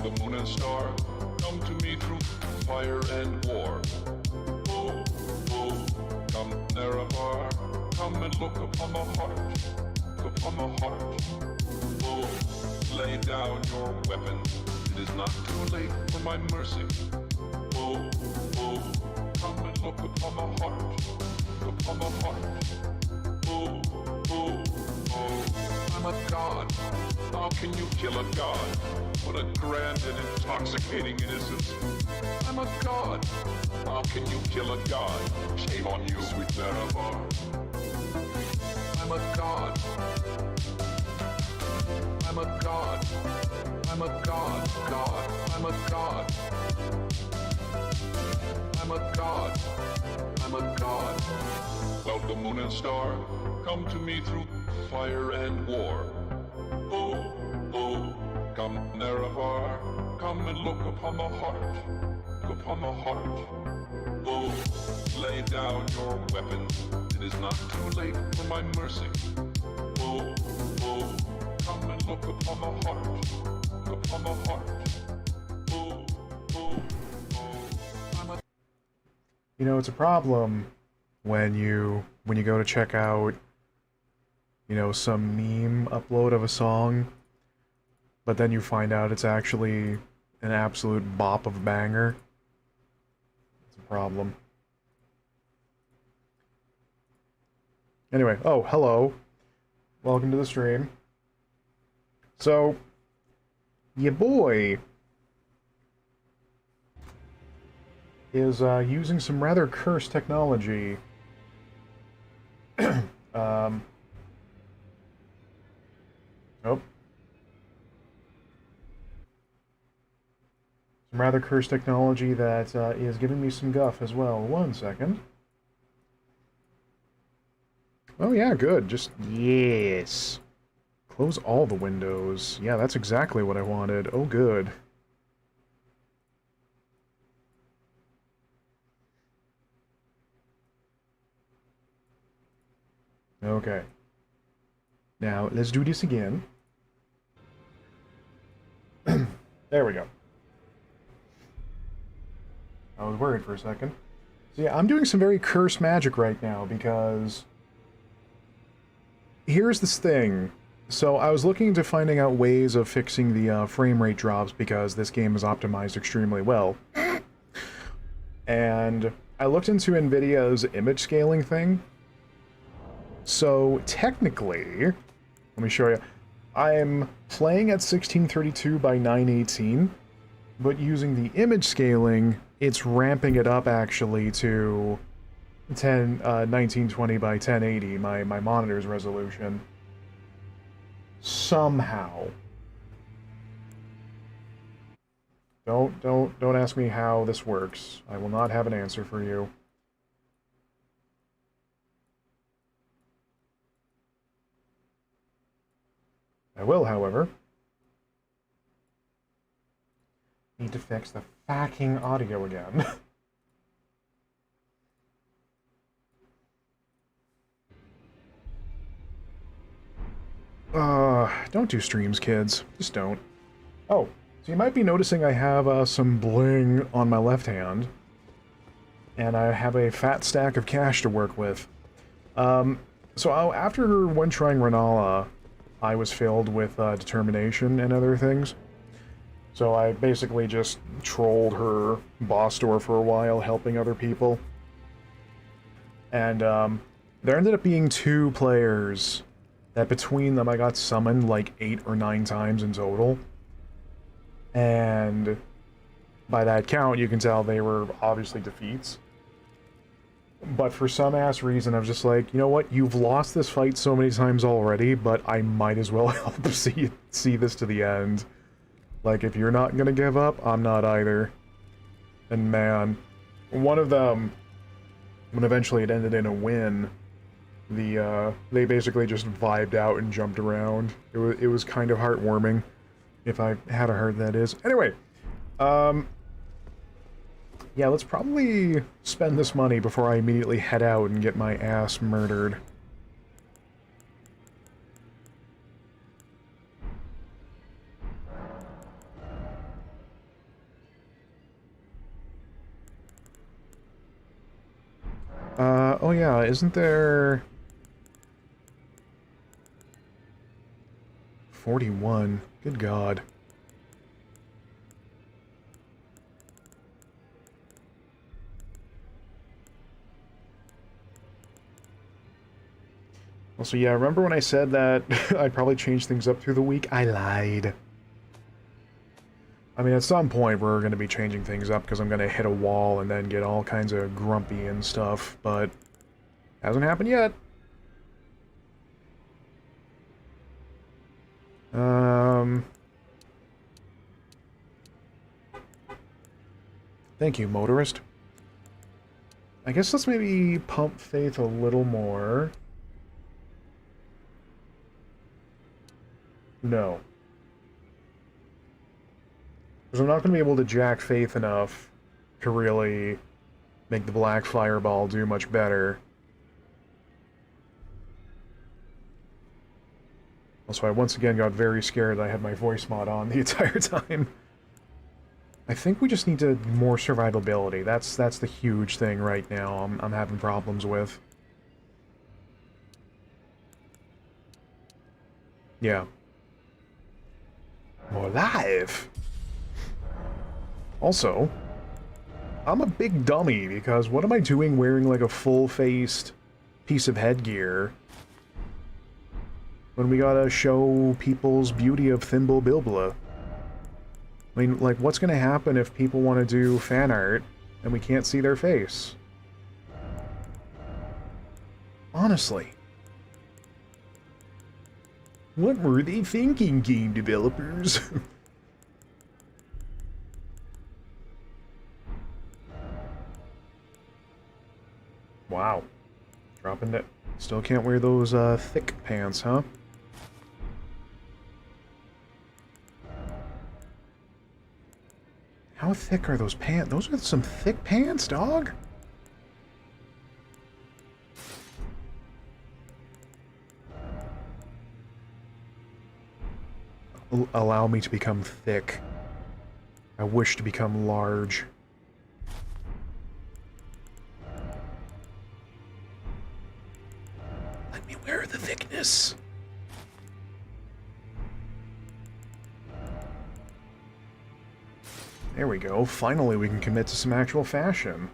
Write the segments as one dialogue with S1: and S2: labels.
S1: the moon and stars, come to me through fire and war. Oh, oh, come Nerevar, come and look upon the heart, look upon the heart. Oh, lay down your weapons, it is not too late for my mercy. Oh, oh, come and look upon the heart, look upon the heart. Oh, oh, oh, I'm a god. How can you kill a god? What a grand and intoxicating innocence. I'm a god. How can you kill a god? Shame on you, sweet Nerevar. I'm a god. I'm a god. I'm a god. God. I'm a god. I'm a god. I'm a god. Cloud the moon and star, come to me through fire and war. Oh, oh, come Nerevar, come and look upon the heart, look upon the heart. Oh, lay down your weapons, it is not too late for my mercy. Oh, oh, come and look upon the heart, look upon the heart. Oh, oh, oh, I'm a...
S2: You know, it's a problem when you go to check out, you know, some meme upload of a song, but then you find out it's actually an absolute bop of a banger. It's a problem. Anyway, oh, hello. Welcome to the stream. So, your boy is using some rather cursed technology. Oh. Some rather cursed technology that is giving me some guff as well. 1 second. Oh yeah, good. Just, yes. Close all the windows. Yeah, that's exactly what I wanted. Oh, good. Okay. Now, let's do this again. There we go. I was worried for a second. So yeah, I'm doing some very cursed magic right now because... Here's this thing. So I was looking into finding out ways of fixing the frame rate drops because this game is optimized extremely well. And I looked into NVIDIA's image scaling thing. So technically, let me show you. I'm playing at 1632 by 918, but using the image scaling, it's ramping it up actually to 1920 by 1080, my monitor's resolution. Somehow. Don't ask me how this works. I will not have an answer for you. I will, however, need to fix the fucking audio again. Don't do streams, kids. Just don't. Oh, so you might be noticing I have some bling on my left hand, and I have a fat stack of cash to work with. After one trying Renala, I was filled with determination and other things. So I basically just trolled her boss store for a while, helping other people. And there ended up being 2 players that between them I got summoned like 8 or 9 times in total. And by that count, you can tell they were obviously defeats. But for some ass reason, I was just like, you know what? You've lost this fight so many times already, but I might as well help see this to the end. Like, if you're not gonna give up, I'm not either. And man, one of them, when eventually it ended in a win, they basically just vibed out and jumped around. It was kind of heartwarming, if I had a heart, that is. Anyway, yeah, let's probably spend this money before I immediately head out and get my ass murdered. Oh yeah, isn't there... 41. Good God. Also, yeah, remember when I said that I'd probably change things up through the week? I lied. I mean, at some point we're going to be changing things up because I'm going to hit a wall and then get all kinds of grumpy and stuff, but hasn't happened yet. Thank you, motorist. I guess let's maybe pump Faith a little more. No. Because I'm not going to be able to jack Faith enough to really make the Black Fireball do much better. Also, I once again got very scared I had my voice mod on the entire time. I think we just need to more survivability. That's the huge thing right now I'm having problems with. Yeah. More live! Also, I'm a big dummy because what am I doing wearing like a full-faced piece of headgear when we gotta show people's beauty of Thimble Bilbla? I mean, like, what's gonna happen if people want to do fan art and we can't see their face? Honestly. What were they thinking, game developers? Wow. Dropping it. Still can't wear those thick pants, huh? How thick are those pants? Those are some thick pants, dog. Allow me to become thick. I wish to become large. Let me wear the thickness. There we go. Finally, we can commit to some actual fashion.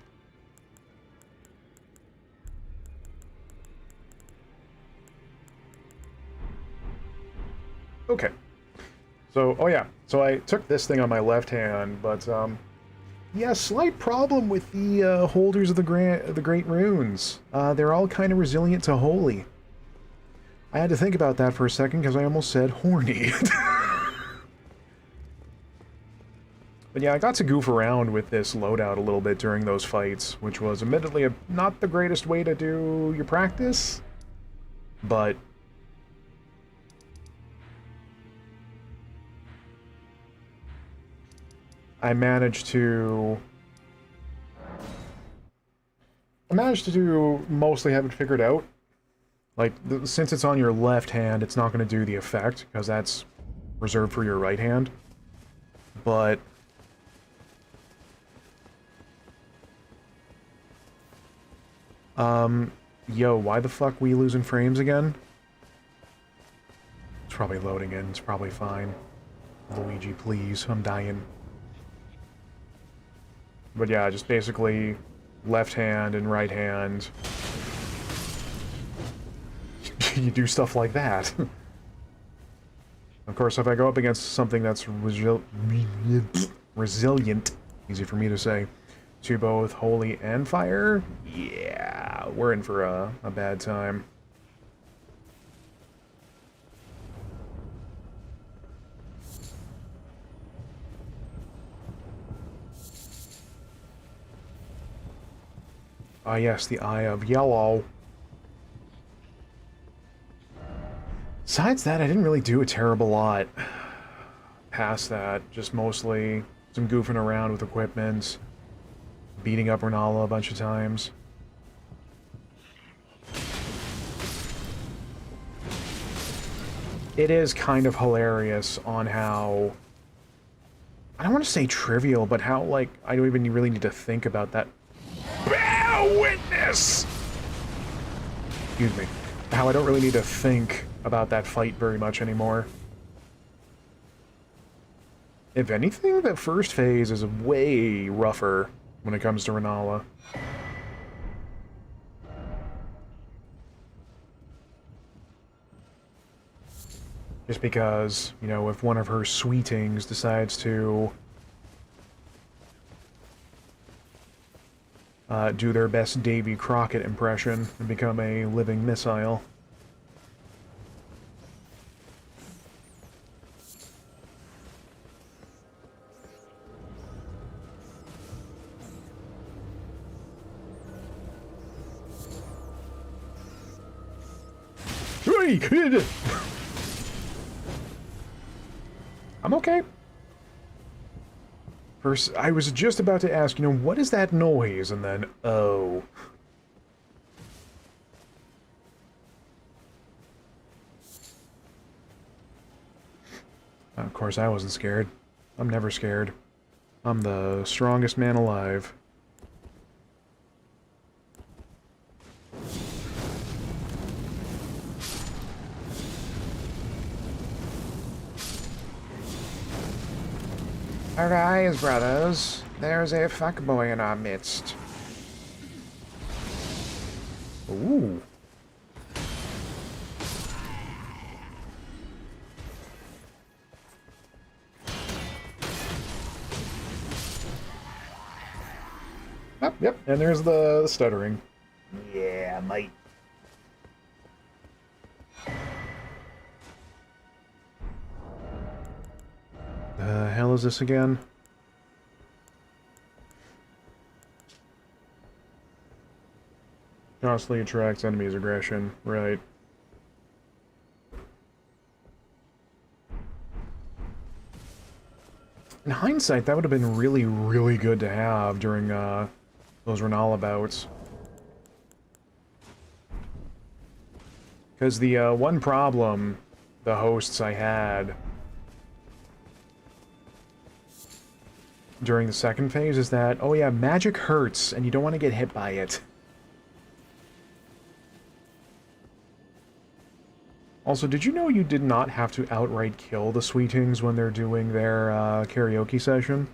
S2: Okay. So, oh yeah. So I took this thing on my left hand, but, yeah, slight problem with the holders of the Great Runes. They're all kind of resilient to holy. I had to think about that for a second because I almost said horny. But yeah, I got to goof around with this loadout a little bit during those fights, which was admittedly not the greatest way to do your practice, but I managed to mostly have it figured out. Like, since it's on your left hand, it's not going to do the effect, because that's reserved for your right hand. But yo, why the fuck we losing frames again? It's probably loading in, it's probably fine. Luigi, please, I'm dying. But yeah, just basically left hand and right hand. You do stuff like that. Of course, if I go up against something that's resilient, easy for me to say, to both holy and fire, yeah, we're in for a bad time. Ah yes, the Eye of Yellow. Besides that, I didn't really do a terrible lot past that. Just mostly some goofing around with equipment, beating up Renala a bunch of times. It is kind of hilarious on how, I don't want to say trivial, but how, like, I don't even really need to think about that. Bear witness! excuse me, how I don't really need to think about that fight very much anymore. If anything, the first phase is way rougher when it comes to Renala. Just because, you know, if one of her sweetings decides to do their best Davy Crockett impression and become a living missile. I'm okay. First, I was just about to ask, you know, what is that noise? And then, oh. Of course, I wasn't scared. I'm never scared. I'm the strongest man alive. Arise, brothers. There's a fuckboy in our midst. Ooh. Yep, and there's the stuttering. Yeah, mate. The hell is this again? Constantly attracts enemies' aggression. Right. In hindsight, that would have been really, really good to have during those Renala bouts. Because the one problem the hosts I had during the second phase is that, oh yeah, magic hurts, and you don't want to get hit by it. Also, did you know you did not have to outright kill the Sweetings when they're doing their karaoke session?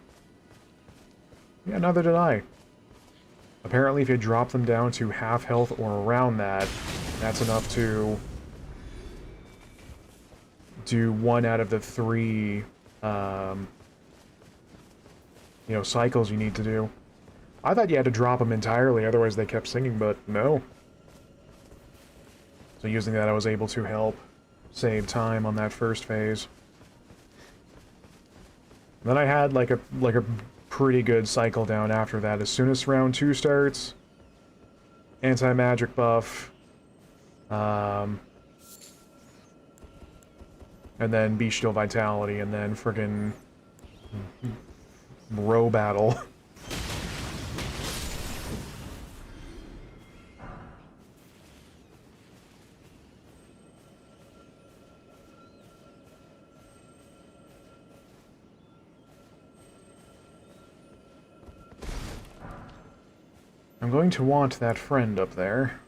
S2: Yeah, neither did I. Apparently, if you drop them down to half health or around that, that's enough to do one out of the three, you know, cycles you need to do. I thought you had to drop them entirely, otherwise they kept singing, but no. So using that, I was able to help save time on that first phase. And then I had like a pretty good cycle down after that. As soon as round 2 starts, anti-magic buff, and then bestial vitality, and then friggin' row battle. I'm going to want that friend up there.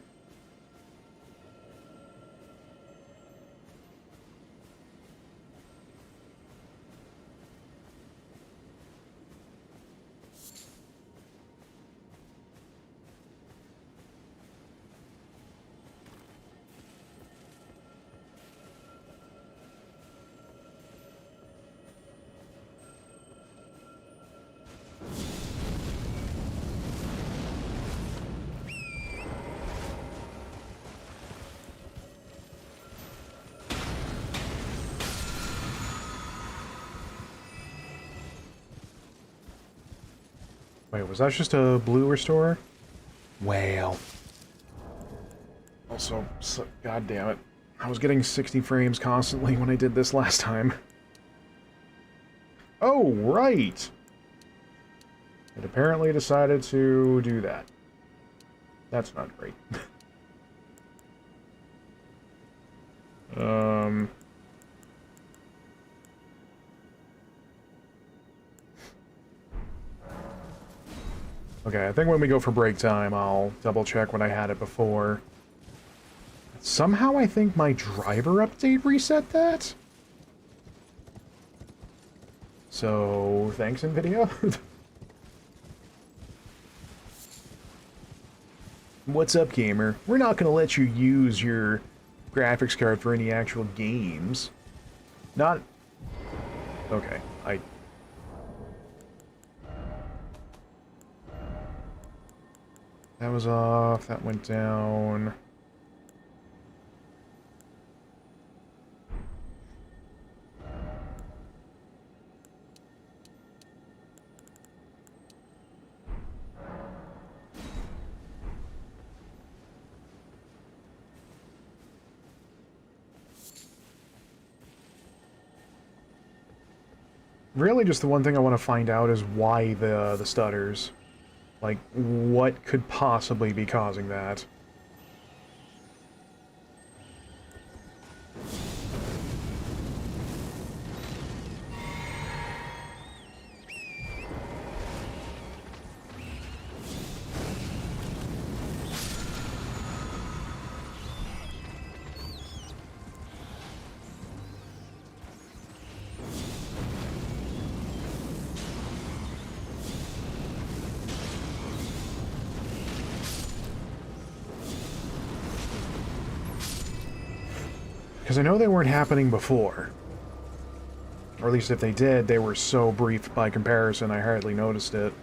S2: Wait, was that just a blue restore? Well. Also, god damn it. I was getting 60 frames constantly when I did this last time. Oh, right! It apparently decided to do that. That's not great. Okay, I think when we go for break time, I'll double check when I had it before. Somehow I think my driver update reset that? So, thanks, NVIDIA. What's up, gamer? We're not going to let you use your graphics card for any actual games. Not... Okay, That was off, that went down... Really, just the one thing I want to find out is why the stutters. Like, what could possibly be causing that? Because I know they weren't happening before. Or at least if they did, they were so brief by comparison, I hardly noticed it.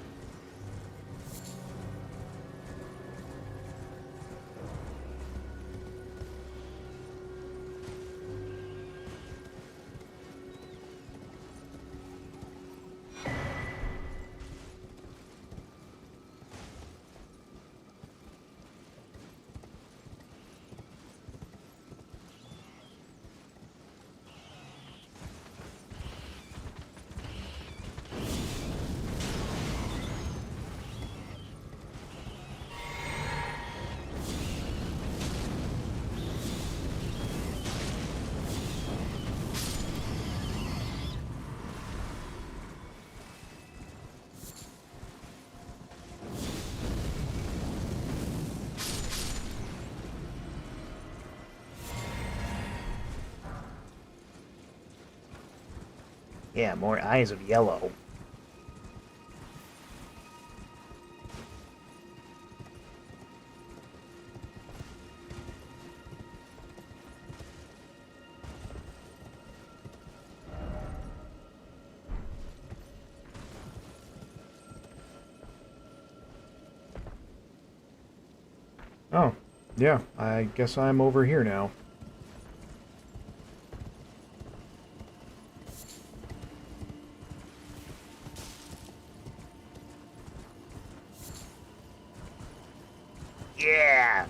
S2: Yeah, more eyes of yellow. Oh, yeah, I guess I'm over here now. Yeah!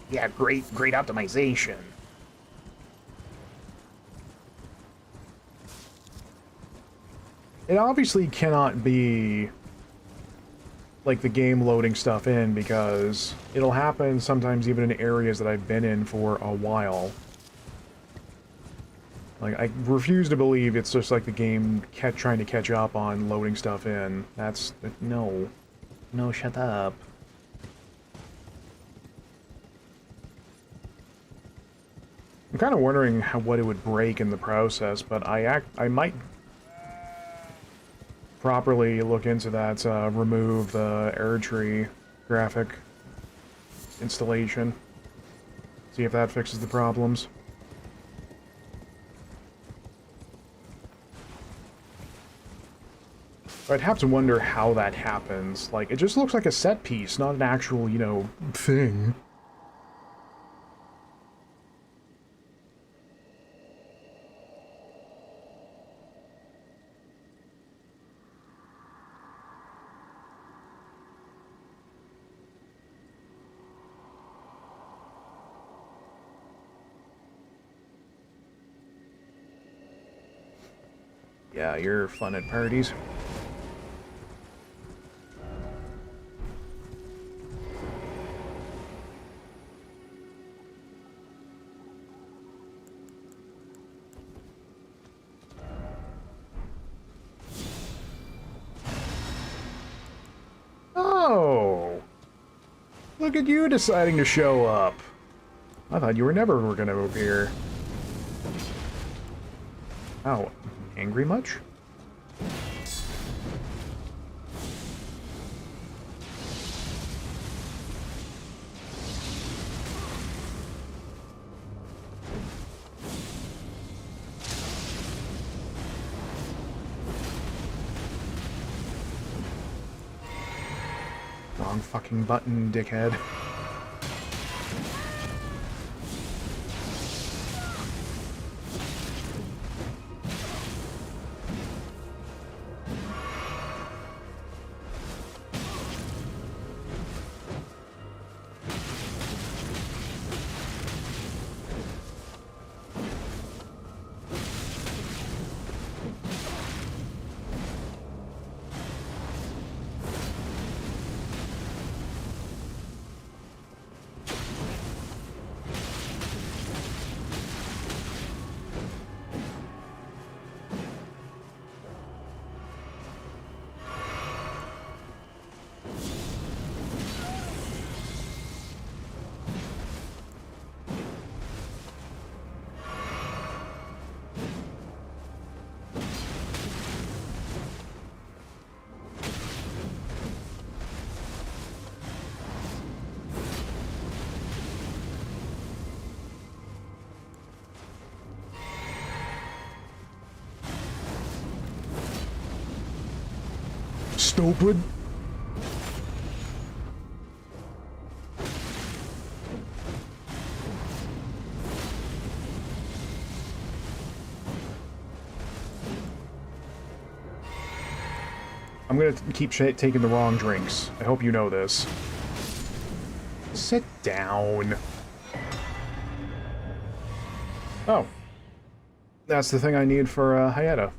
S2: Yeah, great optimization. It obviously cannot be like the game loading stuff in, because it'll happen sometimes even in areas that I've been in for a while. Like, I refuse to believe it's just like the game trying to catch up on loading stuff in. That's... no. No, shut up. I'm kind of wondering what it would break in the process, but I might properly look into that, remove the air tree graphic installation. See if that fixes the problems. I'd have to wonder how that happens. Like, it just looks like a set piece, not an actual, you know, thing. Yeah, you're fun at parties. Oh! Look at you deciding to show up. I thought you were never gonna appear. Oh, angry much? Wrong fucking button, dickhead. Stupid. I'm gonna keep taking the wrong drinks. I hope you know this. Sit down. Oh. That's the thing I need for Hayata.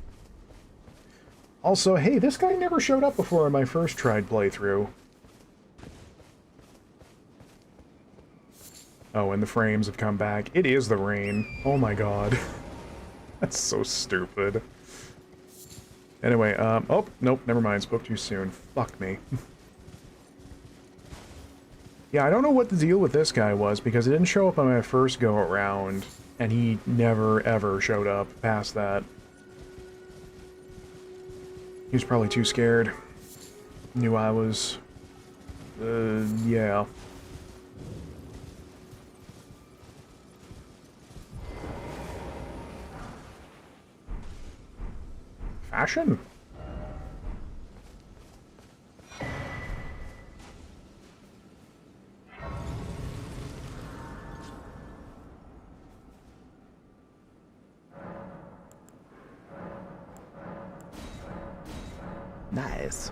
S2: Also, hey, this guy never showed up before in my first tried playthrough. Oh, and the frames have come back. It is the rain. Oh my god. That's so stupid. Anyway, oh, nope, never mind. Spoke too soon. Fuck me. Yeah, I don't know what the deal with this guy was, because it didn't show up on my first go-around, and he never, ever showed up past that. He was probably too scared. Knew I was... yeah. Fashion? Nice.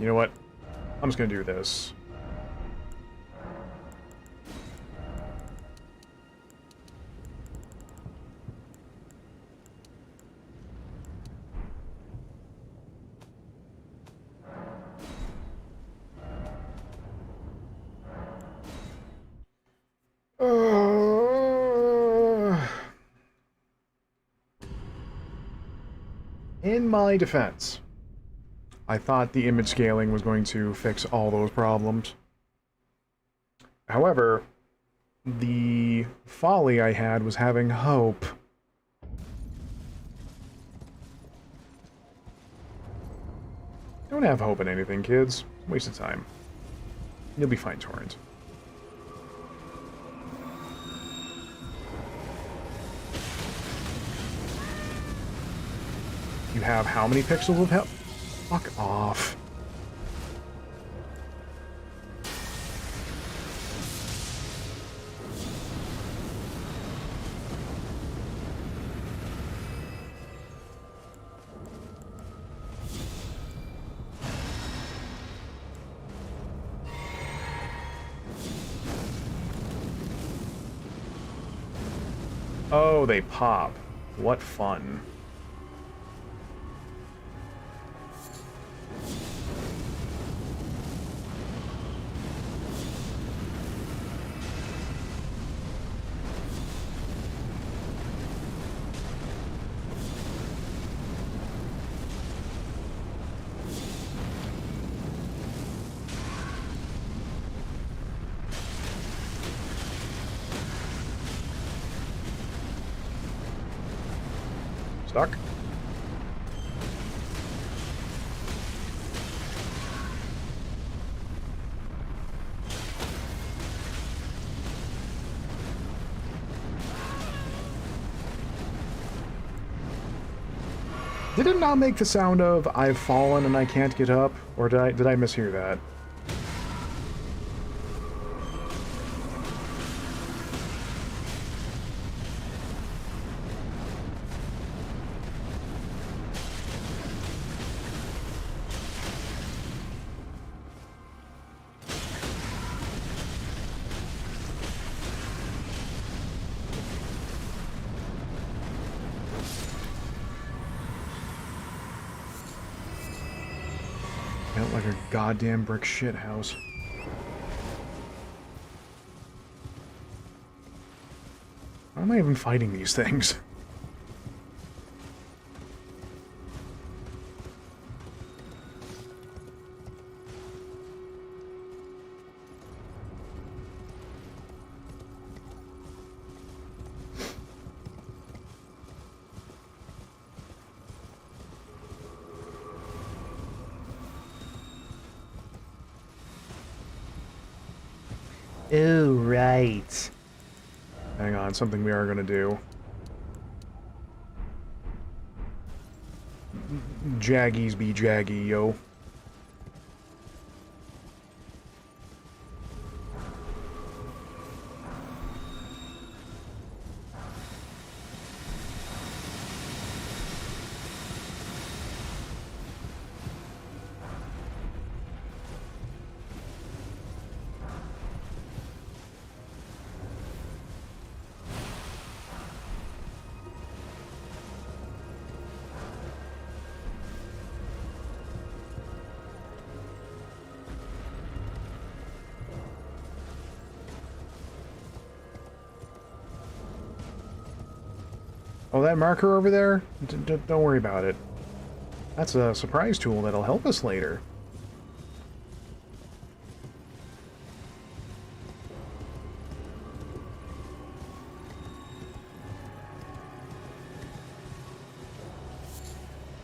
S2: You know what? I'm just gonna do this. In my defense, I thought the image scaling was going to fix all those problems. However, the folly I had was having hope. Don't have hope in anything, kids. Waste of time. You'll be fine, Torrent. You have how many pixels of health? Fuck off. Oh, they pop. What fun. Duck. Did it not make the sound of "I've fallen and I can't get up"? Or did I mishear that? Felt like a goddamn brick shit house. Why am I even fighting these things? Oh, right. Hang on, something we are gonna do. Jaggies be jaggy, yo. Oh, that marker over there? Don't worry about it. That's a surprise tool that'll help us later.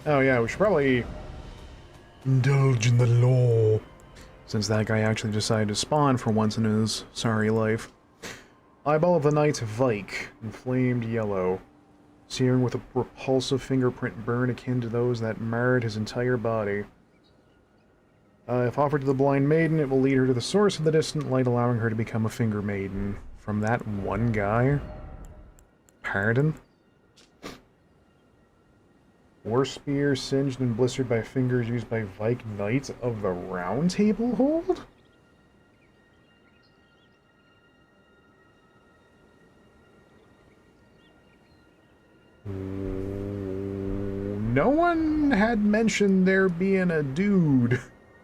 S2: Oh yeah, we should probably indulge in the law, since that guy actually decided to spawn for once in his sorry life. Eyeball of the Night Vike, inflamed yellow. Searing with a repulsive fingerprint burn akin to those that marred his entire body. If offered to the blind maiden, it will lead her to the source of the distant light, allowing her to become a finger maiden. From that one guy? Pardon? War spear singed and blistered by fingers used by Vike Knights of the Round Table hold? No one had mentioned there being a dude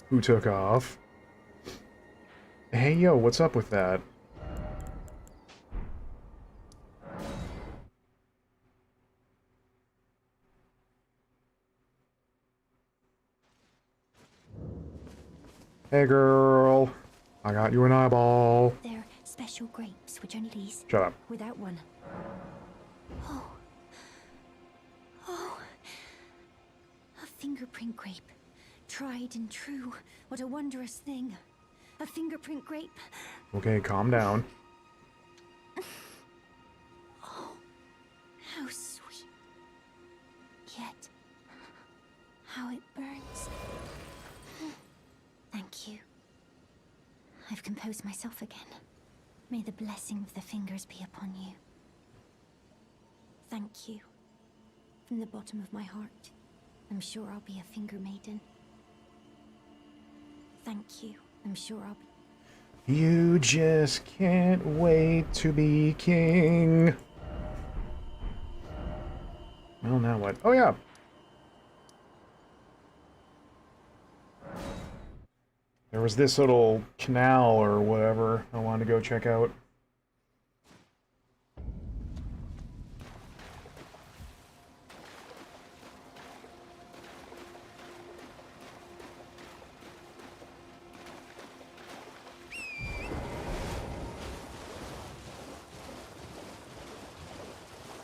S2: who took off. Hey, yo, what's up with that? Hey, girl. I got you an eyeball.
S3: They're special grapes, which only these.
S2: Shut up.
S3: Without one. Oh. Oh. A fingerprint grape. Tried and true. What a wondrous thing. A fingerprint grape.
S2: Okay, calm down.
S3: Oh. How sweet. Yet, how it burns. Thank you. I've composed myself again. May the blessing of the fingers be upon you. Thank you. From the bottom of my heart, I'm sure I'll be a finger maiden. Thank you. I'm sure I'll be...
S2: You just can't wait to be king. Well, now what? Oh, yeah. There was this little canal or whatever I wanted to go check out.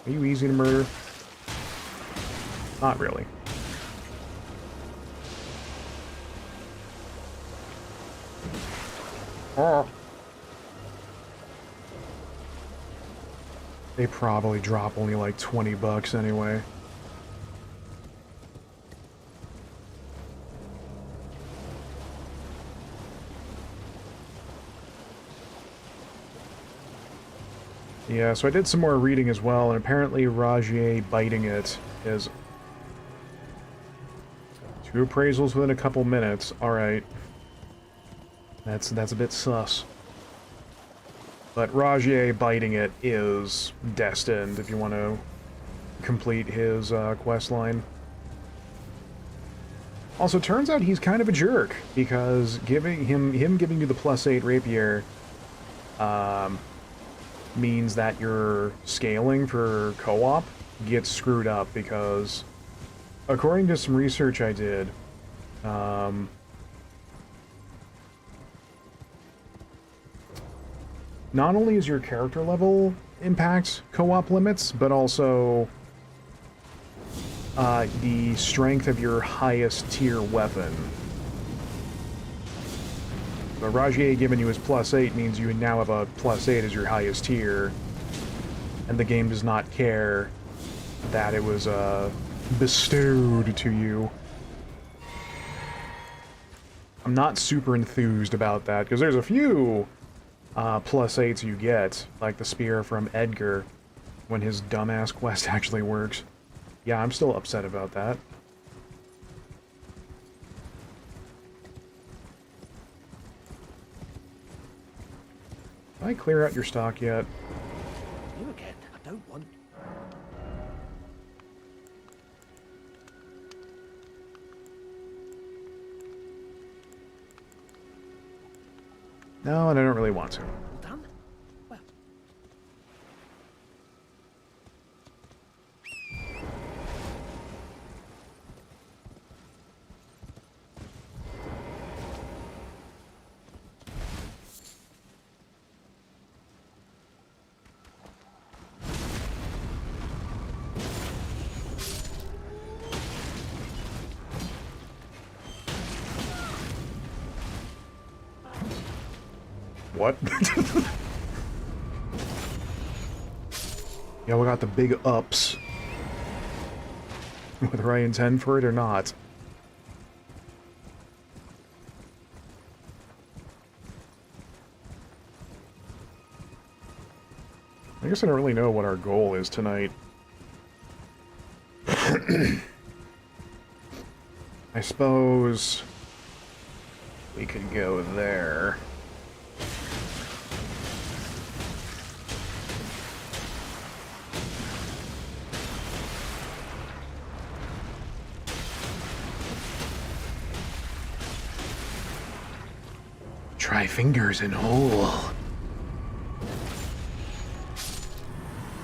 S2: Are you easy to murder? Not really. Oh. They probably drop only like 20 bucks anyway. Yeah, so I did some more reading as well, and apparently Rajier biting it is 2 appraisals within a couple minutes. Alright. That's a bit sus. But Rajier biting it is destined if you want to complete his quest line. Also, turns out he's kind of a jerk, because giving him giving you the +8 rapier means that your scaling for co-op gets screwed up, because according to some research I did, not only is your character level impact co-op limits, but also the strength of your highest tier weapon. So Rajier giving you his +8 means you now have a +8 as your highest tier, and the game does not care that it was bestowed to you. I'm not super enthused about that, because there's a few +8s you get, like the spear from Edgar, when his dumbass quest actually works. Yeah, I'm still upset about that. Did I clear out your stock yet?
S4: You again? I don't want...
S2: No, and I don't really want to.
S4: All done? Well...
S2: What? Yeah, we got the big ups. Whether I intend for it or not. I guess I don't really know what our goal is tonight. I suppose we could go there. Try fingers in hole.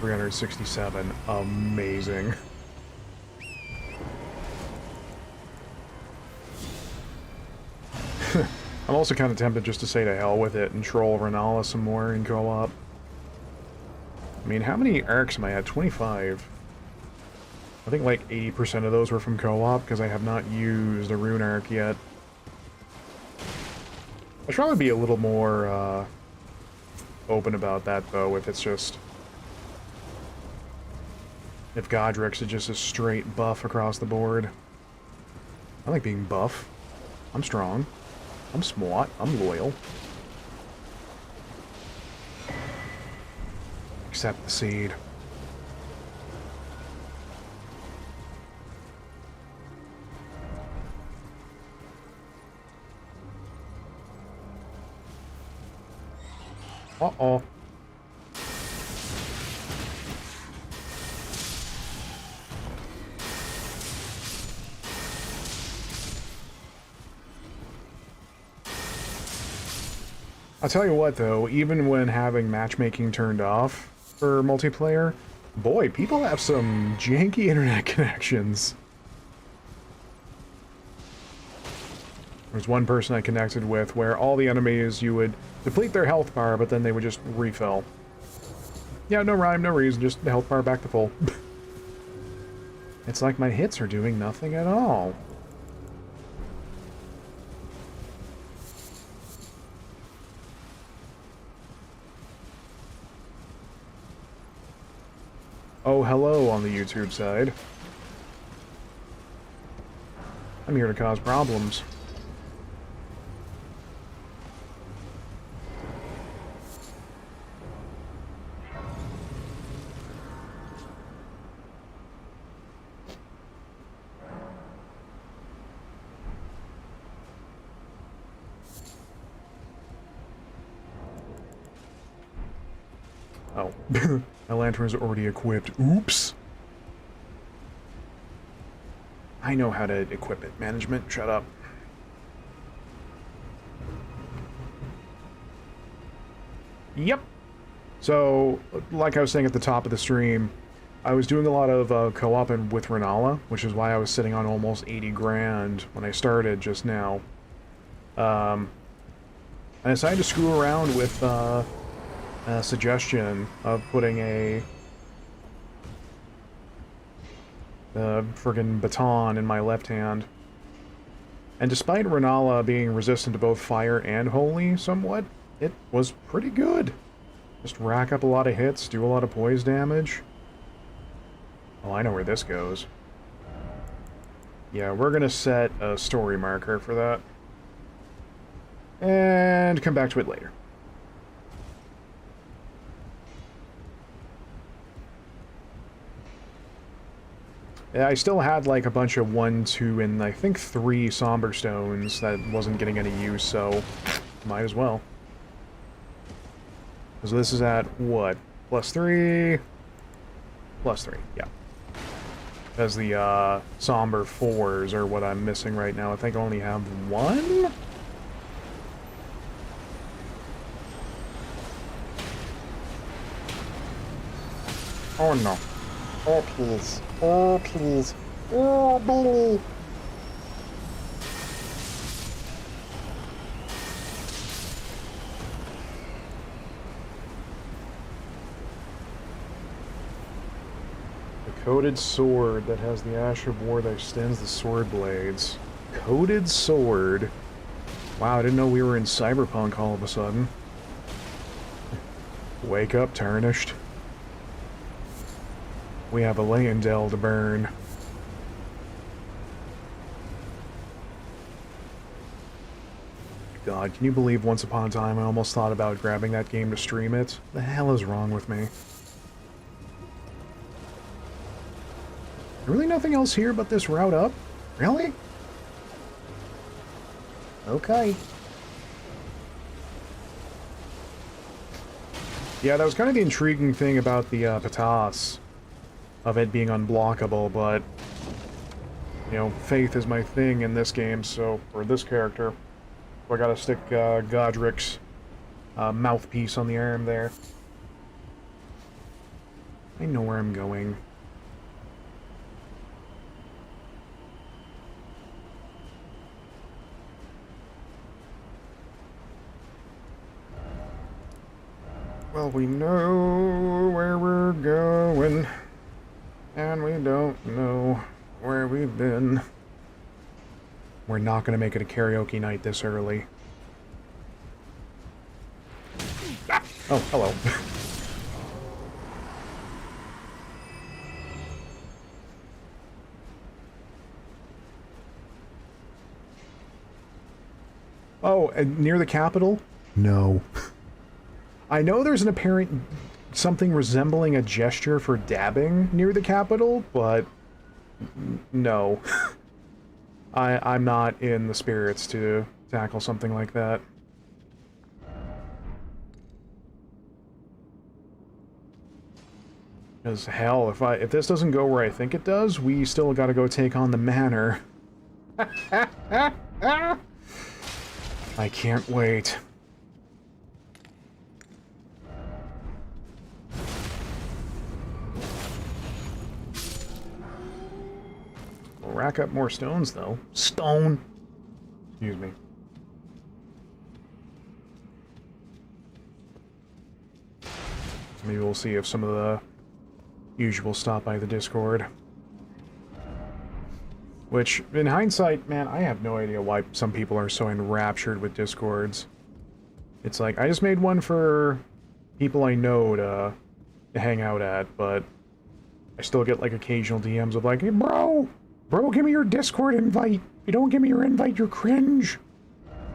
S2: 367. Amazing. I'm also kind of tempted just to say to hell with it and troll Renala some more in co-op. I mean, how many arcs am I at? 25. I think like 80% of those were from co-op, because I have not used a rune arc yet. I should probably be a little more open about that, though, if it's just... if Godric's is just a straight buff across the board. I like being buff. I'm strong. I'm smart. I'm loyal. Except the seed. Uh-oh. I'll tell you what, though, even when having matchmaking turned off for multiplayer, boy, people have some janky internet connections. There's one person I connected with where all the enemies, you would deplete their health bar, but then they would just refill. Yeah, no rhyme, no reason, just the health bar back to full. It's like my hits are doing nothing at all. Oh, hello on the YouTube side. I'm here to cause problems. Oh, my lantern's already equipped. Oops! I know how to equip it. Management, shut up. Yep. So, like I was saying at the top of the stream, I was doing a lot of co-op and with Renala, which is why I was sitting on almost 80 grand when I started just now. I decided to screw around with a suggestion of putting a friggin' baton in my left hand. And despite Renala being resistant to both fire and holy somewhat, it was pretty good. Just rack up a lot of hits, do a lot of poise damage. Oh, I know where this goes. Yeah, we're gonna set a story marker for that. And come back to it later. Yeah, I still had like a bunch of 1, 2, and I think 3 somber stones that wasn't getting any use, so might as well. So this is at what? +3? +3, yeah. Because the somber 4s are what I'm missing right now. I think I only have 1? Oh no. Oh please. Oh please. Oh Billy. The coated sword that has the ash of war that extends the sword blades. Coated sword. Wow, I didn't know we were in Cyberpunk all of a sudden. Wake up, tarnished. We have a Leyendell to burn. God, can you believe once upon a time I almost thought about grabbing that game to stream it? The hell is wrong with me? Really nothing else here but this route up? Really? Okay. Yeah, that was kind of the intriguing thing about the Patas. Of it being unblockable, but, you know, faith is my thing in this game, so, or this character. So I gotta stick Godric's mouthpiece on the arm there. I know where I'm going. Well, we know where we're going. And we don't know where we've been. We're not going to make it a karaoke night this early. Ah! Oh, hello. Oh, and near the Capitol? No. I know there's an apparent... something resembling a gesture for dabbing near the Capitol, but no. I'm not in the spirits to tackle something like that. Because hell, if this doesn't go where I think it does, we still gotta go take on the manor. I can't wait. We'll rack up more stones, though. Stone! Excuse me. Maybe we'll see if some of the usual stop by the Discord. Which, in hindsight, man, I have no idea why some people are so enraptured with Discords. It's like, I just made one for people I know to hang out at, but I still get, like, occasional DMs of like, hey, bro, give me your Discord invite. If you don't give me your invite, you're cringe.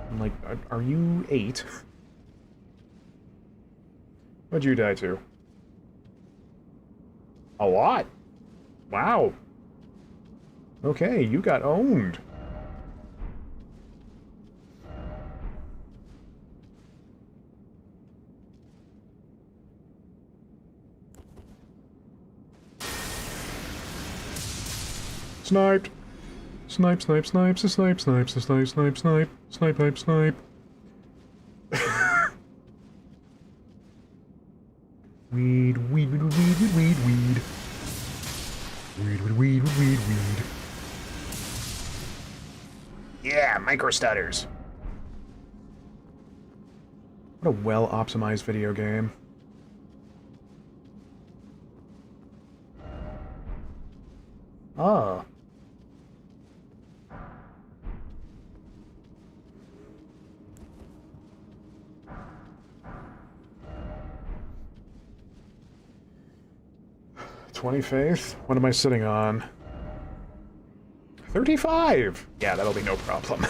S2: I'm like, are you 8? What'd you die to? A lot. Wow. Okay, you got owned. Sniped. Snipe, snipe, snipes, a snipe, snipes, a snipe, snipe, snipe, snipe, snipe, snipe. Weed, weed, weed, weed, weed, weed, weed. Weed, weed, weed, weed, weed, weed. Yeah, micro stutters. What a well-optimized video game. Ah. $20 faith? What am I sitting on? 35! Yeah, that'll be no problem.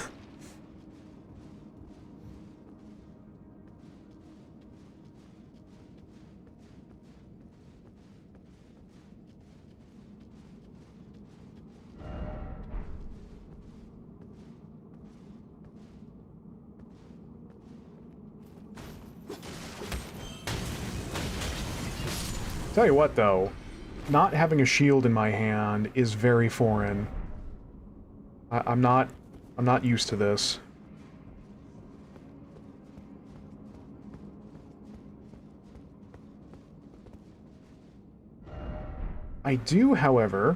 S2: Tell you what, though. Not having a shield in my hand is very foreign. I'm not used to this. I do, however...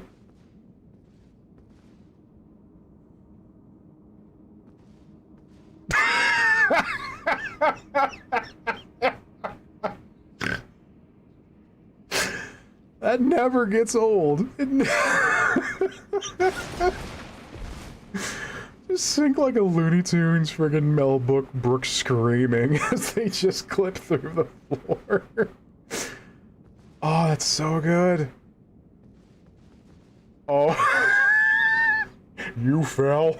S2: That never gets old. Just sink like a Looney Tunes friggin' Mel Brooks screaming as they just clip through the floor. Oh, that's so good. Oh. You fell.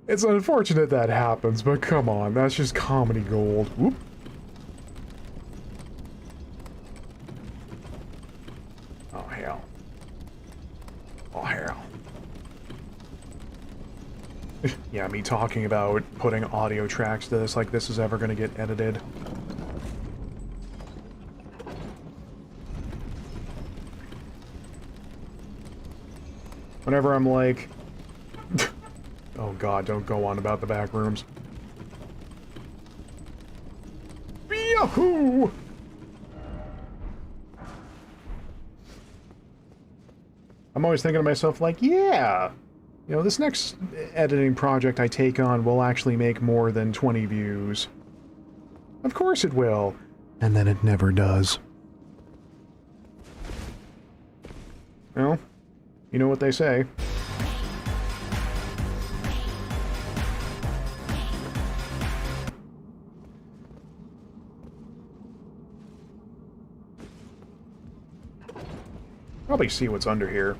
S2: It's unfortunate that happens, but come on, that's just comedy gold. Whoop. Oh, hell. Oh, hell. Yeah, me talking about putting audio tracks to this like this is ever gonna get edited. Whenever I'm like... Oh god, don't go on about the back rooms. Yahoo! I'm always thinking to myself, like, yeah, you know, this next editing project I take on will actually make more than 20 views. Of course it will. And then it never does. Well, you know what they say. Probably see what's under here.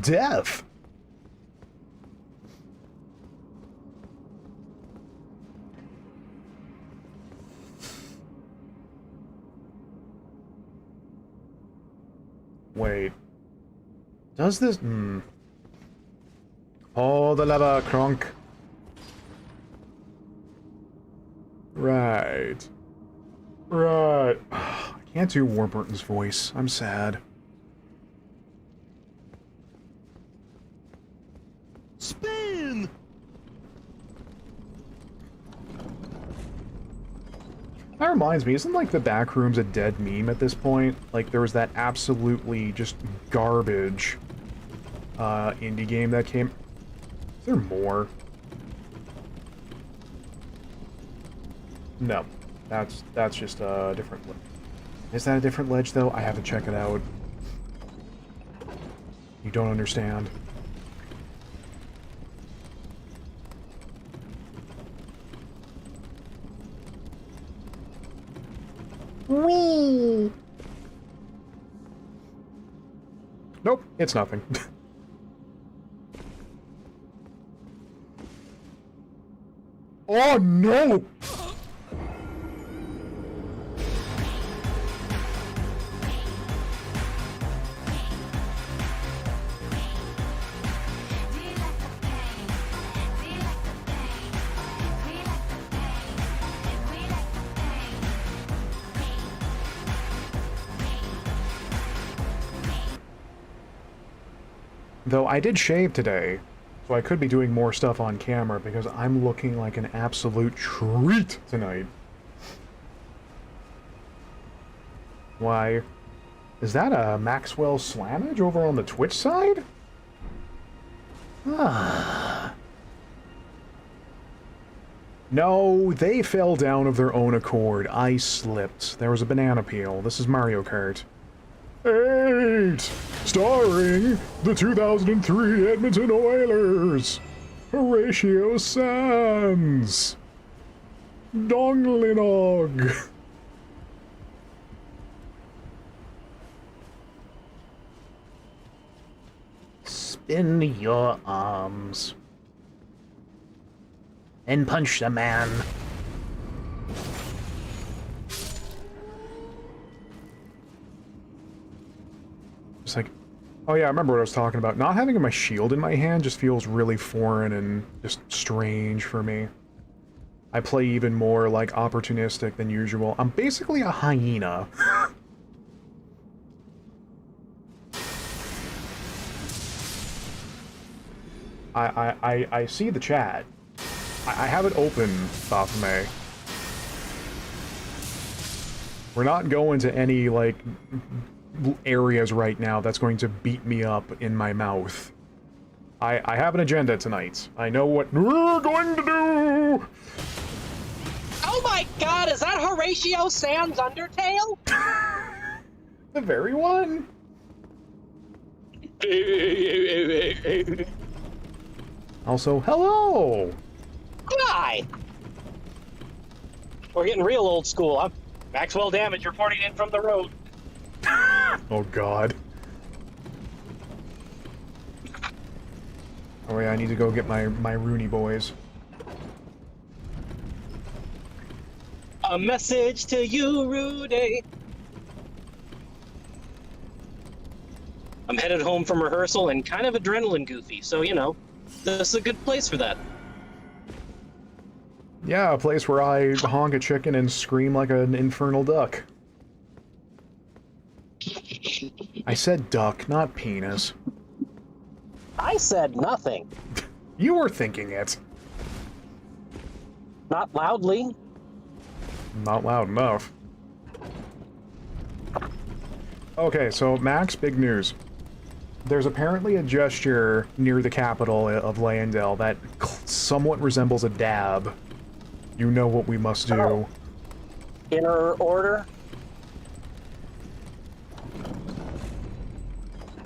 S2: Death! Wait. Does this... Oh, the lever, Kronk. Right. Right. I can't do Warburton's voice. I'm sad.
S5: Spin!
S2: That reminds me, isn't like the Backrooms a dead meme at this point? Like there was that absolutely just garbage indie game that came... Is there more? No. That's just a different ledge. Is that a different ledge though? I have to check it out. You don't understand. Whee! Nope, it's nothing. Oh no! Though I did shave today, so I could be doing more stuff on camera because I'm looking like an absolute treat tonight. Why, is that a Maxwell slammage over on the Twitch side? Ah. No, they fell down of their own accord. I slipped. There was a banana peel. This is Mario Kart. 8! Starring the 2003 Edmonton Oilers, Horatio Sands, Donglinog. Spin your arms and punch the man. It's like, oh yeah, I remember what I was talking about. Not having my shield in my hand just feels really foreign and just strange for me. I play even more, like, opportunistic than usual. I'm basically a hyena. I see the chat. I have it open, Baphomet. We're not going to any, like, areas right now that's going to beat me up in my mouth. I have an agenda tonight. I know what we're going to do!
S6: Oh my god, is that Horatio Sands' Undertale?
S2: The very one? Also, hello!
S6: Hi! We're getting real old school. I'm Maxwell Damage reporting in from the road.
S2: Oh god. Oh yeah, I need to go get my Rooney boys.
S6: A message to you, Rudy. I'm headed home from rehearsal and kind of adrenaline goofy, so you know, this is a good place for that.
S2: Yeah, a place where I honk a chicken and scream like an infernal duck. I said duck, not penis.
S6: I said nothing.
S2: You were thinking it.
S6: Not loudly.
S2: Not loud enough. Okay, so Max, big news. There's apparently a gesture near the capital of Landell that somewhat resembles a dab. You know what we must do.
S6: Oh. Inner order?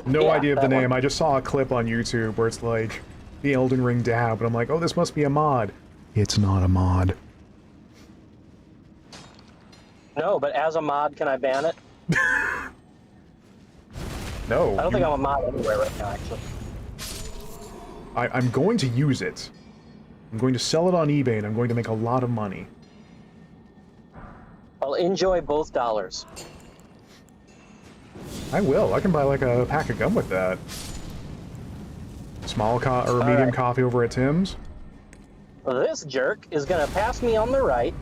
S2: No
S6: Yeah,
S2: idea of the
S6: that
S2: name.
S6: one.
S2: I just saw a clip on YouTube where it's like the Elden Ring dab, and I'm like, oh, this must be a mod. It's not a mod.
S6: No, but as a mod, can I ban it?
S2: No.
S6: I don't think I'm a mod anywhere right now, actually.
S2: I'm going to use it. I'm going to sell it on eBay, and I'm going to make a lot of money.
S6: I'll enjoy both dollars.
S2: I will. I can buy like a pack of gum with that. Small or medium
S6: right.
S2: coffee over at Tim's.
S6: This jerk is gonna pass me on the right.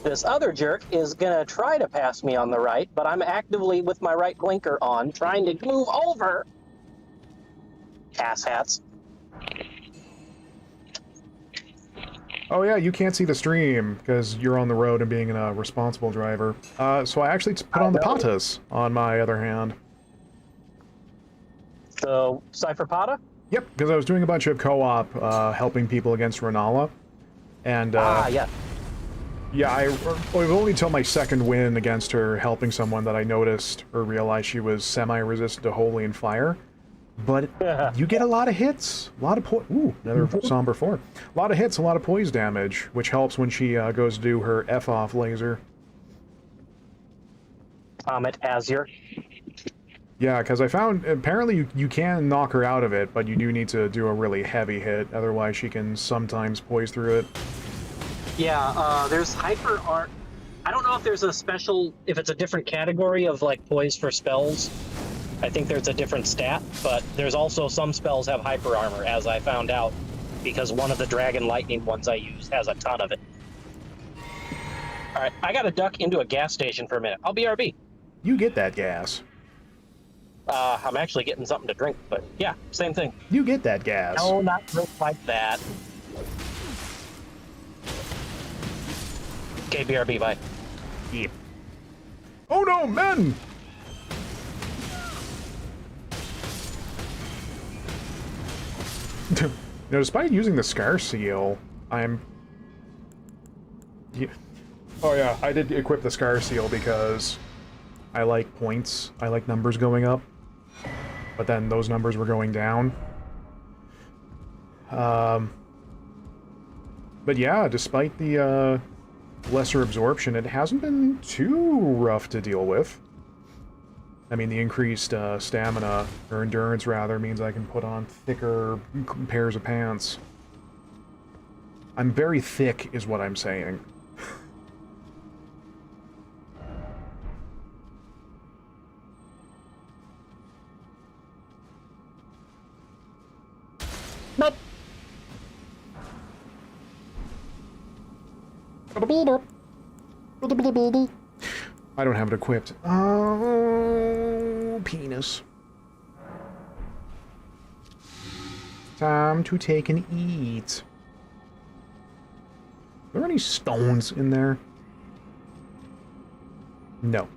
S6: This other jerk is gonna try to pass me on the right, but I'm actively with my right blinker on, trying to move over. Asshats.
S2: Oh yeah, you can't see the stream because you're on the road and being a responsible driver. So I actually put on the patas on my other hand.
S6: So, Cypher Pata?
S2: Yep, because I was doing a bunch of co-op helping people against Renala. And
S6: yeah.
S2: Yeah, it was only till my second win against her helping someone that I noticed or realized she was semi-resistant to Holy and Fire. But you get a lot of hits, a lot of ooh, another Somber 4. A lot of hits, a lot of poise damage, which helps when she goes to do her F-off laser.
S6: Comet Azure.
S2: Yeah, because I found, apparently you can knock her out of it, but you do need to do a really heavy hit, otherwise she can sometimes poise through it.
S6: Yeah, there's hyper art. I don't know if there's a special, if it's a different category of like poise for spells. I think there's a different stat, but there's also some spells have hyper armor, as I found out, because one of the Dragon Lightning ones I use has a ton of it. All right, I gotta duck into a gas station for a minute. I'll BRB.
S2: You get that gas.
S6: I'm actually getting something to drink, but yeah, same thing.
S2: You get that gas.
S6: No, not drink like that. Okay, BRB, bye.
S2: Yep. Oh no, men! Now, despite using the Scar Seal, I'm... Yeah. Oh yeah, I did equip the Scar Seal because I like points. I like numbers going up. But then those numbers were going down. But yeah, despite the lesser absorption, it hasn't been too rough to deal with. I mean, the increased stamina, or endurance rather, means I can put on thicker pairs of pants. I'm very thick, is what I'm saying.
S6: Nope.
S2: I don't have it equipped. Oh, penis. Time to take and eat. Are there any stones in there? No.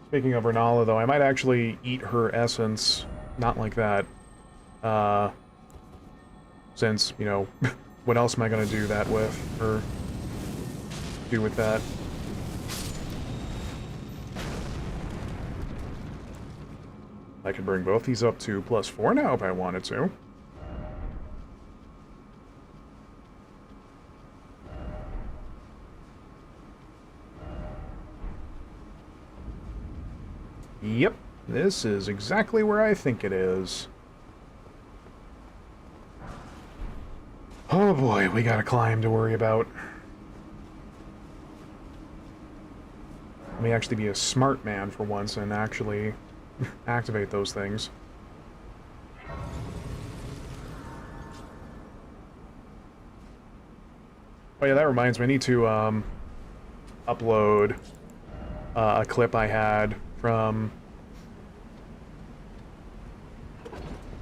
S2: Speaking of Renala, though, I might actually eat her essence. Not like that. Since, you know, what else am I gonna do that with? Or do with that? I could bring both these up to +4 now if I wanted to. Yep, this is exactly where I think it is. Oh boy, we got a climb to worry about. Let me actually be a smart man for once and actually activate those things. Oh yeah, that reminds me, I need to upload a clip I had from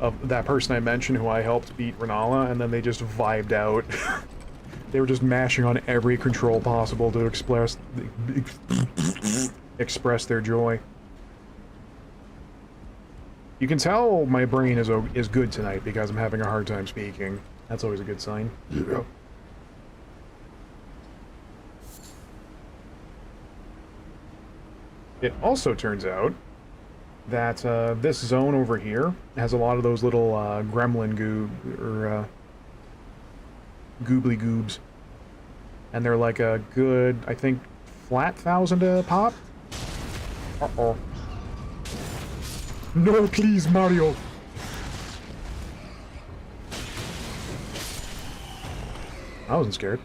S2: of that person I mentioned who I helped beat Renala, and then they just vibed out. They were just mashing on every control possible to express their joy. You can tell my brain is good tonight because I'm having a hard time speaking. That's always a good sign. It also turns out that this zone over here has a lot of those little gremlin goobly goobs. And they're like a good, I think, flat 1,000 a pop? Uh-oh. No, please, Mario! I wasn't scared.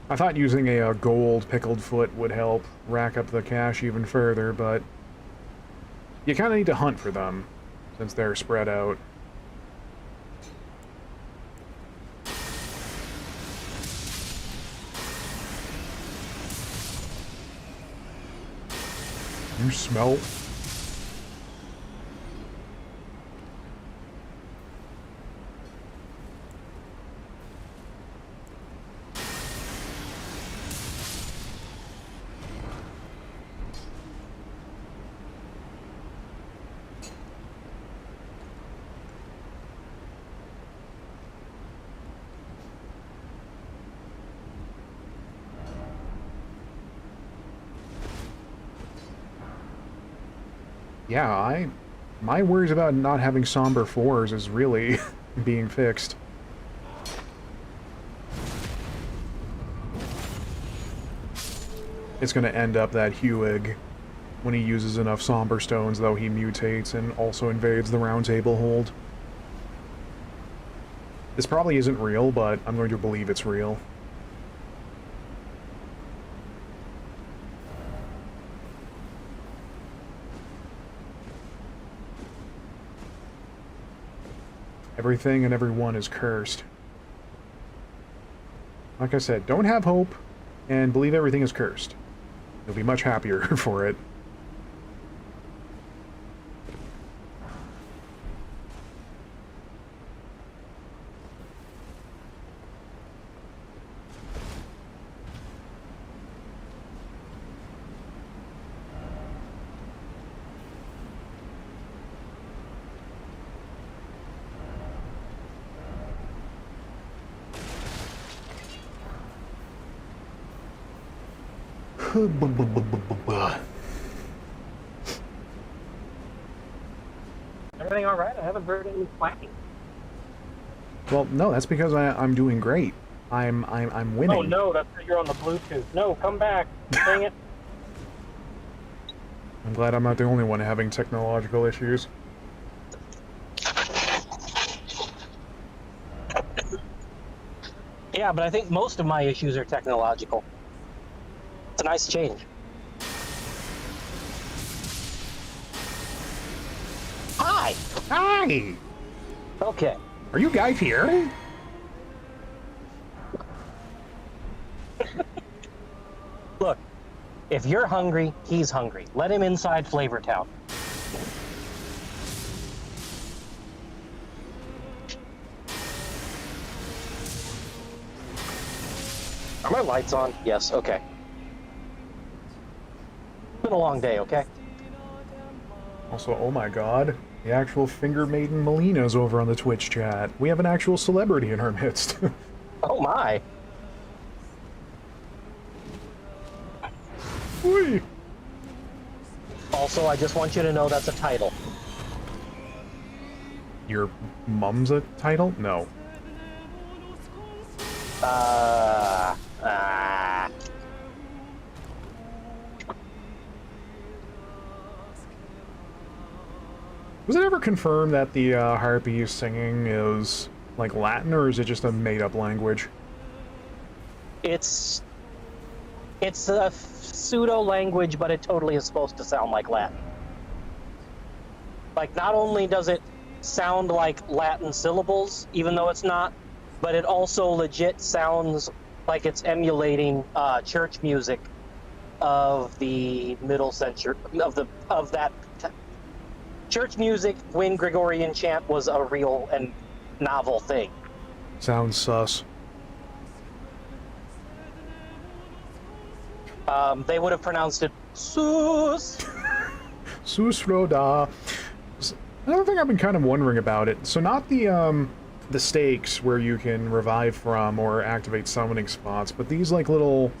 S2: I thought using a gold pickled foot would help rack up the cash even further, but you kind of need to hunt for them, since they're spread out. You smell? yeah, my worries about not having somber 4s is really being fixed. It's going to end up that Hewig when he uses enough somber stones, though he mutates and also invades the round table hold. This probably isn't real, but I'm going to believe it's real. Everything and everyone is cursed. Like I said, don't have hope and believe everything is cursed. You'll be much happier for it.
S6: Everything all right? I haven't heard any quacking.
S2: Well, no, that's because I'm doing great. I'm winning.
S6: Oh no, that's because you're on the Bluetooth. No, come back. Dang it.
S2: I'm glad I'm not the only one having technological issues.
S6: Yeah, but I think most of my issues are technological. It's a nice change. Hi!
S2: Hi!
S6: Okay.
S2: Are you Guy Fieri?
S6: Look, if you're hungry, he's hungry. Let him inside Flavor Town. Are my lights on? Yes, okay. It's been a long day, okay?
S2: Also, oh my god, the actual Finger Maiden Melina's over on the Twitch chat. We have an actual celebrity in our midst.
S6: Oh my.
S2: Whee!
S6: Also, I just want you to know that's a title.
S2: Your mum's a title? No. Was it ever confirmed that the harpy singing is like Latin, or is it just a made-up language?
S6: It's a pseudo language, but it totally is supposed to sound like Latin. Like, not only does it sound like Latin syllables, even though it's not, but it also legit sounds like it's emulating church music of the middle century of that church music when Gregorian chant was a real and novel thing.
S2: Sounds sus.
S6: They would have pronounced it Sus.
S2: Susroda. Another thing I've been kind of wondering about it. So not the stakes where you can revive from or activate summoning spots, but these like little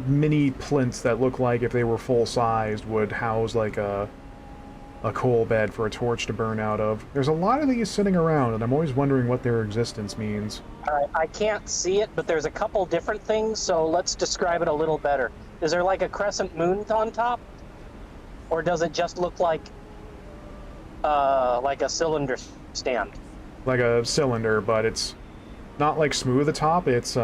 S2: mini plinths that look like if they were full-sized would house like a coal bed for a torch to burn out of. There's a lot of these sitting around, and I'm always wondering what their existence means.
S6: I can't see it, but there's a couple different things, so let's describe it a little better. Is there like a crescent moon on top? Or does it just look like a cylinder stand?
S2: Like a cylinder, but it's not like smooth at the top, it's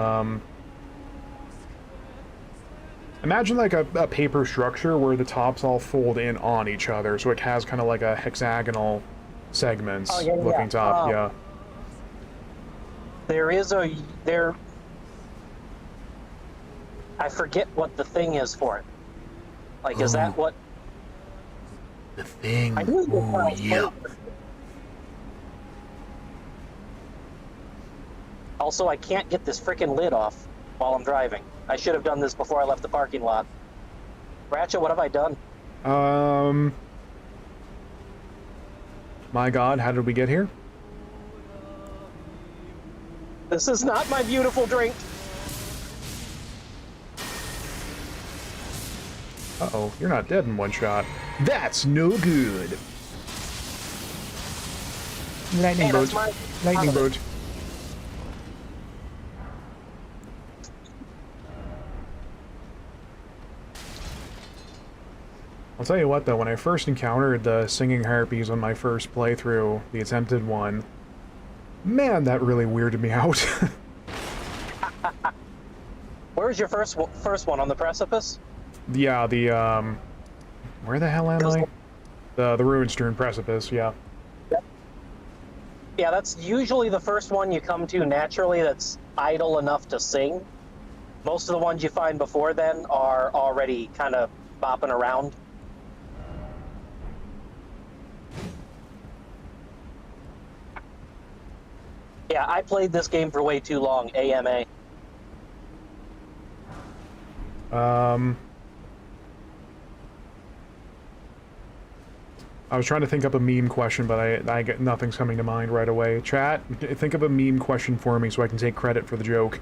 S2: imagine like a paper structure where the tops all fold in on each other, so it has kind of like a hexagonal segments looking top, yeah.
S6: I forget what the thing is for it. Like, is that what?
S2: The thing.
S6: Oh, yeah. Also, I can't get this freaking lid off while I'm driving. I should have done this before I left the parking lot. Ratchet, what have I done?
S2: My god, how did we get here?
S6: This is not my beautiful drink.
S2: Uh-oh, you're not dead in one shot. That's no good. Lightning
S6: Hey,
S2: bolt.
S6: that's my
S2: Lightning
S6: positive.
S2: bolt. I'll tell you what, though, when I first encountered the singing harpies on my first playthrough, the attempted one, man, that really weirded me out.
S6: Where's your first one on the precipice?
S2: Yeah, the, where the hell am I? The Ruinstern Precipice, yeah.
S6: Yeah, that's usually the first one you come to naturally that's idle enough to sing. Most of the ones you find before then are already kind of bopping around. Yeah, I played this game for way too long, AMA.
S2: I was trying to think up a meme question, but I get nothing's coming to mind right away. Chat, think of a meme question for me so I can take credit for the joke.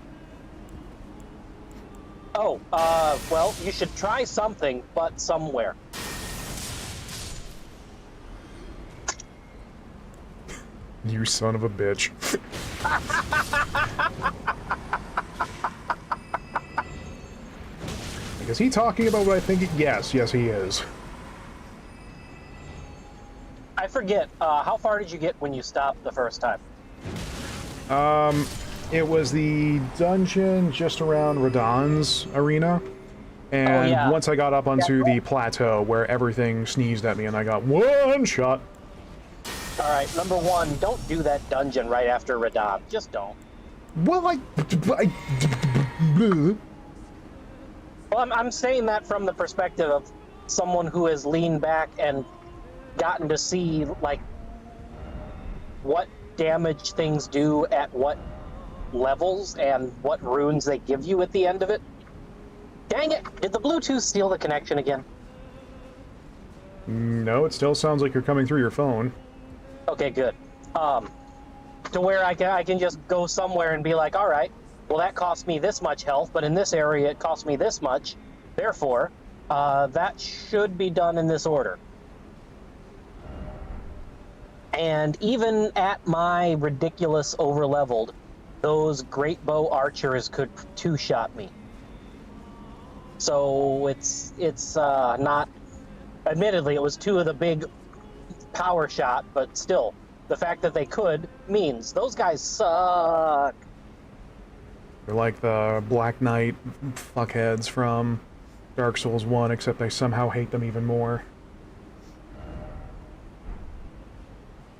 S6: Oh, well, you should try something, but somewhere.
S2: You son of a bitch. Like, is he talking about what I think? Yes, he is.
S6: I forget, how far did you get when you stopped the first time?
S2: It was the dungeon just around Radahn's arena. And
S6: yeah.
S2: once I got up onto the plateau where everything sneezed at me and I got one shot.
S6: Alright, number one, don't do that dungeon right after Radahn. Just don't.
S2: Well,
S6: Well, I'm saying that from the perspective of someone who has leaned back and gotten to see, like, what damage things do at what levels and what runes they give you at the end of it. Dang it! Did the Bluetooth steal the connection again?
S2: No, it still sounds like you're coming through your phone.
S6: Okay, good. To where I can just go somewhere and be like, all right, well, that cost me this much health, but in this area it cost me this much. Therefore, that should be done in this order. And even at my ridiculous overleveled, those great bow archers could two-shot me. So it's not. Admittedly, it was two of the big power shot, but still, the fact that they could means those guys suck.
S2: They're like the Black Knight fuckheads from Dark Souls 1, except I somehow hate them even more.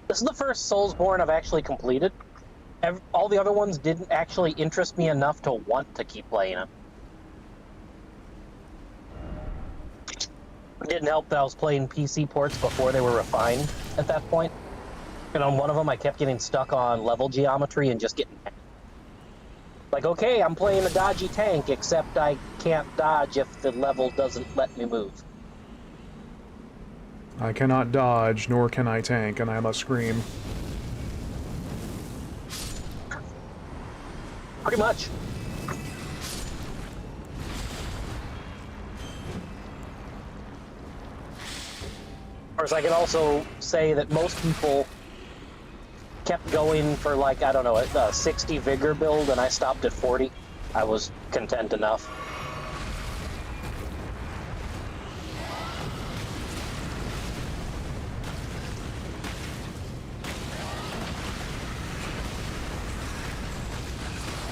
S6: This is the first Soulsborne I've actually completed. All the other ones didn't actually interest me enough to want to keep playing them. It didn't help that I was playing PC ports before they were refined at that point. And on one of them, I kept getting stuck on level geometry and just getting... Like, okay, I'm playing a dodgy tank, except I can't dodge if the level doesn't let me move.
S2: I cannot dodge, nor can I tank, and I must scream.
S6: Pretty much. Of course, I can also say that most people kept going for, like, I don't know, a 60 vigor build, and I stopped at 40. I was content enough.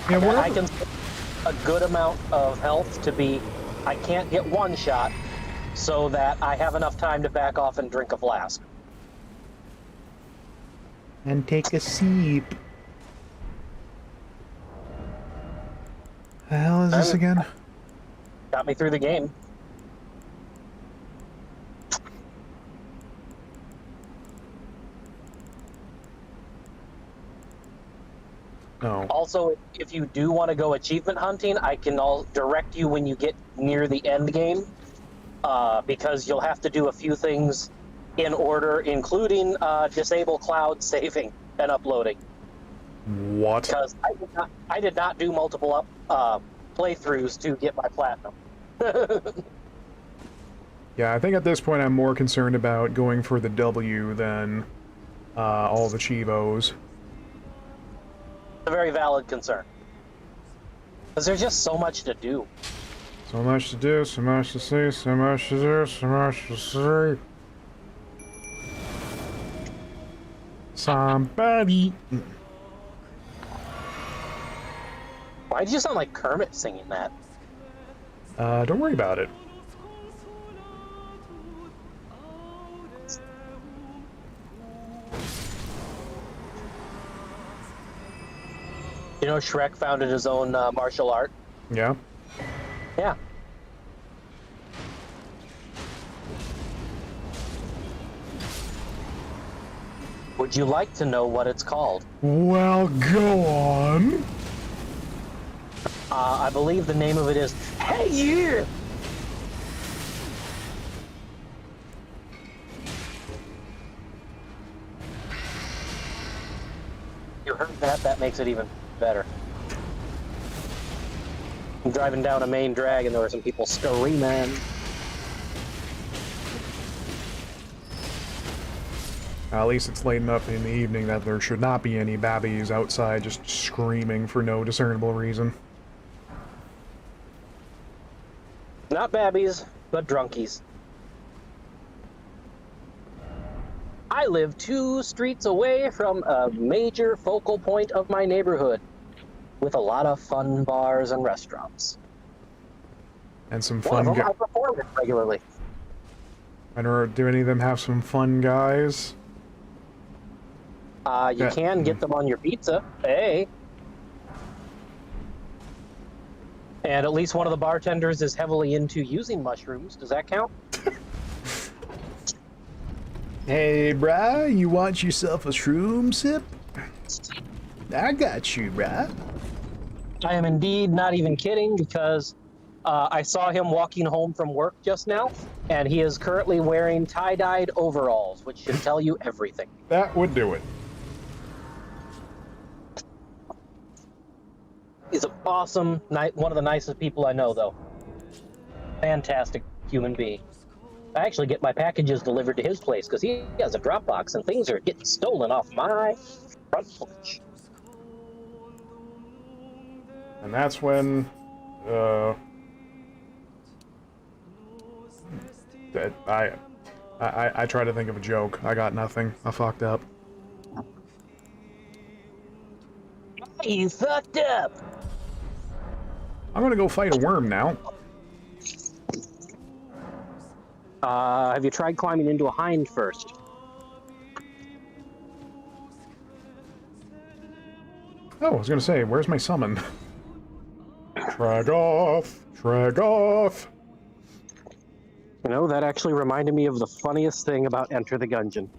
S2: Yeah,
S6: I can a good amount of health to be, I can't get one shot, so that I have enough time to back off and drink a flask.
S2: And take a sip. The hell is this again?
S6: Got me through the game.
S2: Oh.
S6: Also, if you do want to go achievement hunting, I can direct you when you get near the end game, because you'll have to do a few things in order, including disable cloud saving and uploading.
S2: What?
S6: Because I did not do multiple playthroughs to get my platinum.
S2: Yeah, I think at this point I'm more concerned about going for the W than all the Chivos.
S6: It's a very valid concern. Because there's just so much to do.
S2: So much to do, so much to see, so much to do, so much to see. Somebody.
S6: Why did you sound like Kermit singing that?
S2: Don't worry about it.
S6: You know, Shrek founded his own martial art.
S2: Yeah.
S6: Yeah. Would you like to know what it's called?
S2: Well, go on.
S6: I believe the name of it is Hey You! You heard that? That makes it even better. I'm driving down a main drag and there were some people screaming.
S2: At least it's late enough in the evening that there should not be any babbies outside just screaming for no discernible reason.
S6: Not babbies, but drunkies. I live 2 streets away from a major focal point of my neighborhood, with a lot of fun bars and restaurants.
S2: And some
S6: One
S2: fun
S6: of them I
S2: guys.
S6: perform at regularly.
S2: Do any of them have some fun guys?
S6: You can get them on your pizza. Hey. And at least one of the bartenders is heavily into using mushrooms. Does that count?
S2: Hey, brah, you want yourself a shroom sip? I got you, brah.
S6: I am indeed not even kidding, because I saw him walking home from work just now, and he is currently wearing tie-dyed overalls, which should tell you everything.
S2: That would do it.
S6: He's an awesome, one of the nicest people I know, though. Fantastic human being. I actually get my packages delivered to his place because he has a drop box and things are getting stolen off my front porch.
S2: And that's when, I try to think of a joke. I got nothing. I fucked up.
S6: You fucked up!
S2: I'm gonna go fight a worm now.
S6: Have you tried climbing into a hind first?
S2: Oh, I was gonna say, where's my summon? Drag off! Drag off!
S6: You know, that actually reminded me of the funniest thing about Enter the Gungeon.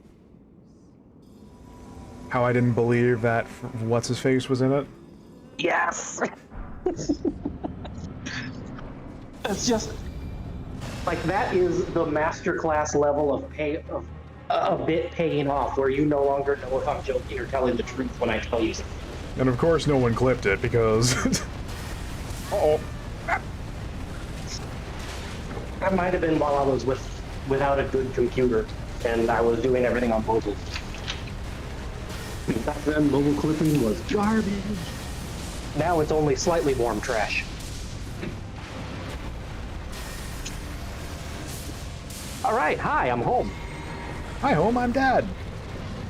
S2: How I didn't believe that what's-his-face was in it?
S6: Yes! It's just... like, that is the masterclass level of a bit paying off, where you no longer know if I'm joking or telling the truth when I tell you something.
S2: And of course no one clipped it, because... Uh-oh.
S6: That might have been while I was without a good computer, and I was doing everything on mobile. Back then, mobile clipping was garbage. Now it's only slightly warm trash. All right, hi, I'm home.
S2: Hi, home, I'm Dad.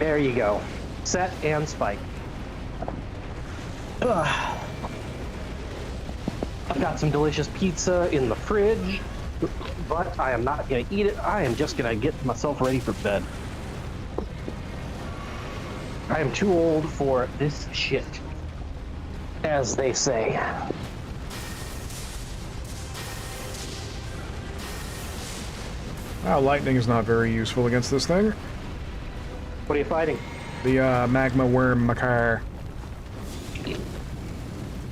S6: There you go. Set and spike. Ugh. I've got some delicious pizza in the fridge, but I am not going to eat it. I am just going to get myself ready for bed. I am too old for this shit, as they say.
S2: Wow, lightning is not very useful against this thing.
S6: What are you fighting?
S2: The magma worm Makar.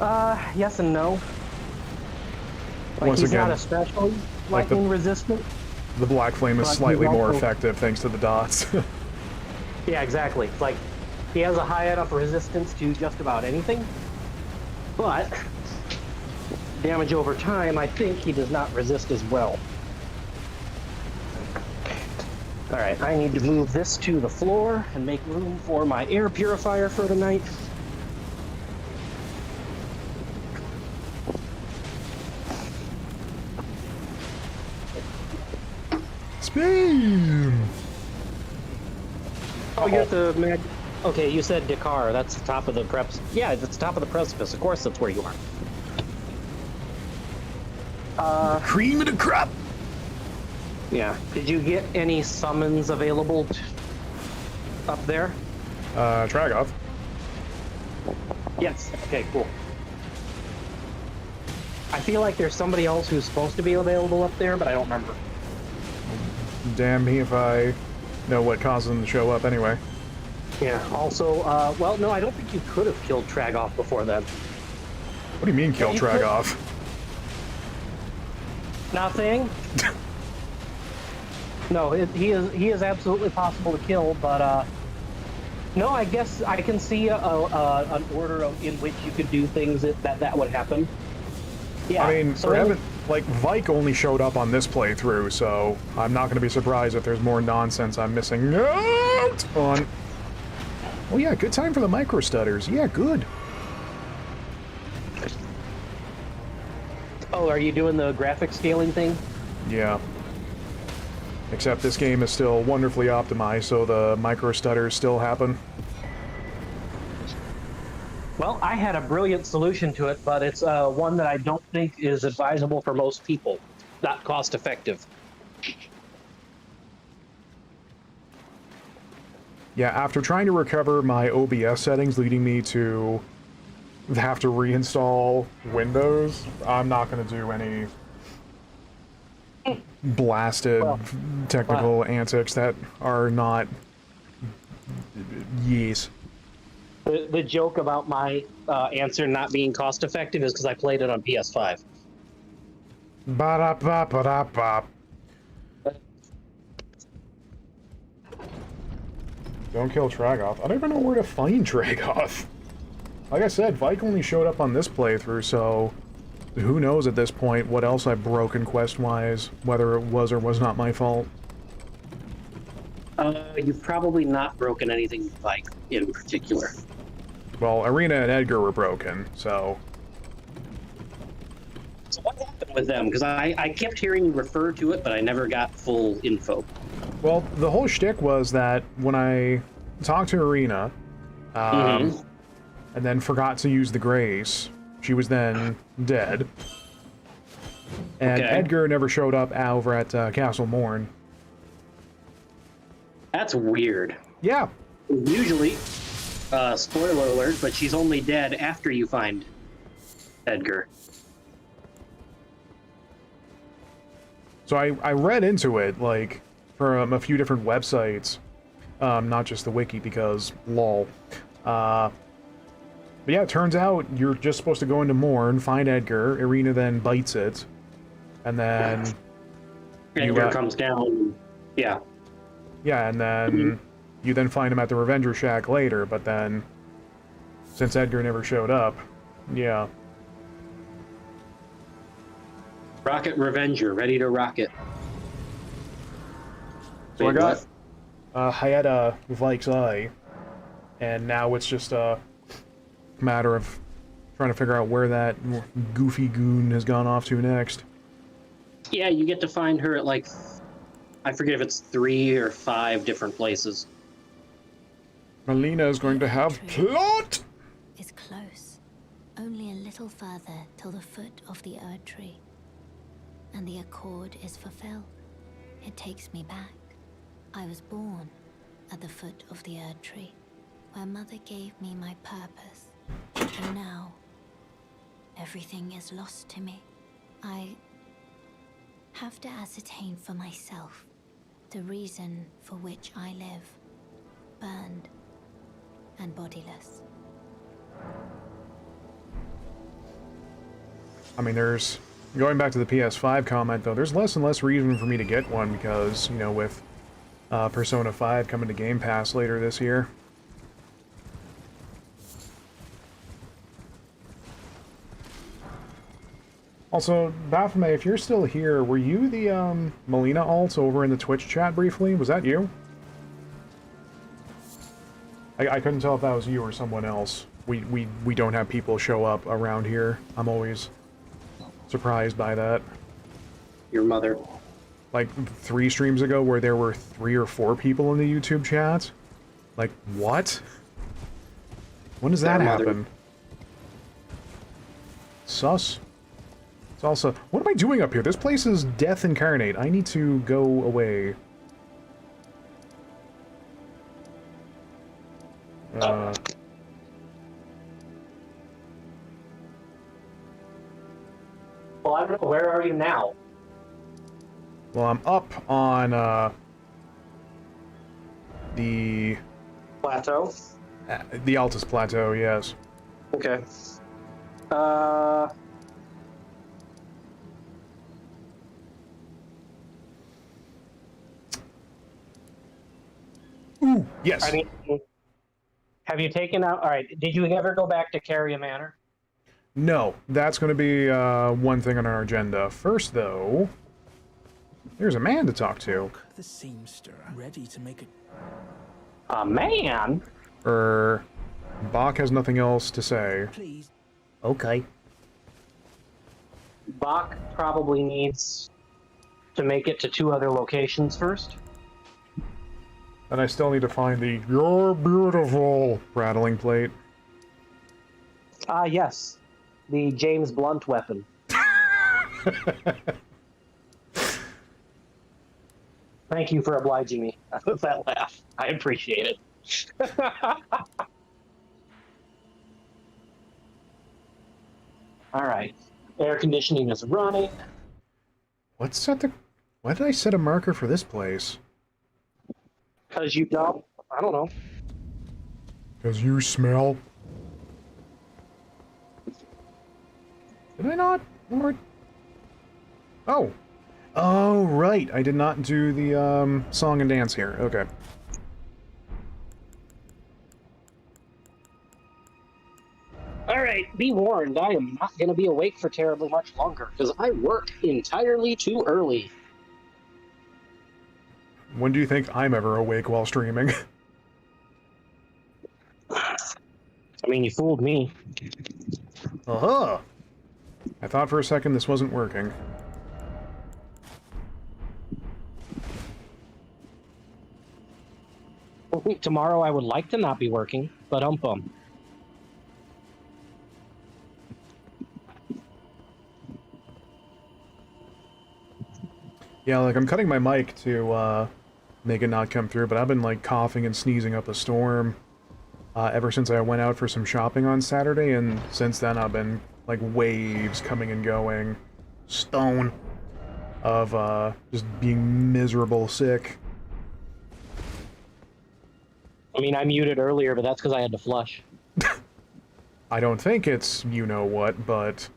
S6: Yes and no. Like,
S2: Once
S6: he's
S2: again,
S6: not especially
S2: like
S6: lightning resistant.
S2: The black flame is
S6: But
S2: slightly
S6: he's
S2: more
S6: also-
S2: effective thanks to the dots.
S6: Yeah, exactly. Like, he has a high enough resistance to just about anything, but damage over time, I think he does not resist as well. Alright, I need to move this to the floor and make room for my air purifier for tonight.
S2: Spin!
S6: Oh, you're at the mag. Okay, you said Dakar. That's the top of the preps. Yeah, that's the top of the precipice. Of course, that's where you are.
S2: Cream of the crop!
S6: Yeah. Did you get any summons available up there?
S2: Tragoth.
S6: Yes. Okay, cool. I feel like there's somebody else who's supposed to be available up there, but I don't remember.
S2: Damn me if I know what causes them to show up anyway.
S6: Yeah. Also, well, no, I don't think you could have killed Tragoth before then.
S2: What do you mean, kill
S6: Yeah, you could-
S2: Tragoth?
S6: Nothing. No, he is absolutely possible to kill, but no, I guess I can see an order in which you could do things that would happen. Yeah.
S2: I mean,
S6: so
S2: for heaven, like, Vike only showed up on this playthrough, so I'm not going to be surprised if there's more nonsense I'm missing out on. Oh yeah, good time for the micro stutters. Yeah, good.
S6: Oh, are you doing the graphic scaling thing?
S2: Yeah. Except this game is still wonderfully optimized, so the micro stutters still happen.
S6: Well, I had a brilliant solution to it, but it's one that I don't think is advisable for most people. Not cost effective.
S2: Yeah, after trying to recover my OBS settings, leading me to have to reinstall Windows, I'm not going to do any blasted technical antics that are not... Yes.
S6: The joke about my answer not being cost effective is because I played it on PS5.
S2: Ba-da-ba-ba-da-ba. Don't kill Tragoth. I don't even know where to find Tragoth. Like I said, Vike only showed up on this playthrough, so who knows at this point what else I've broken quest-wise, whether it was or was not my fault.
S6: You've probably not broken anything like in particular.
S2: Well, Arena and Edgar were broken, so...
S6: So what happened with them? Because I kept hearing you refer to it, but I never got full info.
S2: Well, the whole shtick was that when I talked to Arena, and then forgot to use the Grace, she was then dead. And
S6: Okay.
S2: Edgar never showed up over at Castle Morn.
S6: That's weird.
S2: Yeah.
S6: Usually, spoiler alert, but she's only dead after you find Edgar.
S2: So I read into it, like, from a few different websites, not just the wiki, because lol. But yeah, it turns out you're just supposed to go into Morn, find Edgar, Irina then bites it, and then...
S6: Edgar comes down. Yeah.
S2: Yeah, and then you then find him at the Revenger Shack later, but then, since Edgar never showed up, yeah.
S6: Rocket Revenger, ready to rocket.
S2: So
S6: Wait,
S2: I got
S6: what?
S2: Hayata Vike's eye, and now it's just a matter of trying to figure out where that goofy goon has gone off to next.
S6: Yeah, you get to find her at like, I forget if it's 3 or 5 different places.
S2: Melina is going to have plot!
S3: Is close. Only a little further till the foot of the Erd tree. And the accord is fulfilled. It takes me back. I was born at the foot of the Erd tree, where Mother gave me my purpose. And now, everything is lost to me. I have to ascertain for myself the reason for which I live, burned and bodiless.
S2: I mean, there's... Going back to the PS5 comment, though, there's less and less reason for me to get one, because, you know, with Persona 5 coming to Game Pass later this year. Also, Baphomet, if you're still here, were you the Melina alt over in the Twitch chat briefly? Was that you? I couldn't tell if that was you or someone else. We don't have people show up around here. I'm always surprised by that.
S6: Your mother.
S2: Like 3 streams ago where there were 3 or 4 people in the YouTube chat? Like, what? When does that happen? Sus. It's also... What am I doing up here? This place is death incarnate. I need to go away.
S6: Well, I don't know. Where are you now?
S2: Well, I'm up on, the
S6: Plateau?
S2: the Altus Plateau, yes.
S6: Okay.
S2: Ooh, yes.
S6: I mean, have you taken out... All right, did you ever go back to Carrier Manor?
S2: No, that's going to be one thing on our agenda. First, though, there's a man to talk to.
S4: The seamster, ready to make
S6: A man?
S2: Bach has nothing else to say.
S4: Please.
S2: Okay.
S6: Bach probably needs to make it to 2 other locations first.
S2: And I still need to find the "You're beautiful" rattling plate.
S6: Yes. The James Blunt weapon. Thank you for obliging me with that laugh. I appreciate it. All right. Air conditioning is running.
S2: Why did I set a marker for this place?
S6: Because you don't. I don't know.
S2: Because you smell. Did I not? Lord? Oh. Oh, right. I did not do the song and dance here. Okay.
S6: All right, be warned, I am not going to be awake for terribly much longer, because I work entirely too early.
S2: When do you think I'm ever awake while streaming?
S6: I mean, you fooled me.
S2: Uh-huh. I thought for a second this wasn't working.
S6: Tomorrow I would like to not be working, but bum.
S2: Yeah, like, I'm cutting my mic to, make it not come through, but I've been, like, coughing and sneezing up a storm, ever since I went out for some shopping on Saturday, and since then I've been, like, waves coming and going, stone, of, just being miserable sick.
S6: I mean, I muted earlier, but that's because I had to flush.
S2: I don't think it's you-know-what, but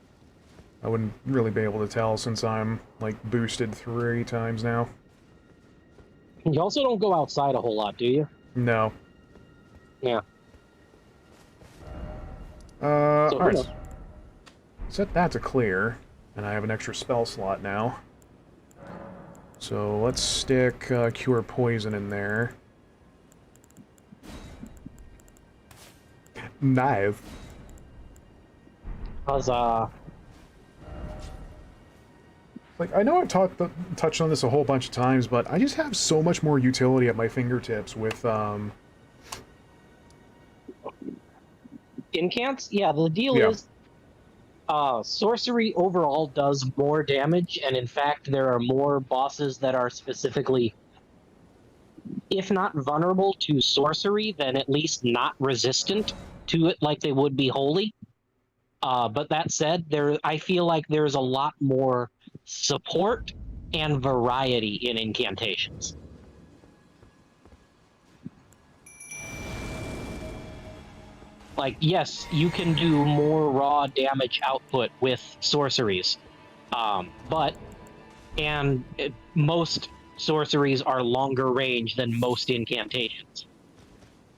S2: I wouldn't really be able to tell since I'm, like, boosted 3 times now.
S6: You also don't go outside a whole lot, do you?
S2: No.
S6: Yeah.
S2: Alright. Set that to clear, and I have an extra spell slot now. So let's stick Cure Poison in there. Nice.
S6: Huzzah.
S2: Like, I know I've touched on this a whole bunch of times, but I just have so much more utility at my fingertips with,
S6: Incants? Yeah, the deal is, sorcery overall does more damage, and in fact, there are more bosses that are specifically, if not vulnerable to sorcery, then at least not resistant to it like they would be holy. But that said, I feel like there's a lot more support and variety in incantations. Like, yes, you can do more raw damage output with sorceries, most sorceries are longer range than most incantations.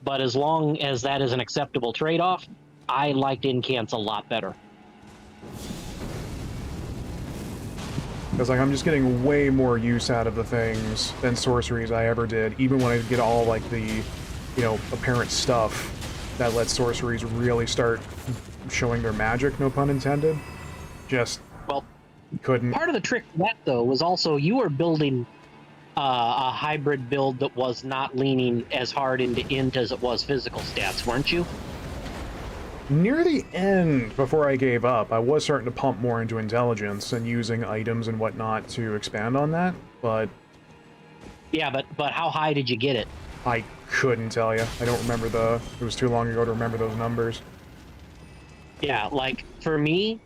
S6: But as long as that is an acceptable trade-off, I liked incants a lot better.
S2: Because like I'm just getting way more use out of the things than sorceries I ever did, even when I get all like the, you know, apparent stuff that lets sorceries really start showing their magic, no pun intended. Just
S6: Well,
S2: couldn't.
S6: part of the trick to that, though, was also you were building a hybrid build that was not leaning as hard into int as it was physical stats, weren't you?
S2: Near the end, before I gave up, I was starting to pump more into intelligence and using items and whatnot to expand on that, but...
S6: Yeah, but how high did you get it?
S2: I couldn't tell you. I don't remember it was too long ago to remember those numbers.
S6: Yeah, like, for me,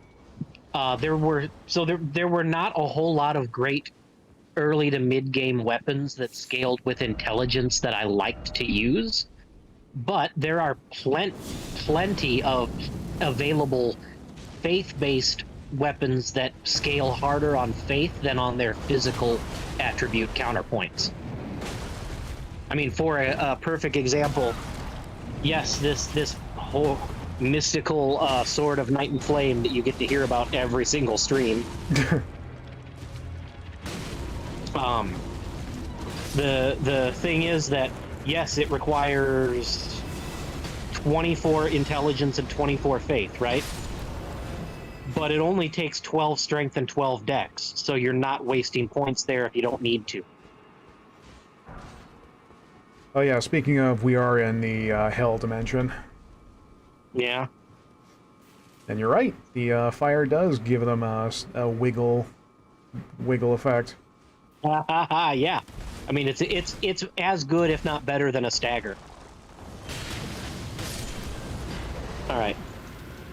S6: there were not a whole lot of great early to mid-game weapons that scaled with intelligence that I liked to use, but there are plenty of available faith-based weapons that scale harder on faith than on their physical attribute counterpoints. I mean, for a perfect example, yes, this whole mystical sword of Night and Flame that you get to hear about every single stream. The thing is that, yes, it requires 24 intelligence and 24 faith, right? But it only takes 12 strength and 12 dex, so you're not wasting points there if you don't need to.
S2: Oh yeah, speaking of, we are in the hell dimension.
S6: Yeah.
S2: And you're right, the fire does give them a wiggle effect.
S6: Yeah. I mean, it's as good, if not better, than a stagger. All right.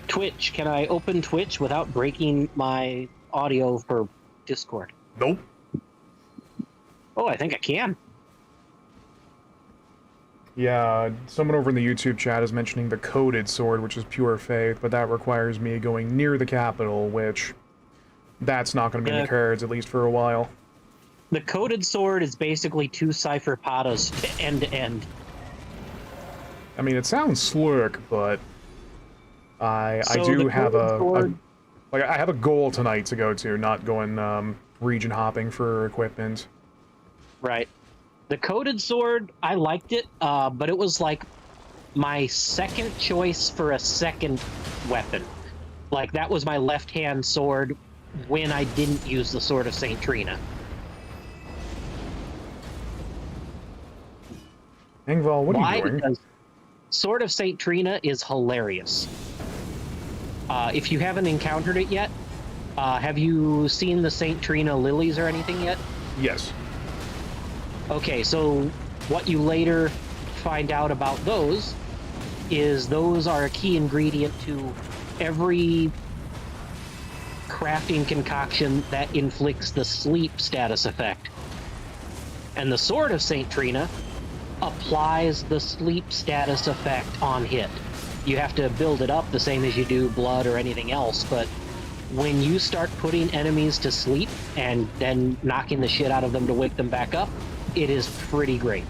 S6: Twitch. Can I open Twitch without breaking my audio for Discord?
S2: Nope.
S6: Oh, I think I can.
S2: Yeah, someone over in the YouTube chat is mentioning the coded sword, which is pure faith, but that requires me going near the capital, which that's not going to be in the cards, at least for a while.
S6: The coded sword is basically 2 Cypher Patas end to end.
S2: I mean, it sounds slick, but I
S6: So
S2: do
S6: the
S2: have
S6: coded sword-
S2: I have a goal tonight to go to, not going region hopping for equipment.
S6: Right. The coded sword, I liked it, but it was like my second choice for a second weapon. Like, that was my left-hand sword when I didn't use the Sword of St. Trina.
S2: Engval, what are
S6: Why?
S2: you doing?
S6: Because Sword of St. Trina is hilarious. If you haven't encountered it yet, have you seen the St. Trina lilies or anything yet?
S2: Yes.
S6: Okay, so what you later find out about those is those are a key ingredient to every crafting concoction that inflicts the sleep status effect. And the Sword of St. Trina applies the sleep status effect on hit. You have to build it up the same as you do blood or anything else, but when you start putting enemies to sleep and then knocking the shit out of them to wake them back up, it is pretty great.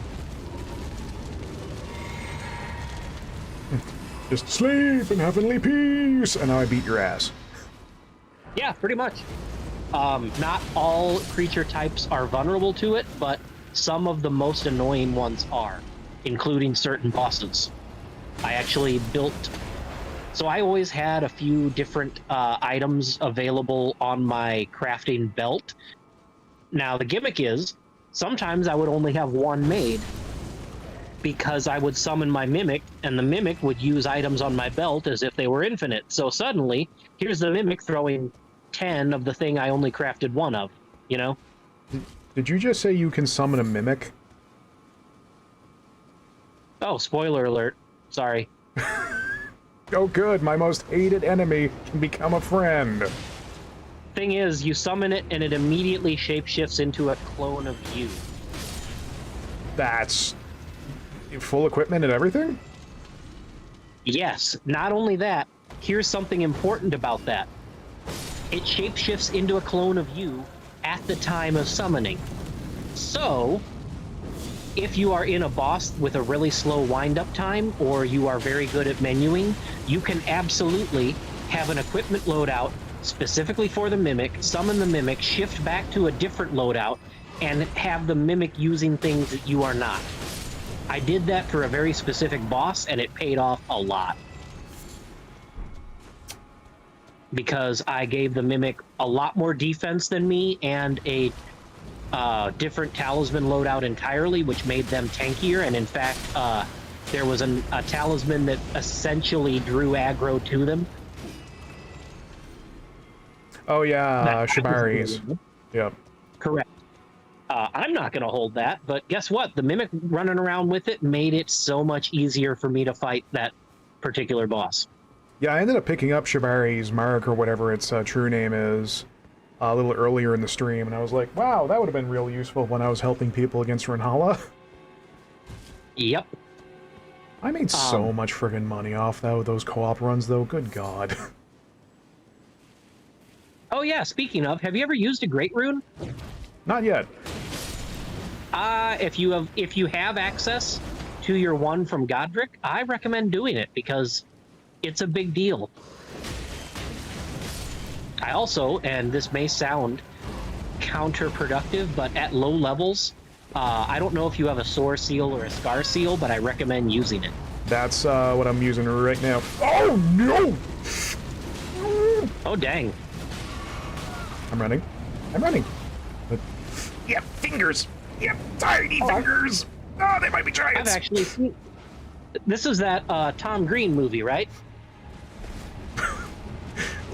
S2: Just sleep in heavenly peace, and now I beat your ass.
S6: Yeah, pretty much. Not all creature types are vulnerable to it, but some of the most annoying ones are, including certain bosses. I actually built... So I always had a few different items available on my crafting belt. Now, the gimmick is, sometimes I would only have one made, because I would summon my Mimic, and the Mimic would use items on my belt as if they were infinite. So suddenly, here's the Mimic throwing 10 of the thing I only crafted 1 of, you know?
S2: Did you just say you can summon a mimic?
S6: Oh, spoiler alert. Sorry.
S2: Oh good, my most hated enemy can become a friend.
S6: Thing is, you summon it, and it immediately shapeshifts into a clone of you.
S2: That's... full equipment and everything?
S6: Yes, not only that, here's something important about that. It shapeshifts into a clone of you at the time of summoning. So, if you are in a boss with a really slow wind-up time, or you are very good at menuing, you can absolutely have an equipment loadout specifically for the Mimic, summon the Mimic, shift back to a different loadout, and have the Mimic using things that you are not. I did that for a very specific boss, and it paid off a lot. Because I gave the Mimic a lot more defense than me and a different talisman loadout entirely, which made them tankier. And in fact, there was a talisman that essentially drew aggro to them.
S2: Oh yeah, Shibari's. Yep.
S6: Correct. I'm not going to hold that, but guess what? The Mimic running around with it made it so much easier for me to fight that particular boss.
S2: Yeah, I ended up picking up Shibari's mark, or whatever its true name is, a little earlier in the stream, and I was like, wow, that would have been real useful when I was helping people against Renhala.
S6: Yep.
S2: I made so much friggin' money off those co-op runs, though. Good God.
S6: Oh yeah, speaking of, have you ever used a Great Rune?
S2: Not yet.
S6: If you have access to your one from Godric, I recommend doing it because it's a big deal. I also, and this may sound counterproductive, but at low levels, I don't know if you have a Sore Seal or a Scar Seal, but I recommend using it.
S2: That's what I'm using right now. Oh no!
S6: Oh dang.
S2: I'm running. I'm running. But... Yep, fingers! Yep, tiny fingers! Oh, they might be giants!
S6: I've actually seen... This is that Tom Green movie, right?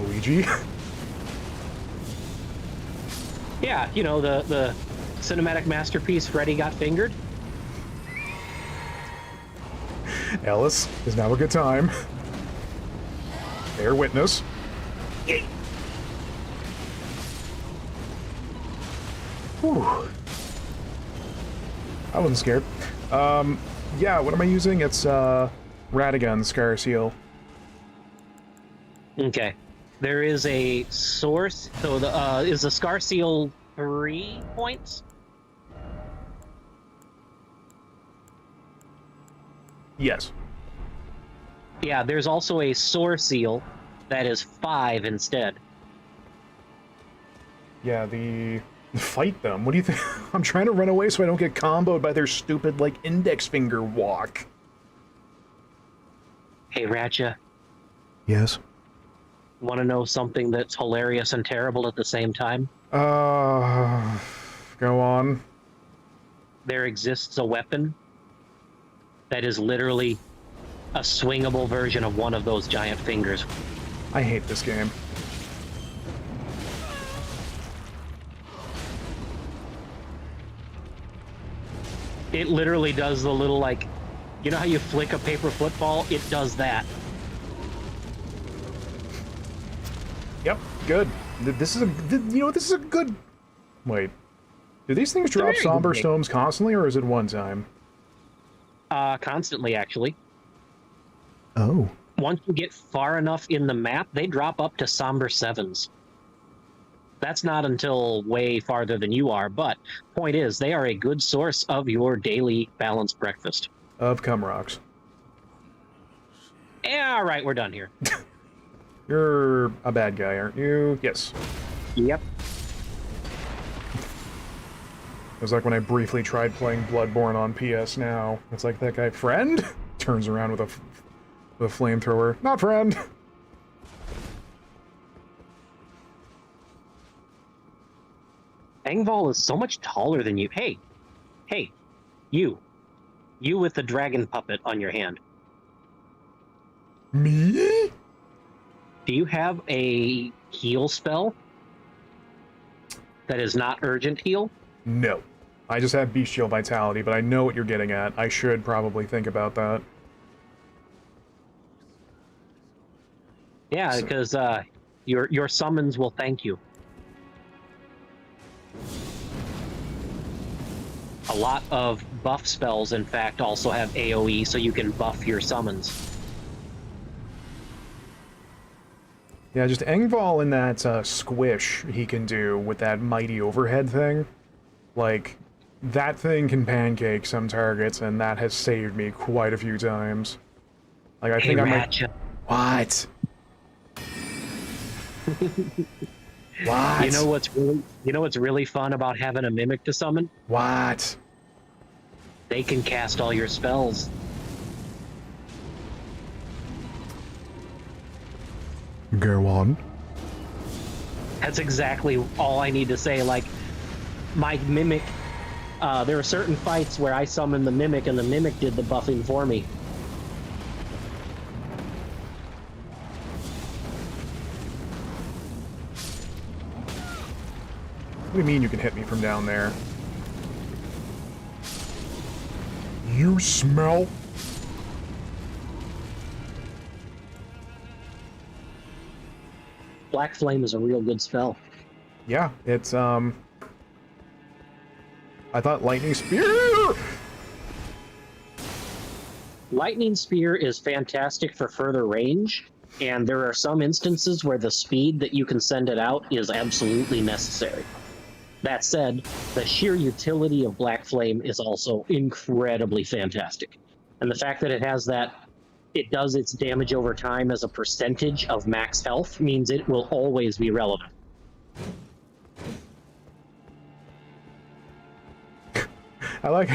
S2: Luigi?
S6: Yeah, you know, the cinematic masterpiece Freddy Got Fingered.
S2: Ellis is now a good time. Bear witness. Yay! Whew. I wasn't scared. Yeah, what am I using? It's Radagon Scar Seal.
S6: Okay. There is a source. So is the Scar Seal 3 points?
S2: Yes.
S6: Yeah, there's also a Sore Seal that is 5 instead.
S2: Yeah, fight them. What do you think? I'm trying to run away so I don't get comboed by their stupid, like, index finger walk.
S6: Hey, Ratcha.
S2: Yes?
S6: Want to know something that's hilarious and terrible at the same time?
S2: Go on.
S6: There exists a weapon that is literally a swingable version of one of those giant fingers.
S2: I hate this game.
S6: It literally does the little, like, you know how you flick a paper football? It does that.
S2: Yep, good. This is this is a good... Wait. Do these things drop
S6: very
S2: somber
S6: good game.
S2: stones constantly, or is it one time?
S6: Constantly, actually.
S2: Oh.
S6: Once you get far enough in the map, they drop up to somber 7s. That's not until way farther than you are, but point is, they are a good source of your daily balanced breakfast.
S2: Of cum rocks.
S6: Yeah, all right, we're done here.
S2: You're a bad guy, aren't you? Yes.
S6: Yep.
S2: It was like when I briefly tried playing Bloodborne on PS Now. It's like, that guy, friend? Turns around with a flamethrower. Not friend!
S6: Engvall is so much taller than you. Hey, you with the dragon puppet on your hand.
S2: Me?
S6: Do you have a heal spell that is not urgent heal?
S2: No. I just have Bestial Vitality, but I know what you're getting at. I should probably think about that.
S6: Yeah, because your summons will thank you. A lot of buff spells, in fact, also have AoE, so you can buff your summons.
S2: Yeah, just Engvall in that squish he can do with that mighty overhead thing. Like, that thing can pancake some targets, and that has saved me quite a few times. Like, I think I might...
S6: Ratchet.
S2: What? What?
S6: You know what's really fun about having a mimic to summon?
S2: What?
S6: They can cast all your spells.
S2: Go on.
S6: That's exactly all I need to say. Like, my mimic, there are certain fights where I summoned the mimic and the mimic did the buffing for me.
S2: What do you mean you can hit me from down there? You smell?
S6: Black Flame is a real good spell.
S2: Yeah, it's, I thought Lightning Spear!
S6: Lightning Spear is fantastic for further range, and there are some instances where the speed that you can send it out is absolutely necessary. That said, the sheer utility of Black Flame is also incredibly fantastic. And the fact that it has that, it does its damage over time as a percentage of max health means it will always be relevant.
S2: I like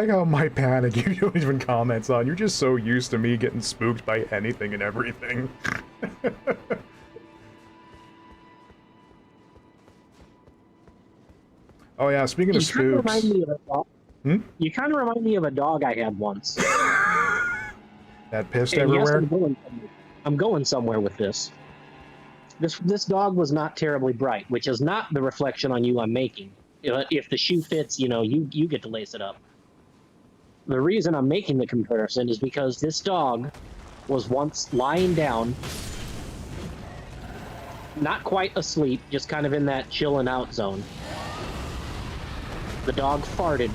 S2: how my panic you don't even comments on. You're just so used to me getting spooked by anything and everything. Oh yeah, speaking of spooks.
S6: You kind of remind me of a dog I had once.
S2: That pissed
S6: And yes,
S2: everywhere?
S6: I'm going somewhere with this. This dog was not terribly bright, which is not the reflection on you I'm making. If the shoe fits, you know, you get to lace it up. The reason I'm making the comparison is because this dog was once lying down, not quite asleep, just kind of in that chilling out zone. The dog farted,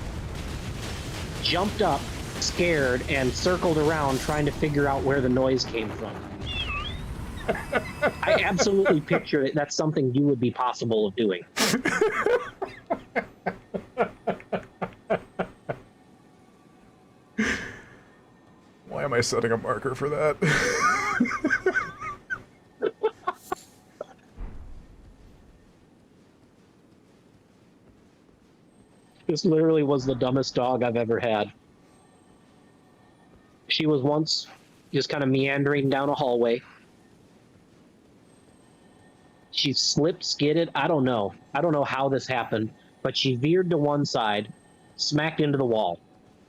S6: jumped up, scared, and circled around trying to figure out where the noise came from. I absolutely picture it. That's something you would be possible of doing.
S2: Why am I setting a marker for that?
S6: This literally was the dumbest dog I've ever had. She was once just kind of meandering down a hallway. She slipped, skidded. I don't know. I don't know how this happened, but she veered to one side, smacked into the wall.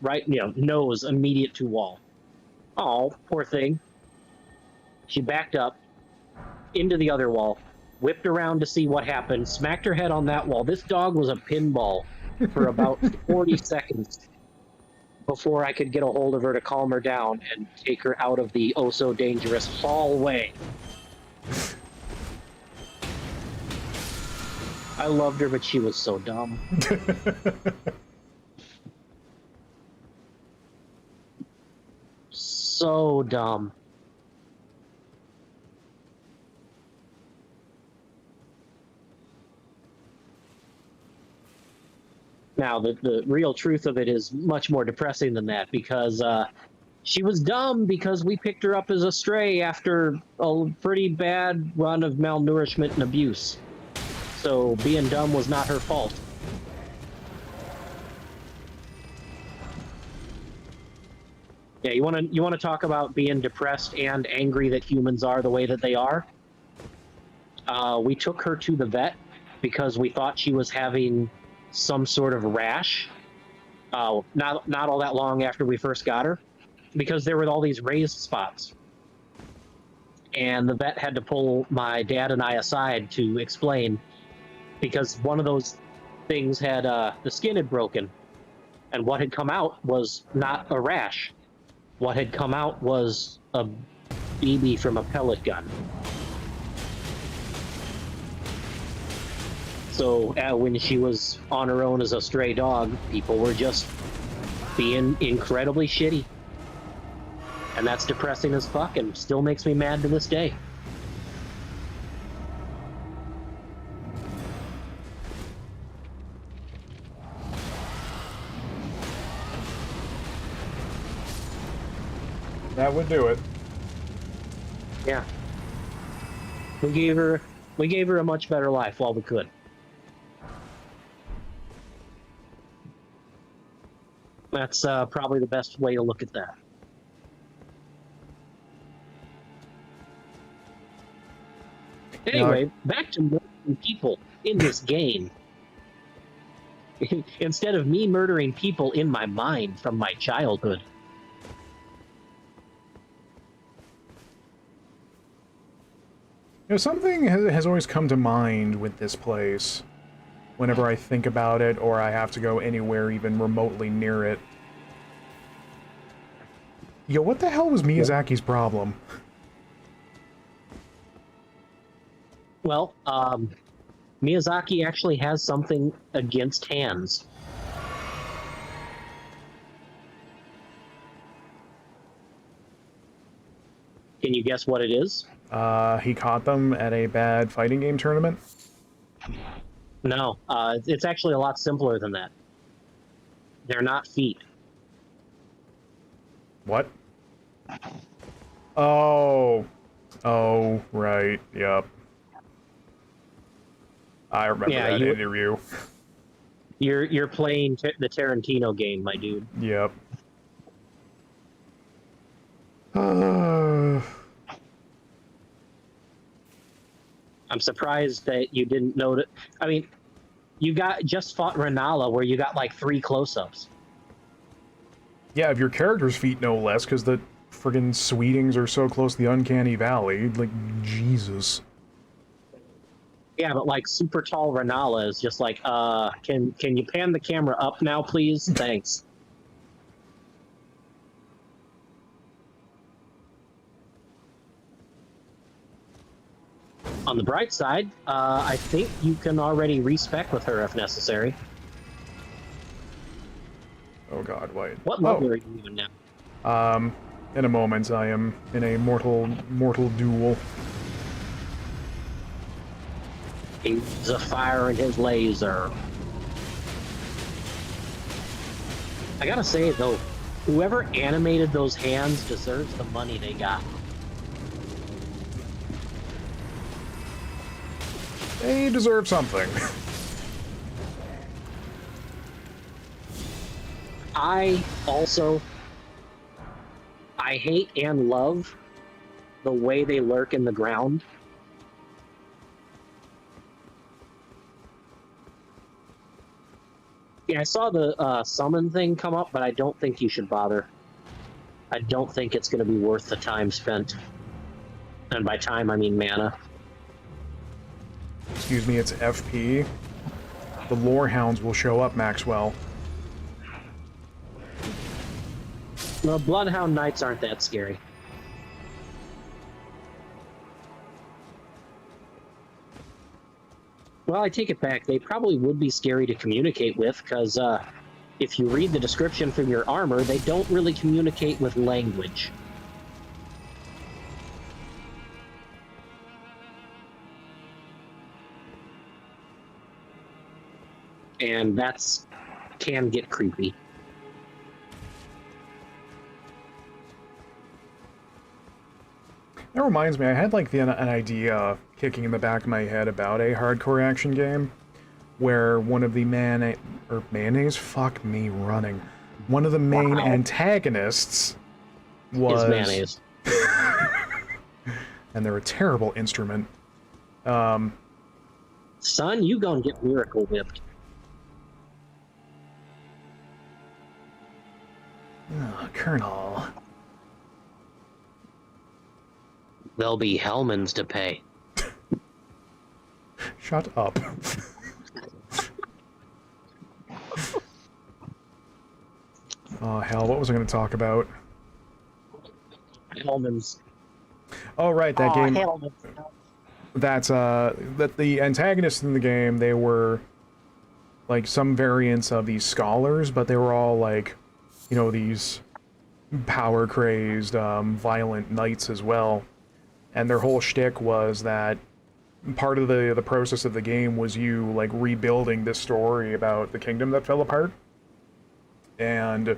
S6: Right, nose immediate to wall. Oh, poor thing. She backed up into the other wall, whipped around to see what happened, smacked her head on that wall. This dog was a pinball for about 40 seconds before I could get a hold of her to calm her down and take her out of the oh-so-dangerous hallway. I loved her, but she was so dumb. So dumb. Now, the real truth of it is much more depressing than that, because she was dumb because we picked her up as a stray after a pretty bad run of malnourishment and abuse. So being dumb was not her fault. Yeah, you want to talk about being depressed and angry that humans are the way that they are? We took her to the vet because we thought she was having some sort of rash. Not all that long after we first got her, because there were all these raised spots. And the vet had to pull my dad and I aside to explain, because one of those things had the skin had broken, and what had come out was not a rash. What had come out was a BB from a pellet gun. So when she was on her own as a stray dog, people were just being incredibly shitty. And that's depressing as fuck and still makes me mad to this day.
S2: That would do it.
S6: Yeah. We gave her a much better life while we could. That's probably the best way to look at that. Anyway, back to murdering people in this game. Instead of me murdering people in my mind from my childhood.
S2: You know, something has always come to mind with this place whenever I think about it or I have to go anywhere even remotely near it. Yo, what the hell was Miyazaki's problem?
S6: Well, Miyazaki actually has something against hands. Can you guess what it is?
S2: He caught them at a bad fighting game tournament?
S6: No, it's actually a lot simpler than that. They're not feet.
S2: What? Oh. Oh, right. Yep. I remember that interview.
S6: You're playing the Tarantino game, my dude.
S2: Yep.
S6: I'm surprised that you didn't know that. I mean, you just fought Renala where you got like 3 close-ups.
S2: Yeah, of your character's feet, no less, because the friggin' Sweetings are so close to the Uncanny Valley. Like, Jesus.
S6: Yeah, but like super tall Renala is just like, can you pan the camera up now, please? Thanks. On the bright side, I think you can already respec with her if necessary.
S2: Oh god, wait.
S6: What level are you even now?
S2: In a moment, I am in a mortal duel.
S6: He's a fire in his laser. I gotta say, though, whoever animated those hands deserves the money they got.
S2: They deserve something.
S6: I hate and love the way they lurk in the ground. Yeah, I saw the summon thing come up, but I don't think you should bother. I don't think it's going to be worth the time spent. And by time, I mean mana.
S2: Excuse me, it's FP. The lore hounds will show up, Maxwell.
S6: The Bloodhound Knights aren't that scary. Well, I take it back. They probably would be scary to communicate with, because if you read the description for your armor, they don't really communicate with language. And can get creepy.
S2: That reminds me, I had like an idea kicking in the back of my head about a hardcore action game where one of the mayonnaise? Fuck me running. One of the main antagonists was...
S6: Is mayonnaise.
S2: And they're a terrible instrument.
S6: Son, you gonna get miracle whipped.
S2: Oh, Colonel.
S6: There'll be Hellmans to pay.
S2: Shut up. Oh, hell, what was I going to talk about?
S6: Hellmans.
S2: Oh, right, that game.
S6: Hellmans.
S2: That's, that the antagonists in the game, they were, like, some variants of these scholars, but they were all, like, you know, these power-crazed, violent knights as well. And their whole shtick was that part of the process of the game was you, like, rebuilding this story about the kingdom that fell apart. And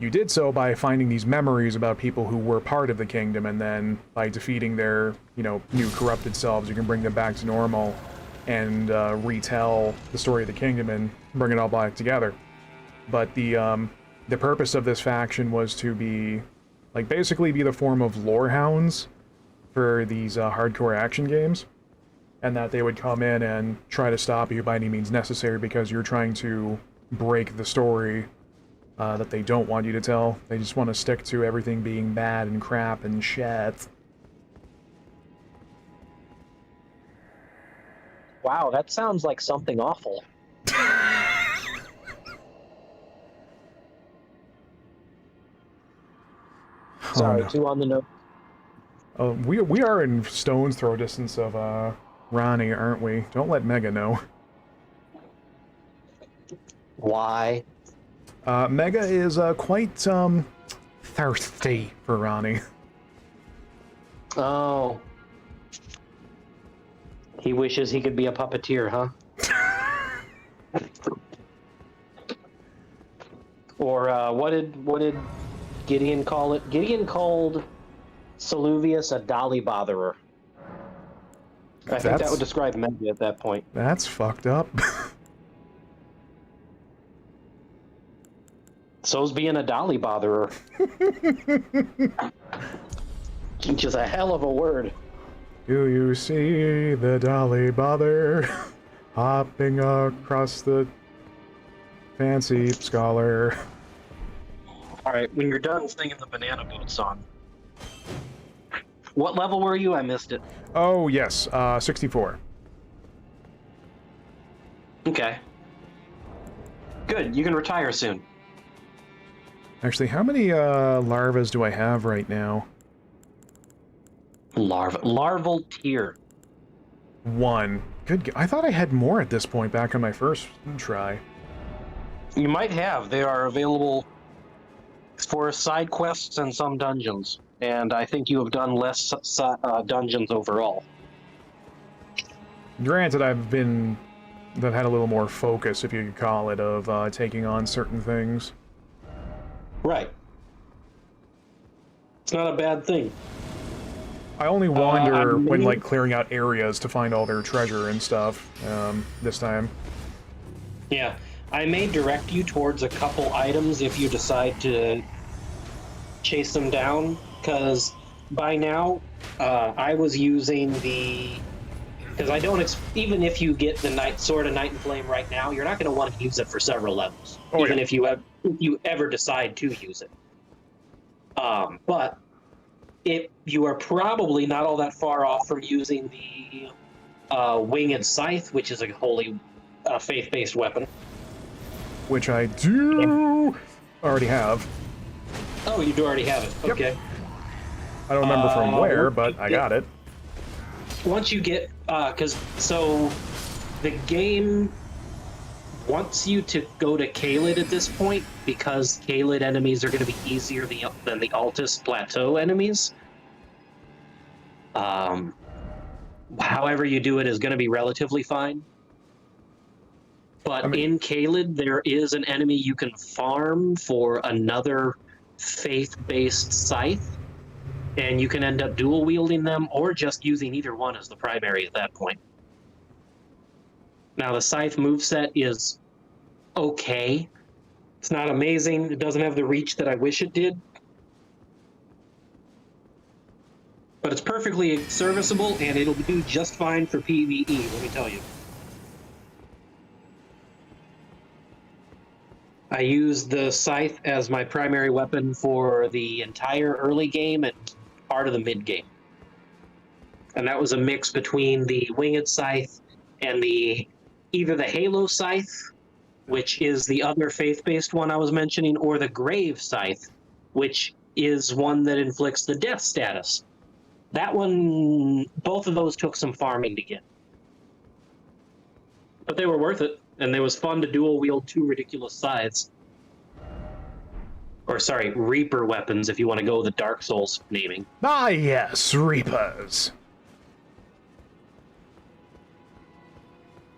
S2: you did so by finding these memories about people who were part of the kingdom, and then by defeating their, new corrupted selves, you can bring them back to normal and retell the story of the kingdom and bring it all back together. But the purpose of this faction was to be, basically be the form of lore hounds for these hardcore action games, and that they would come in and try to stop you by any means necessary because you're trying to break the story that they don't want you to tell. They just want to stick to everything being bad and crap and shit.
S6: Wow, that sounds like something awful. Sorry,
S2: no.
S6: two on the note.
S2: We are in stone's throw distance of Ronnie, aren't we? Don't let Mega know.
S6: Why?
S2: Mega is quite thirsty for Ronnie.
S6: Oh. He wishes he could be a puppeteer, huh? Or what did Gideon call it? Gideon called Saluvius a dolly botherer. I think that would describe Mega at that point.
S2: That's fucked up.
S6: So's being a dolly botherer. Which is a hell of a word.
S2: Do you see the dolly bother hopping across the fancy scholar?
S6: Alright, when you're done singing the Banana Boat song. What level were you? I missed it.
S2: Oh, yes, 64.
S6: Okay. Good, you can retire soon.
S2: Actually, how many larvas do I have right now?
S6: Larval tier.
S2: 1. Good. I thought I had more at this point back on my first try.
S6: You might have. They are available for side quests and some dungeons. And I think you have done less dungeons overall.
S2: Granted, I've had a little more focus, if you could call it, of taking on certain things.
S6: Right. It's not a bad thing.
S2: I only wander when, clearing out areas to find all their treasure and stuff, this time.
S6: Yeah. I may direct you towards a couple items if you decide to chase them down, because by now, I was using the... Because I don't... Even if you get the Sword of Night and Flame right now, you're not going to want to use it for several levels.
S2: Oh,
S6: even
S2: yeah.
S6: if you ever decide to use it. But you are probably not all that far off from using the Winged Scythe, which is a wholly faith-based weapon.
S2: Which I do already have.
S6: Oh, you do already have it.
S2: Yep.
S6: Okay.
S2: I don't remember from where, but I got it.
S6: Once you get... So the game wants you to go to Caelid at this point, because Caelid enemies are going to be easier than the Altus Plateau enemies. However you do it is going to be relatively fine. But in Caelid, there is an enemy you can farm for another faith-based scythe, and you can end up dual-wielding them, or just using either one as the primary at that point. Now, the scythe moveset is okay. It's not amazing. It doesn't have the reach that I wish it did. But it's perfectly serviceable, and it'll do just fine for PvE, let me tell you. I used the scythe as my primary weapon for the entire early game and part of the mid game. And that was a mix between the Winged Scythe and either the Halo Scythe, which is the other faith-based one I was mentioning, or the Grave Scythe, which is one that inflicts the death status. That one, both of those took some farming to get. But they were worth it, and it was fun to dual-wield two ridiculous scythes. Or, sorry, Reaper weapons, if you want to go with the Dark Souls naming.
S2: Ah, yes, Reapers.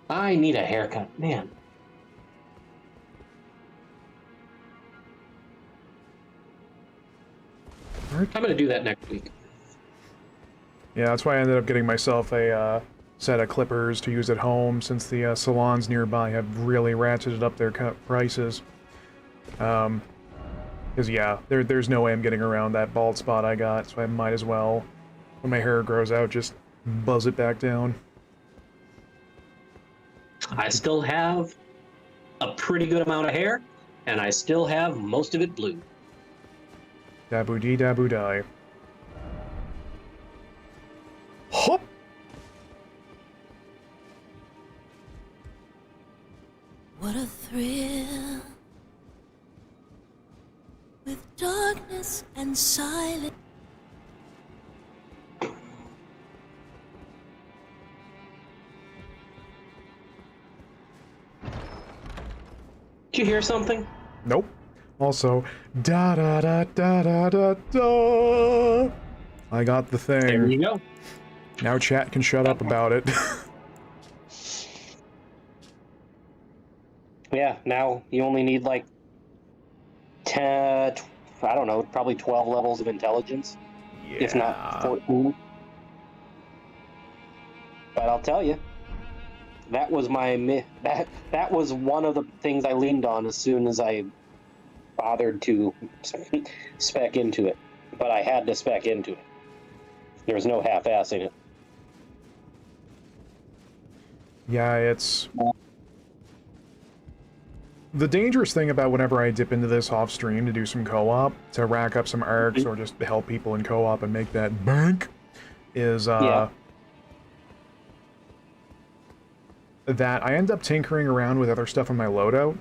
S6: I need a haircut, man. I'm going to do that next week.
S2: Yeah, that's why I ended up getting myself a set of clippers to use at home, since the salons nearby have really ratcheted up their prices. Because, yeah, there's no way I'm getting around that bald spot I got, so I might as well, when my hair grows out, just buzz it back down.
S6: I still have a pretty good amount of hair, and I still have most of it blue.
S2: Daboo-dee, daboo-die. Hop!
S7: What a thrill with darkness and silence.
S6: Did you hear something?
S2: Nope. Also, da da da da da da da. I got the thing.
S6: There you go.
S2: Now chat can shut up about it.
S6: Yeah, now you only need like 10, I don't know, probably 12 levels of intelligence, if not 14. But I'll tell you, that was that was one of the things I leaned on as soon as I bothered to spec into it. But I had to spec into it. There was no half-assing it.
S2: Yeah, it's... The dangerous thing about whenever I dip into this off-stream to do some co-op, to rack up some arcs, or just help people in co-op and make that bank, is, that I end up tinkering around with other stuff in my loadout,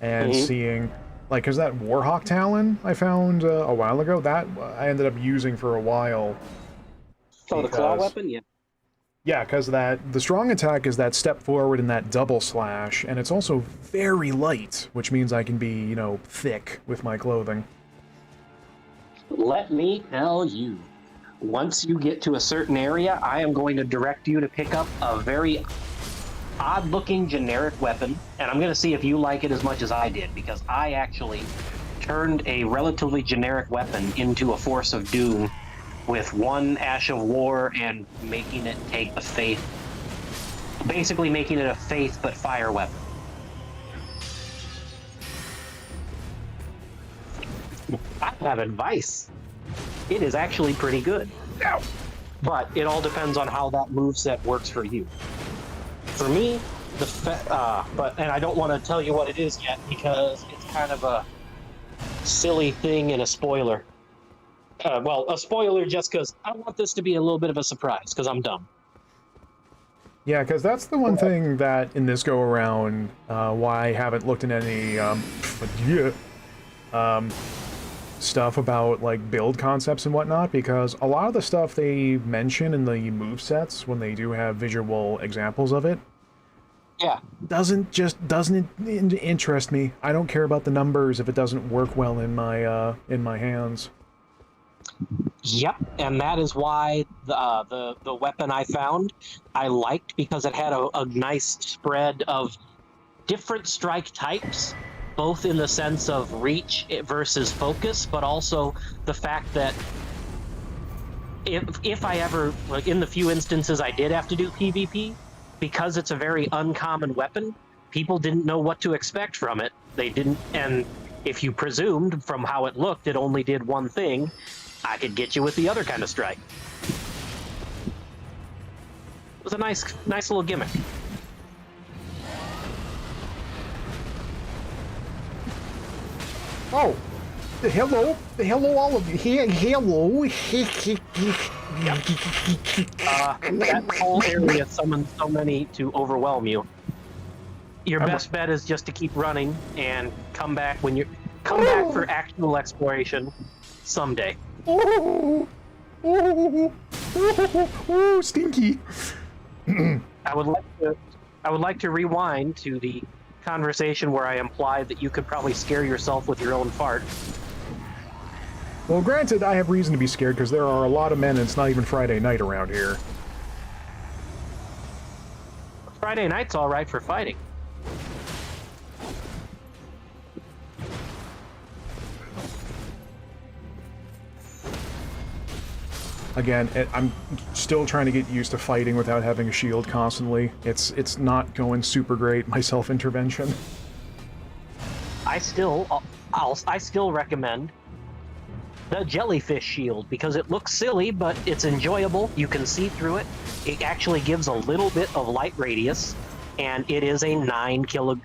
S2: and seeing, like, because that Warhawk Talon I found a while ago, that I ended up using for a while.
S6: Oh, the claw weapon? Yeah.
S2: Yeah, because the strong attack is that step forward and that double slash, and it's also very light, which means I can be, you know, thick with my clothing.
S6: Let me tell you, once you get to a certain area, I am going to direct you to pick up a very odd-looking generic weapon, and I'm going to see if you like it as much as I did, because I actually turned a relatively generic weapon into a force of doom with one Ash of War and making it take the faith, basically making it a faith but fire weapon. I have advice. It is actually pretty good.
S2: Ow.
S6: But it all depends on how that moveset works for you. For me, and I don't want to tell you what it is yet because it's kind of a silly thing and a spoiler. Well, a spoiler just because I want this to be a little bit of a surprise because I'm dumb.
S2: Yeah, because that's the one thing that in this go-around, why I haven't looked at any stuff about like build concepts and whatnot, because a lot of the stuff they mention in the movesets when they do have visual examples of it, doesn't interest me. I don't care about the numbers if it doesn't work well in my hands.
S6: Yep, and that is why the weapon I found I liked, because it had a nice spread of different strike types, both in the sense of reach versus focus, but also the fact that if I ever, like in the few instances I did have to do PvP, because it's a very uncommon weapon, people didn't know what to expect from it. They didn't, and if you presumed from how it looked, it only did one thing, I could get you with the other kind of strike. It was a nice little gimmick.
S2: Oh, hello all of you. Hello.
S6: That whole area summoned so many to overwhelm you. Your best bet is just to keep running and come back for actual exploration someday.
S2: Oh, stinky.
S6: I would like to rewind to the conversation where I implied that you could probably scare yourself with your own fart.
S2: Well, granted, I have reason to be scared because there are a lot of men and it's not even Friday night around here.
S6: Friday night's all right for fighting.
S2: Again, I'm still trying to get used to fighting without having a shield constantly. It's not going super great, my self-intervention.
S6: I still recommend the Jellyfish Shield because it looks silly, but it's enjoyable. You can see through it. It actually gives a little bit of light radius, and it is a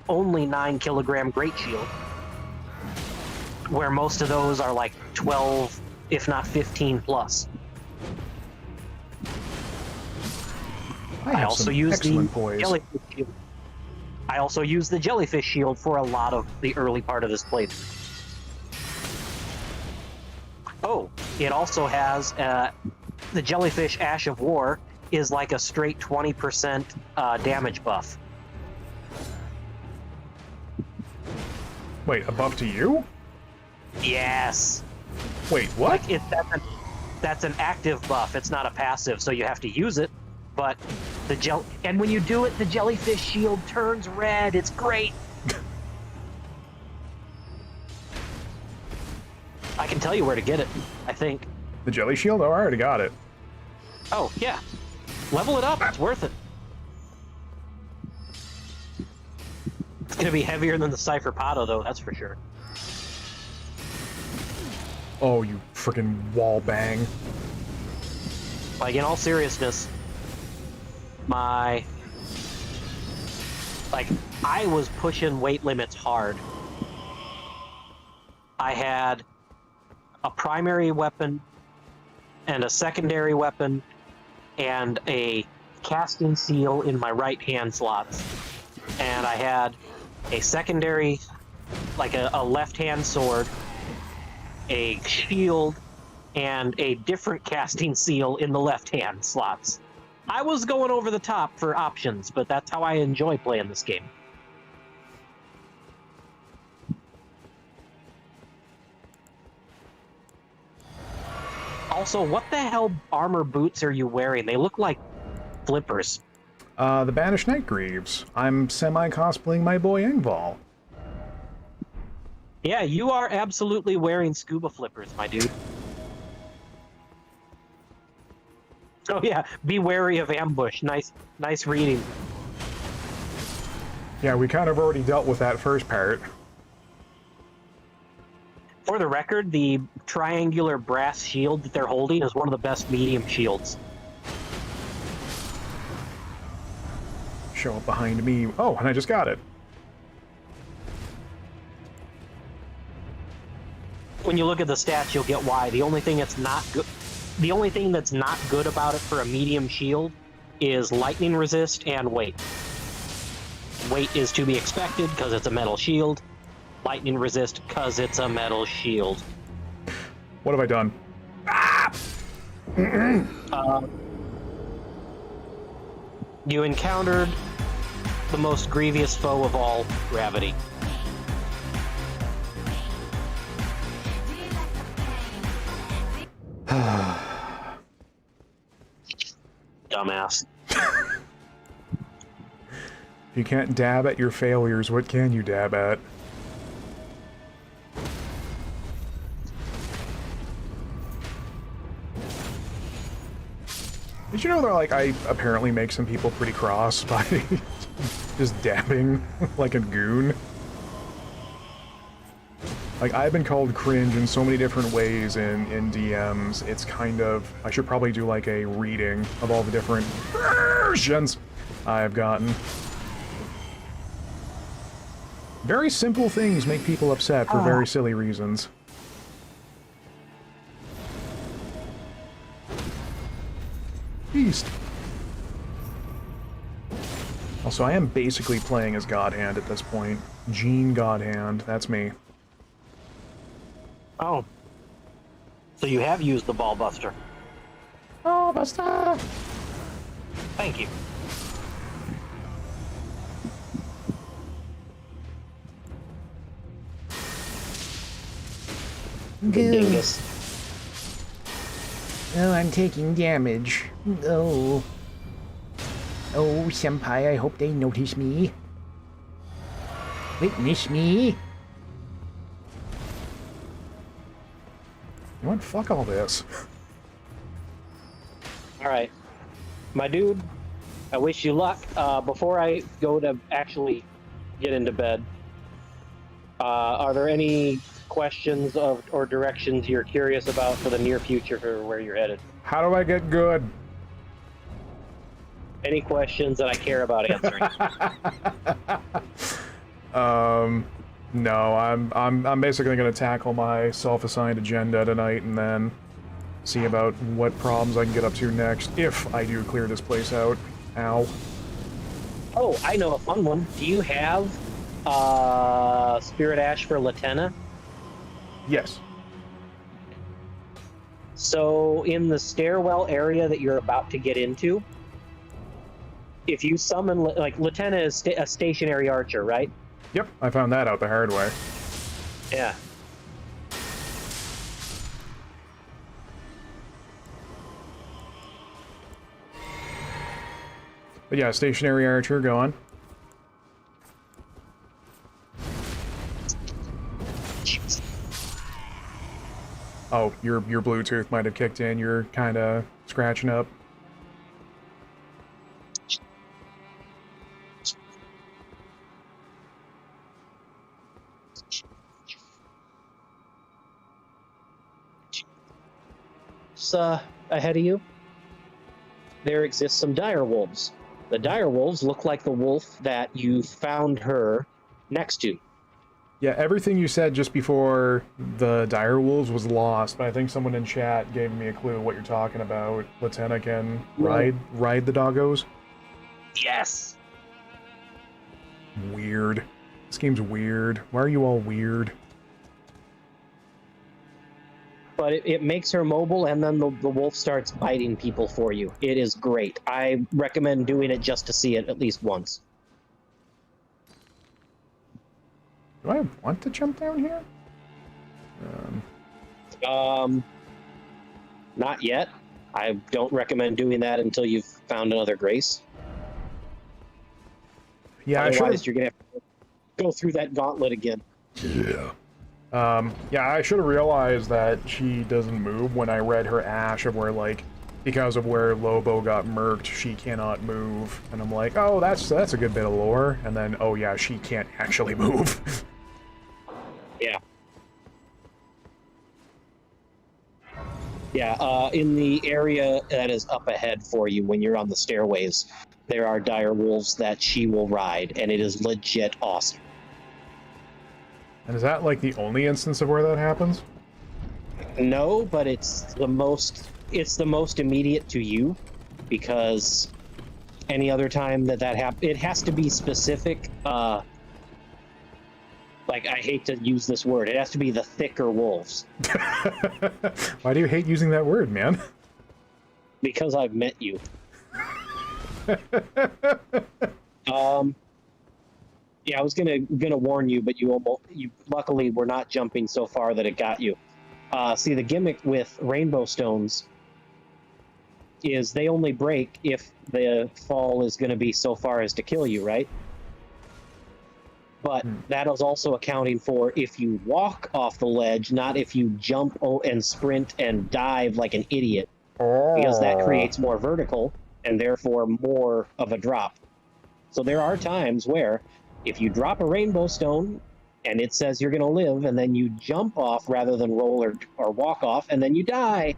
S6: only 9 kilogram Great Shield, where most of those are like 12, if not 15 plus. I also use the Jellyfish Shield. I also use the Jellyfish Shield for a lot of the early part of this playthrough. Oh, it also has the Jellyfish Ash of War is like a straight 20% damage buff.
S2: Wait, a buff to you?
S6: Yes.
S2: Wait, what?
S6: Like that's an active buff. It's not a passive, so you have to use it. But and when you do it, the Jellyfish Shield turns red. It's great. I can tell you where to get it, I think.
S2: The Jelly Shield? Oh, I already got it.
S6: Oh, yeah. Level it up. It's worth it. It's going to be heavier than the Cypher Pato, though, that's for sure.
S2: Oh, you freaking wall bang.
S6: Like, in all seriousness, I was pushing weight limits hard. I had a primary weapon and a secondary weapon and a casting seal in my right hand slots. And I had a secondary, like a left hand sword, a shield, and a different casting seal in the left hand slots. I was going over the top for options, but that's how I enjoy playing this game. Also, what the hell armor boots are you wearing? They look like flippers.
S2: The Banished Night Greaves. I'm semi-cosplaying my boy Engval.
S6: Yeah, you are absolutely wearing scuba flippers, my dude. Oh yeah, be wary of ambush. Nice reading.
S2: Yeah, we kind of already dealt with that first part.
S6: For the record, the triangular brass shield that they're holding is one of the best medium shields.
S2: Show up behind me. Oh, and I just got it.
S6: When you look at the stats, you'll get why. The only thing that's not good about it for a medium shield is lightning resist and weight. Weight is to be expected because it's a metal shield. Lightning resist because it's a metal shield.
S2: What have I done?
S6: You encountered the most grievous foe of all, gravity. Dumbass.
S2: If you can't dab at your failures, what can you dab at? Did you know that, like, I apparently make some people pretty cross by just dabbing like a goon? Like, I've been called cringe in so many different ways in DMs, it's kind of... I should probably do, like, a reading of all the different versions I've gotten. Very simple things make people upset for very silly reasons. Beast. Also, I am basically playing as God Hand at this point. Gene God Hand, that's me.
S6: Oh. So you have used the Ball Buster.
S2: Oh, Buster!
S6: Thank you. Good dingus.
S8: Oh, I'm taking damage. Oh. Oh, senpai, I hope they notice me. Witness me.
S2: You know what? Fuck all this.
S6: All right, my dude. I wish you luck. Before I go to actually get into bed, are there any questions or directions you're curious about for the near future for where you're headed?
S2: How do I get good?
S6: Any questions that I care about answering?
S2: No, I'm basically gonna tackle my self-assigned agenda tonight and then see about what problems I can get up to next if I do clear this place out. Ow.
S6: Oh, I know a fun one. Do you have Spirit Ash for Latena?
S2: Yes.
S6: So in the stairwell area that you're about to get into, if you summon, like, Latena is a stationary archer, right?
S2: Yep, I found that out the hard way.
S6: Yeah.
S2: But yeah, stationary archer, go on. Oh, your Bluetooth might have kicked in. You're kind of scratching up.
S6: Ahead of you, there exists some dire wolves. The dire wolves look like the wolf that you found her next to.
S2: Yeah, everything you said just before the dire wolves was lost, but I think someone in chat gave me a clue what you're talking about. Lieutenant can ride the doggos.
S6: Yes.
S2: Weird. This game's weird. Why are you all weird?
S6: But it makes her mobile, and then the wolf starts biting people for you. It is great. I recommend doing it just to see it at least once.
S2: Do I want to jump down here?
S6: Not yet. I don't recommend doing that until you've found another grace.
S2: Yeah,
S6: Otherwise, you're gonna have to go through that gauntlet again.
S2: Yeah. Yeah, I should have realized that she doesn't move when I read her ash of where, like, because of where Lobo got murked, she cannot move. And I'm like, oh, that's a good bit of lore. And then, oh yeah, she can't actually move.
S6: Yeah. Yeah, in the area that is up ahead for you when you're on the stairways, there are dire wolves that she will ride, and it is legit awesome.
S2: And is that, like, the only instance of where that happens?
S6: No, but it's the most immediate to you, because any other time that happens, it has to be specific. Like, I hate to use this word, it has to be the thicker wolves.
S2: Why do you hate using that word, man?
S6: Because I've met you. Yeah, I was gonna warn you, but you luckily were not jumping so far that it got you. See, the gimmick with rainbow stones is they only break if the fall is going to be so far as to kill you, right? But that is also accounting for if you walk off the ledge, not if you jump and sprint and dive like an idiot, because that creates more vertical and therefore more of a drop. So there are times where if you drop a rainbow stone and it says you're going to live, and then you jump off rather than roll or walk off, and then you die,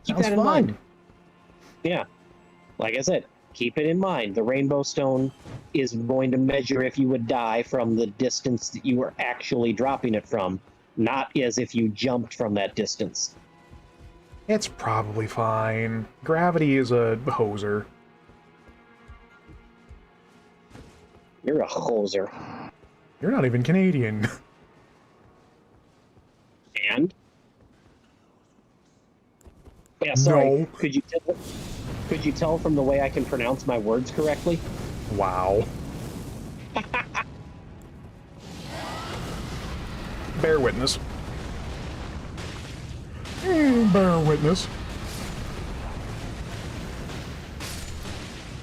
S6: keep that in mind. Yeah. Like I said, keep it in mind. The rainbow stone is going to measure if you would die from the distance that you were actually dropping it from, not as if you jumped from that distance.
S2: It's probably fine. Gravity is a hoser.
S6: You're a hoser.
S2: You're not even Canadian.
S6: And? Yeah, sorry.
S2: No.
S6: Could you tell from the way I can pronounce my words correctly?
S2: Wow. Bear witness. Bear witness.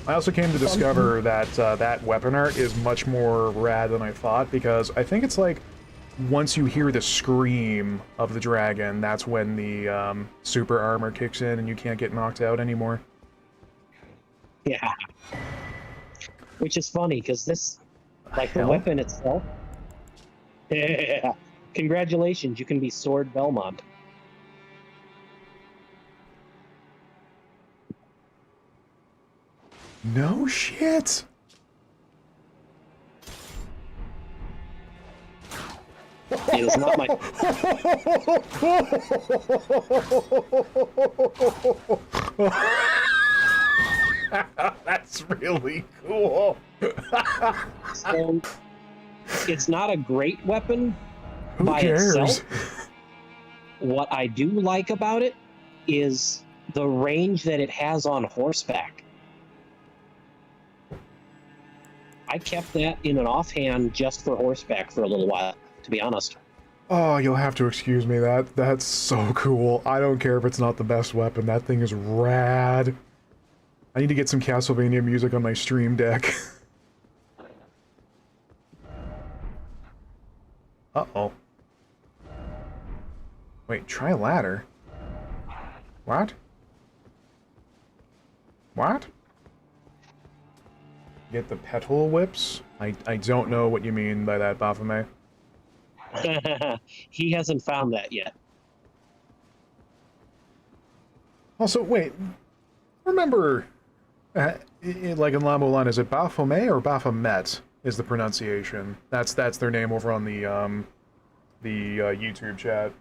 S2: I also came to discover that that weapon art is much more rad than I thought, because I think it's like once you hear the scream of the dragon, that's when the super armor kicks in and you can't get knocked out anymore.
S6: Yeah. Which is funny, because this, like the
S2: Hell?
S6: weapon itself. Yeah. Congratulations, you can be Sword Belmont.
S2: No shit!
S6: It is not my.
S2: That's really cool.
S6: So, it's not a great weapon
S2: Who
S6: by
S2: cares?
S6: itself. What I do like about it is the range that it has on horseback. I kept that in an offhand just for horseback for a little while, to be honest.
S2: Oh, you'll have to excuse me. That's so cool. I don't care if it's not the best weapon. That thing is rad. I need to get some Castlevania music on my stream deck. Uh-oh. Wait, try ladder? What? What? Get the petal whips? I don't know what you mean by that, Baphomet.
S6: He hasn't found that yet.
S2: Also, wait. Remember, like in La Mulan, is it Baphomet or Baphomet is the pronunciation? That's their name over on the YouTube chat.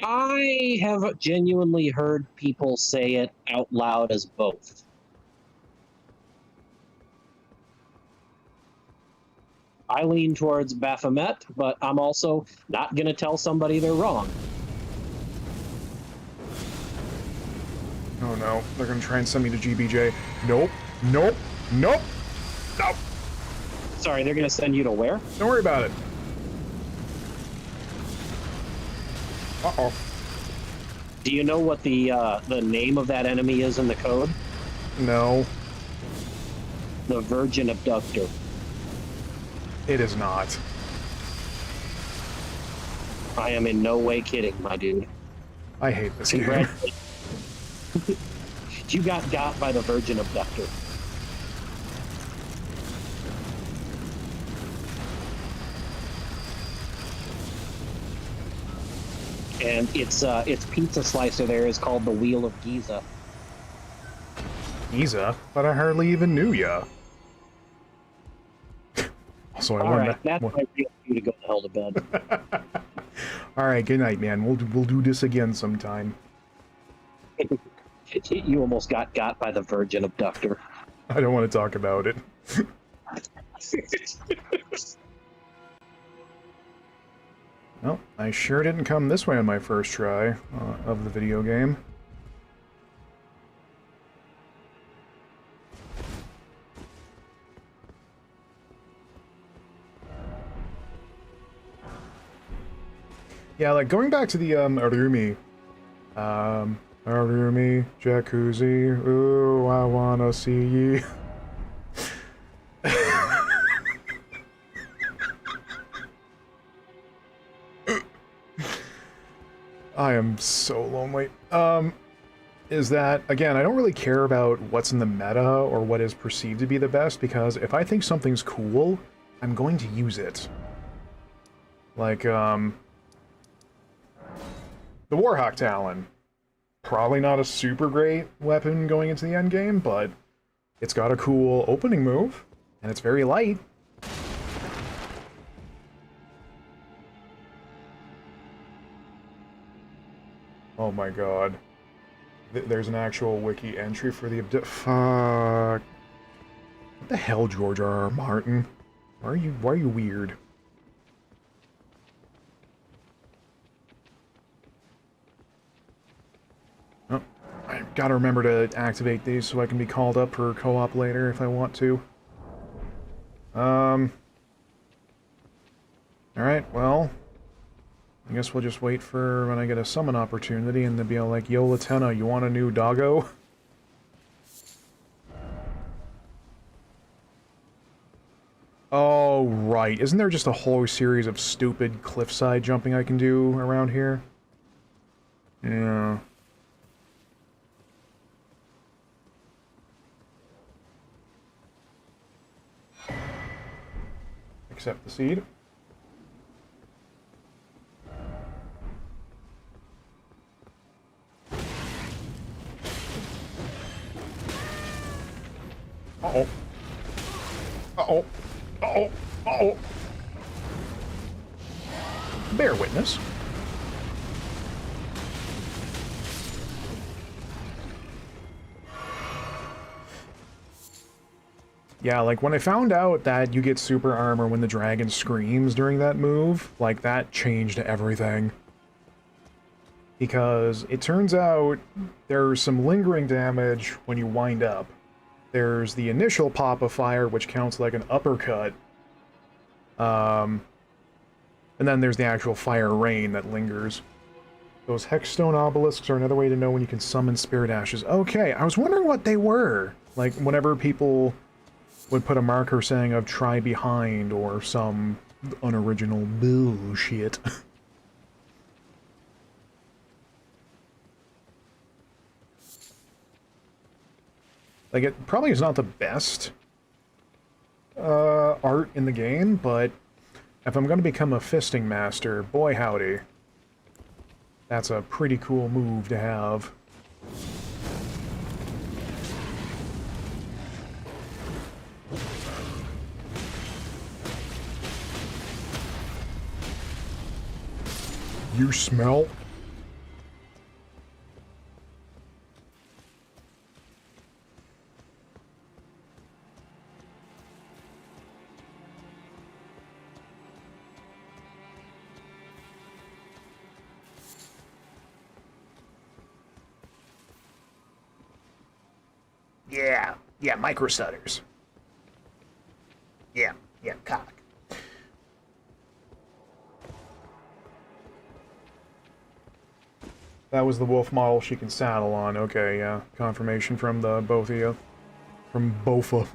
S6: I have genuinely heard people say it out loud as both. I lean towards Baphomet, but I'm also not going to tell somebody they're wrong.
S2: Oh no, they're gonna try and send me to GBJ. Nope, nope, nope, nope.
S6: Sorry, they're going to send you to where?
S2: Don't worry about it. Uh-oh.
S6: Do you know what the name of that enemy is in the code?
S2: No,
S6: The Virgin Abductor.
S2: it is not.
S6: I am in no way kidding, my dude.
S2: I hate this game.
S6: Congratulations. You got by the Virgin Abductor. And its pizza slicer there is called the Wheel of Giza.
S2: Giza? But I hardly even knew ya. Also, I
S6: All
S2: won
S6: right, that's
S2: that.
S6: my real cue to go the hell to bed.
S2: All right, good night, man. We'll do this again sometime.
S6: You almost got by the Virgin Abductor.
S2: I don't want to talk about it. Well, I sure didn't come this way on my first try of the video game. Yeah, like going back to the Arumi jacuzzi, ooh, I wanna see ye. I am so lonely. Is that, again, I don't really care about what's in the meta or what is perceived to be the best, because if I think something's cool, I'm going to use it. Like, the Warhawk Talon. Probably not a super great weapon going into the endgame, but it's got a cool opening move, and it's very light. Oh my god. There's an actual wiki entry for the fuck. What the hell, George R.R. Martin? Why are you weird? Oh, I gotta remember to activate these so I can be called up for co-op later if I want to. Alright, well, I guess we'll just wait for when I get a summon opportunity and they'll be all like, yo, Latenna, you want a new doggo? Oh, right. Isn't there just a whole series of stupid cliffside jumping I can do around here? Yeah. Accept the seed. Uh-oh. Uh-oh. Uh-oh. Uh-oh. Bear witness. Yeah, like, when I found out that you get super armor when the dragon screams during that move, like, that changed everything. Because it turns out there's some lingering damage when you wind up. There's the initial pop of fire, which counts like an uppercut. And then there's the actual fire rain that lingers. Those hexstone obelisks are another way to know when you can summon spirit ashes. Okay, I was wondering what they were. Like, whenever people would put a marker saying of try behind or some unoriginal bullshit. Like, it probably is not the best art in the game, but if I'm going to become a fisting master, boy howdy. That's a pretty cool move to have. You smell?
S8: Yeah, micro stutters. Yeah, cock.
S2: That was the wolf model she can saddle on. Okay, yeah. Confirmation from the both of you. From Bofa.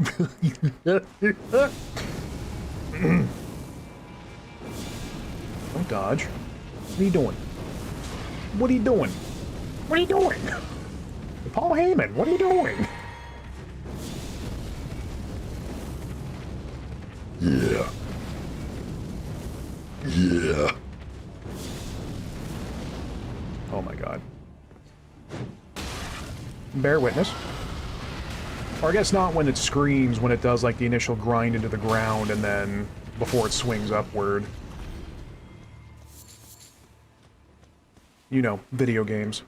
S2: Don't dodge. What are you doing? What are you doing? What are you doing? Paul Heyman, what are you doing? Yeah. Yeah. Oh my god. Bear witness. Or I guess not when it screams, when it does like the initial grind into the ground and then before it swings upward. You know, video games.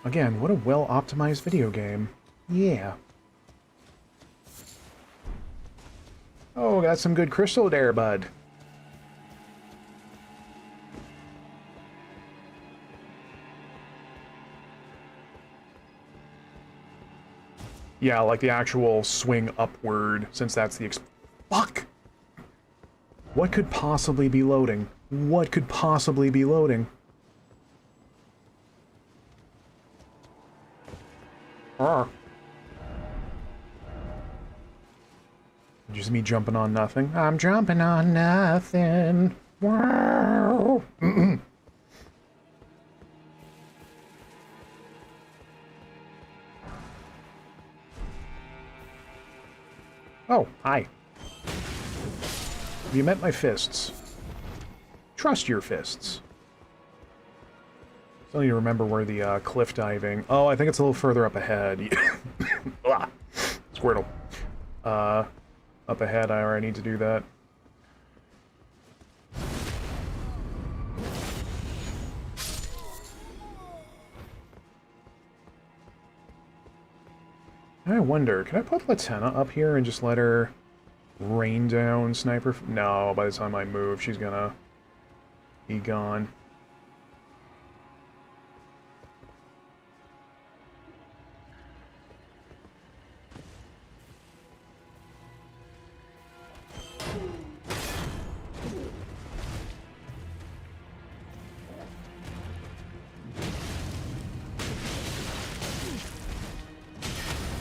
S2: Again, what a well-optimized video game. Yeah. Oh, got some good crystal there, bud. Yeah, like the actual swing upward, since that's the fuck! What could possibly be loading? What could possibly be loading? Just me jumping on nothing. I'm jumping on nothing. Wow. Oh, hi. You met my fists. Trust your fists. Still need to remember where the cliff diving... Oh, I think it's a little further up ahead. Squirtle. Up ahead, I already need to do that. I wonder, can I put Latenna up here and just let her rain down sniper? No, by the time I move, she's gonna be gone.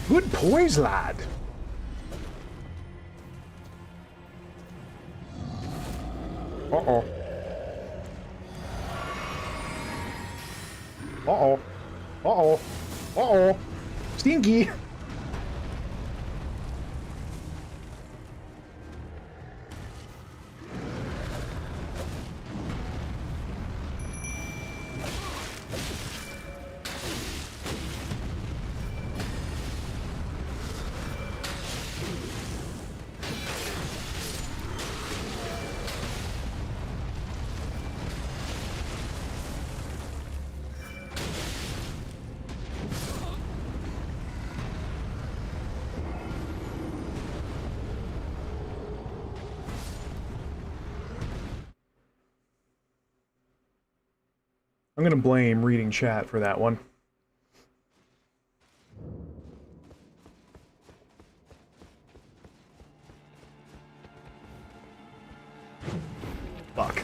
S2: Good poise, lad. Uh-oh. Uh-oh. Uh-oh. Uh-oh. Stinky. I'm gonna blame reading chat for that one. Fuck.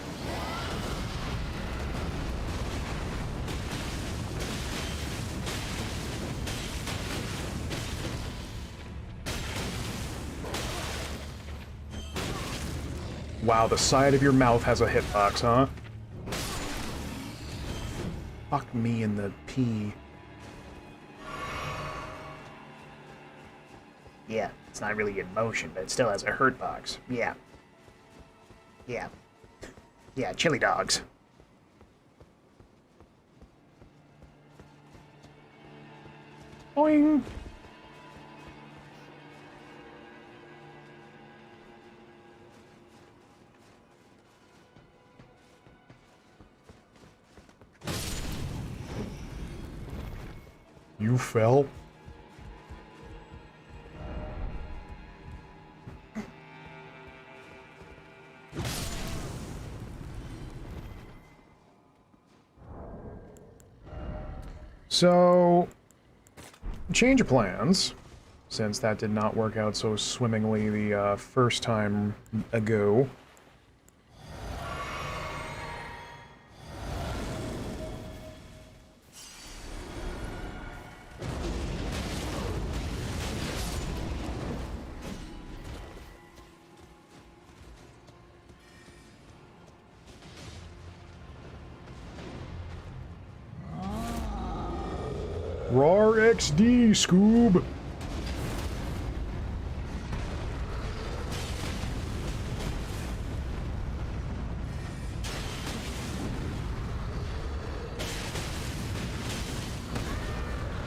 S2: Wow, the side of your mouth has a hitbox, huh? Fuck me in the pee.
S8: Yeah, it's not really in motion, but it still has a hurt box. Yeah. Yeah. Yeah, chili dogs.
S2: Boing. You fell? So, change of plans, since that did not work out so swimmingly the first time ago. RAR XD, Scoob!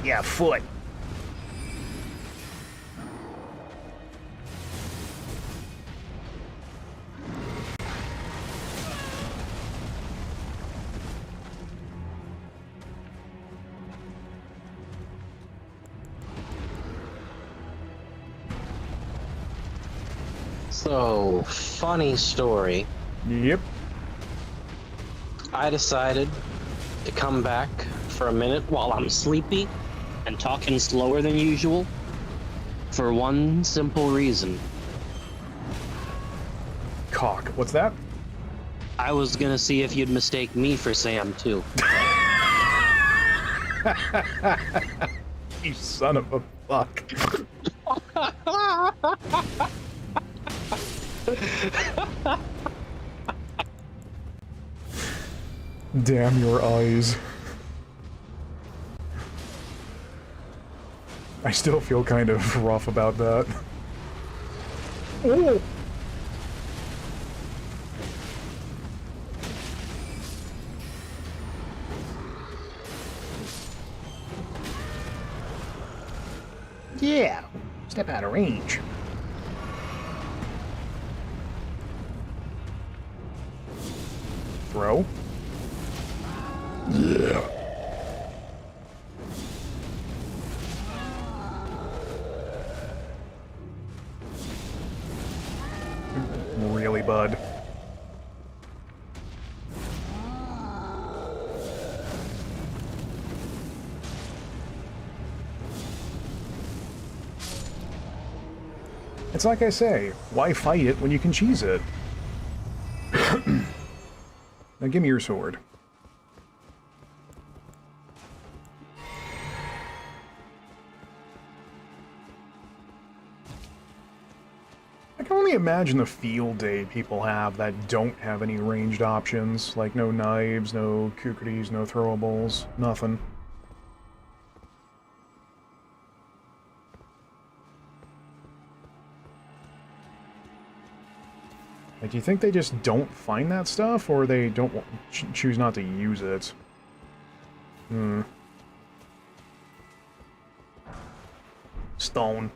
S8: Yeah, foot.
S6: So, funny story.
S2: Yep.
S6: I decided to come back for a minute while I'm sleepy and talking slower than usual for one simple reason.
S2: Cock. What's that?
S6: I was gonna see if you'd mistake me for Sam, too.
S2: You son of a fuck. Damn your eyes. I still feel kind of rough about that. Oh!
S8: Yeah, step out of range.
S2: Throw? Yeah. Really, bud? It's like I say, why fight it when you can cheese it? Now give me your sword. can only imagine the field day people have that don't have any ranged options, like no knives, no kukris, no throwables, nothing. Like, do you think they just don't find that stuff, or they don't choose not to use it? Hmm. Stone.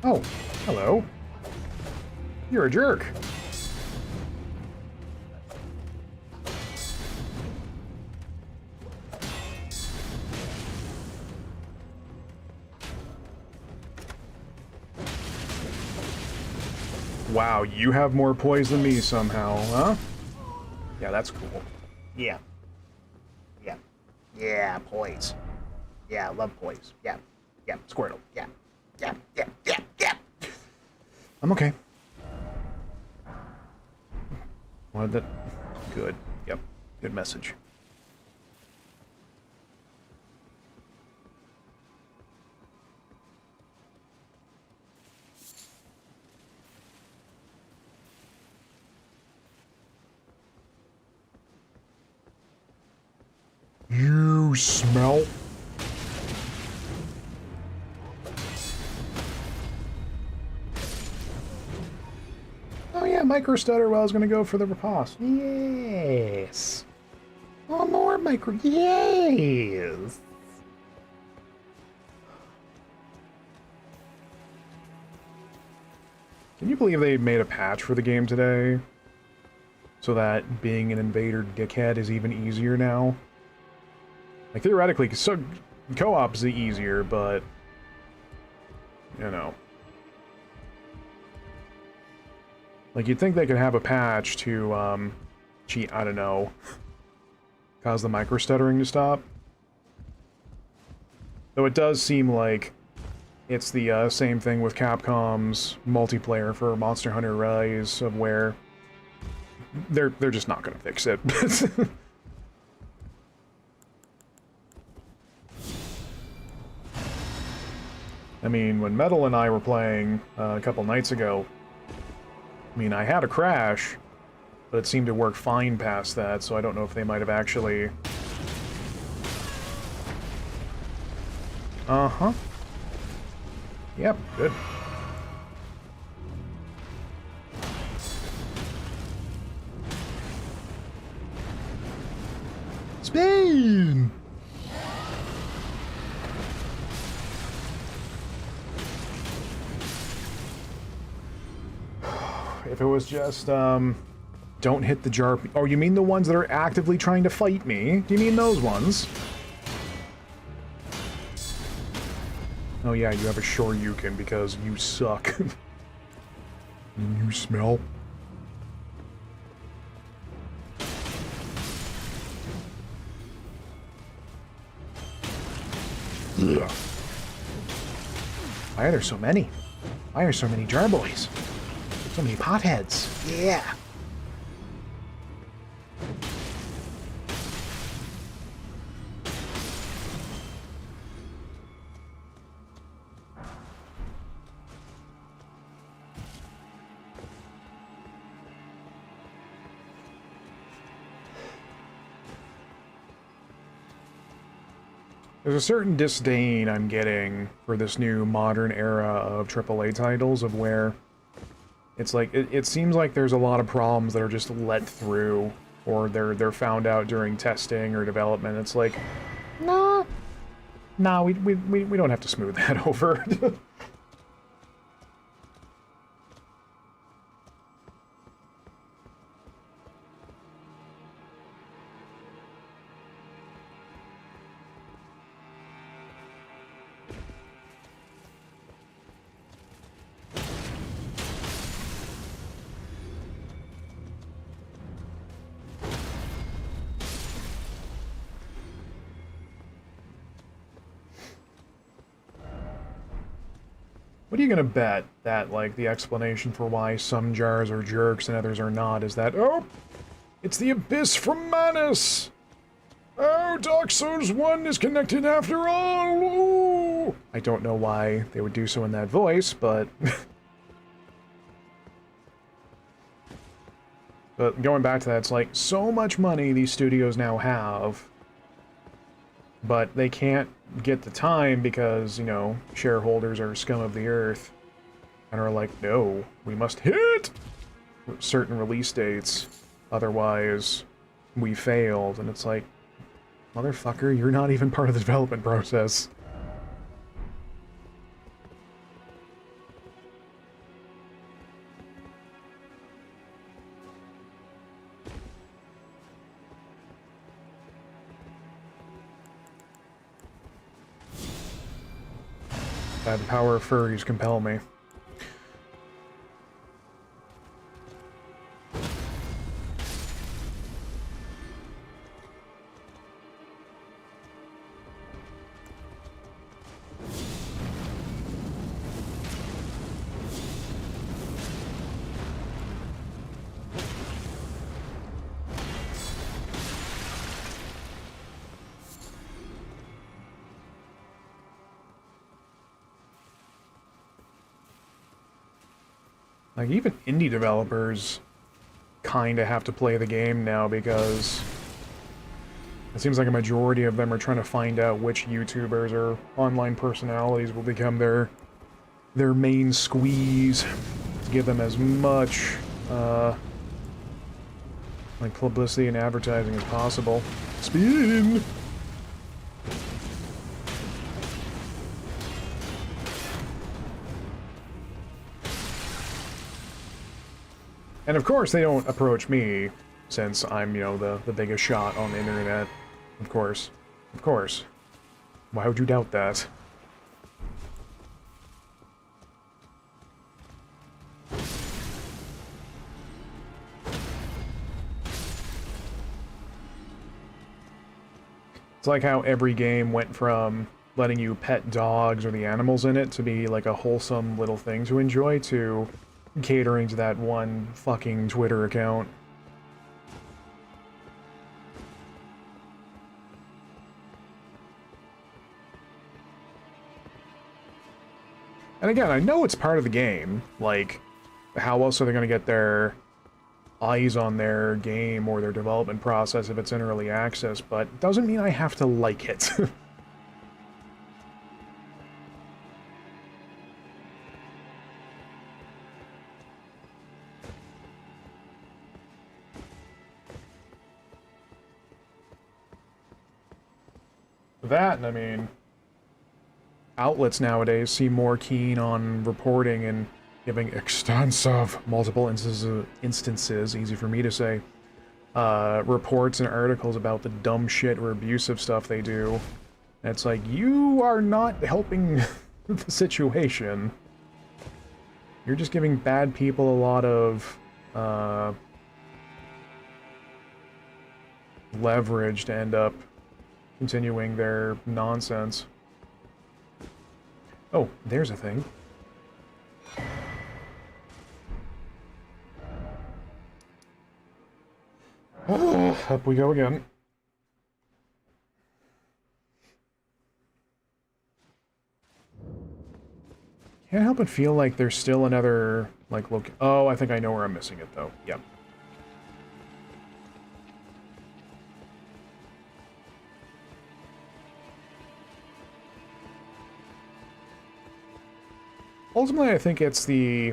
S2: Oh, hello. You're a jerk. Wow, you have more poise than me somehow, huh? Yeah, that's cool.
S8: Yeah. Yeah. Yeah, poise. Yeah, love poise. Yeah. Yeah, Squirtle. Yeah. Yeah, yeah, yeah, yeah.
S2: I'm okay. Wanted that. Good. Yep. Good message. You smell? Oh yeah, micro stutter while I was gonna go for the riposte. Yes. Oh, more micro. Yes. Can you believe they made a patch for the game today? So that being an invader dickhead is even easier now? Like, theoretically, so co-op is easier, but... you know. Like, you'd think they could have a patch to, I don't know, cause the micro-stuttering to stop. Though it does seem like it's the same thing with Capcom's multiplayer for Monster Hunter Rise, of where they're just not gonna fix it. I mean, when Metal and I were playing a couple nights ago, I mean, I had a crash, but it seemed to work fine past that, so I don't know if they might have actually... Uh-huh. Yep, good. Spain! If it was just, don't hit the jar... Oh, you mean the ones that are actively trying to fight me? Do you mean those ones? Oh yeah, you have a Shoryuken because you suck. You smell? Ugh. Why are there so many? Why are so many jar boys? So many potheads.
S8: Yeah.
S2: There's a certain disdain I'm getting for this new modern era of AAA titles, of where it's like, it seems like there's a lot of problems that are just let through, or they're found out during testing or development. It's like, nah, we don't have to smooth that over. What are you gonna bet that, like, the explanation for why some jars are jerks and others are not is that, oh, it's the Abyss from Manus! Oh, Dark Souls 1 is connected after all! Ooh. I don't know why they would do so in that voice, but... But going back to that, it's like, so much money these studios now have, but they can't get the time because, you know, shareholders are scum of the earth, and are like, no, we must hit certain release dates, otherwise we failed, and it's like, motherfucker, you're not even part of the development process. The power of furries compel me. Like, even indie developers kinda have to play the game now because it seems like a majority of them are trying to find out which YouTubers or online personalities will become their main squeeze to give them as much, like, publicity and advertising as possible. Spin! And of course they don't approach me, since I'm, you know, the biggest shot on the internet. Of course. Of course. Why would you doubt that? It's like how every game went from letting you pet dogs or the animals in it to be like a wholesome little thing to enjoy to catering to that one fucking Twitter account. And again, I know it's part of the game. Like, how else are they going to get their eyes on their game or their development process if it's in early access, but it doesn't mean I have to like it. That, and I mean, outlets nowadays seem more keen on reporting and giving extensive, multiple instances, easy for me to say, reports and articles about the dumb shit or abusive stuff they do. And it's like, you are not helping the situation. You're just giving bad people a lot of leverage to end up continuing their nonsense. Oh, there's a thing. Oh, up we go again. Can't help but feel like there's still another, like, look. Oh, I think I know where I'm missing it, though. Yep. Ultimately, I think it's the...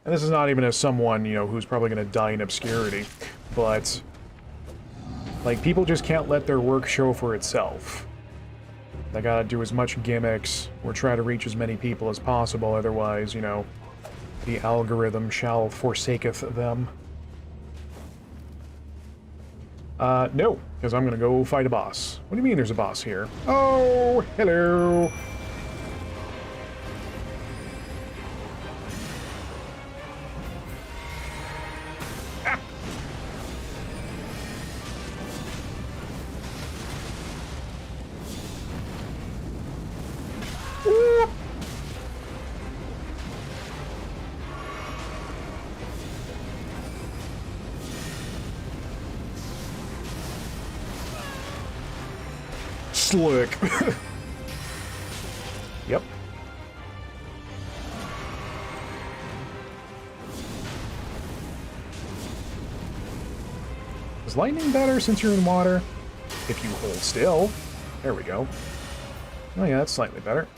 S2: And this is not even as someone, you know, who's probably going to die in obscurity, but... like, people just can't let their work show for itself. They gotta do as much gimmicks, or try to reach as many people as possible, otherwise, you know, the algorithm shall forsaketh them. No, because I'm gonna go fight a boss. What do you mean there's a boss here? Oh, hello! Slick. Yep. Is lightning better since you're in water? If you hold still. There we go. Oh yeah, that's slightly better.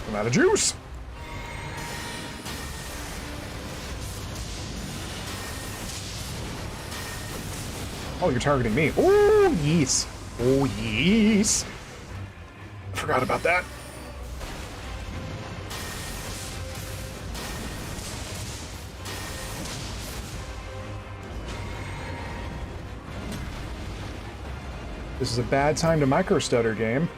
S2: I'm out of juice! Oh, you're targeting me. Oh, yes. Oh, yes. I forgot about that. This is a bad time to micro-stutter game.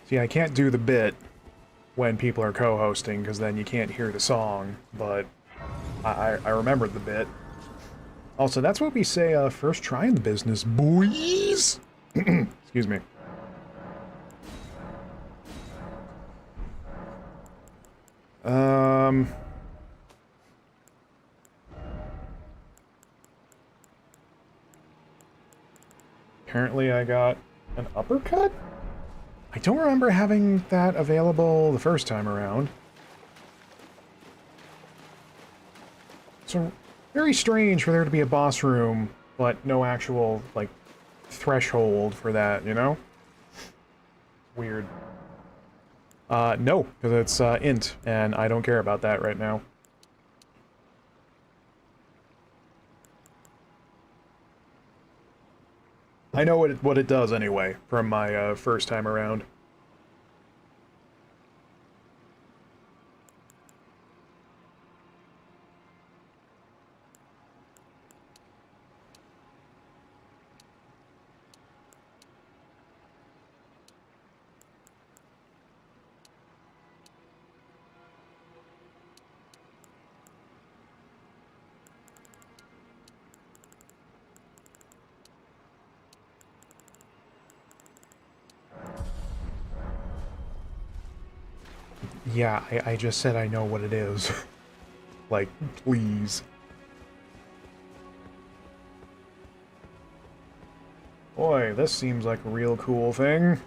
S2: See, I can't do the bit when people are co-hosting, because then you can't hear the song, but I remembered the bit. Also, that's what we say first try in the business, boys! Excuse me. Apparently I got an uppercut? I don't remember having that available the first time around. So, very strange for there to be a boss room, but no actual, like, threshold for that, you know? Weird. No, because it's, int, and I don't care about that right now. I know what it does anyway, from my, first time around. Yeah, I just said I know what it is. Like, please. Boy, this seems like a real cool thing.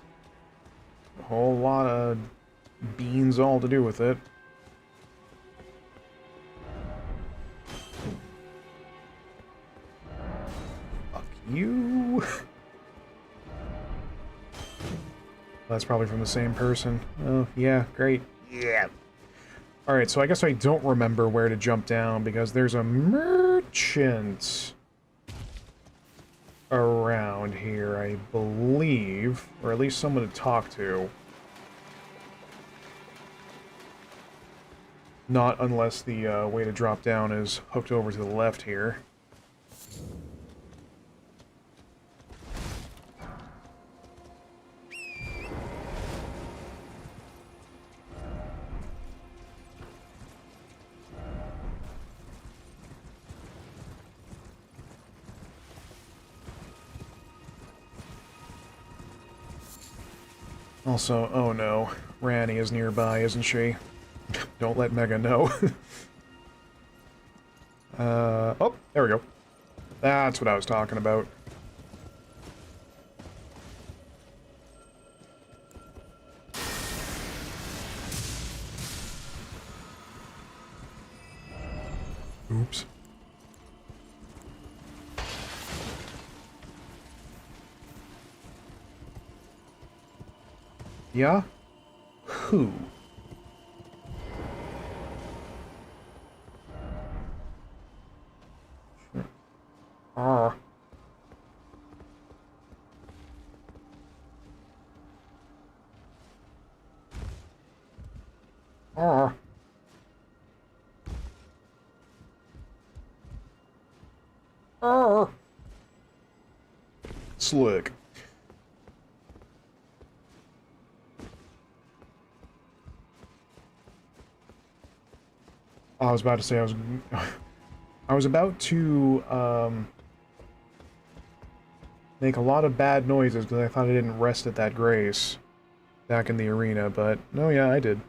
S2: A whole lot of beans all to do with it. Fuck you. That's probably from the same person. Oh, yeah, great.
S8: Yeah.
S2: Alright, so I guess I don't remember where to jump down, because there's a merchant around here, I believe. Or at least someone to talk to. Not unless the way to drop down is hooked over to the left here. Also, oh no, Ranny is nearby, isn't she? Don't let Mega know. Oh, there we go. That's what I was talking about. Oops. Yeah? Who? Slick. I was about to say I was about to make a lot of bad noises because I thought I didn't rest at that grace back in the arena, but no, yeah, I did.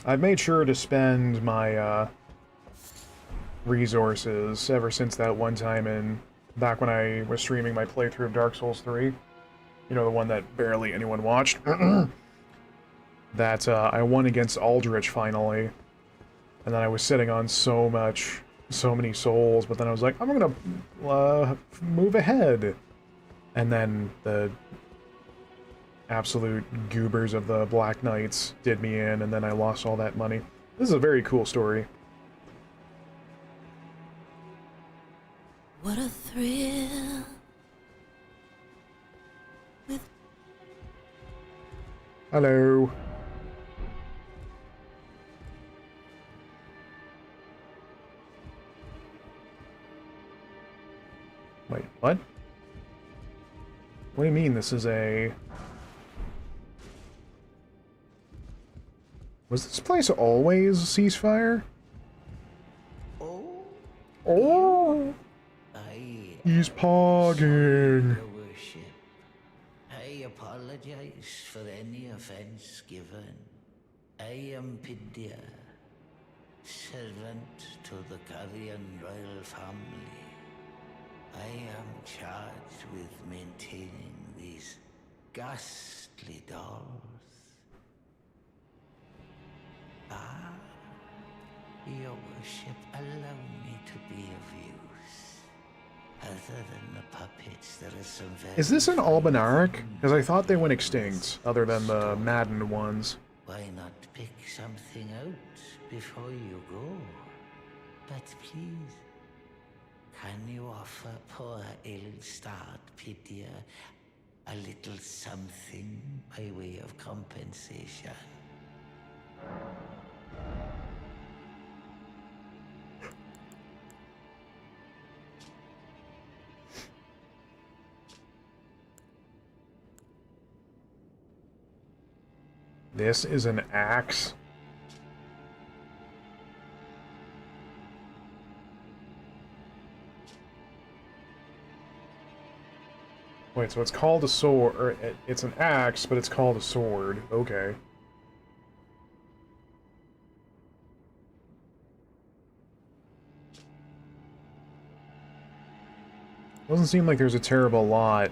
S2: I've made sure to spend my resources ever since that one time back when I was streaming my playthrough of Dark Souls 3. You know, the one that barely anyone watched. That I won against Aldrich finally. And then I was sitting on so many souls, but then I was like, I'm gonna move ahead. And then the absolute goobers of the Black Knights did me in, and then I lost all that money. This is a very cool story.
S7: What a thrill.
S2: Hello. Wait, what? What do you mean this is a... Was this place always a ceasefire? Oh! He's pogging.
S9: Your worship, I apologize for any offense given. I am Pidia, servant to the Carrion royal family. I am charged with maintaining these ghastly dolls. Your worship, allow me to be of use. Other than the puppets, there are some very...
S2: Is this an Albinaric? Because I thought they went extinct, other than the Madden ones.
S9: Why not pick something out before you go? But please, can you offer poor ill-starred Pidia a little something by way of compensation?
S2: This is an axe? Wait, so it's called a sword, or it's an axe, but it's called a sword. Okay. Doesn't seem like there's a terrible lot.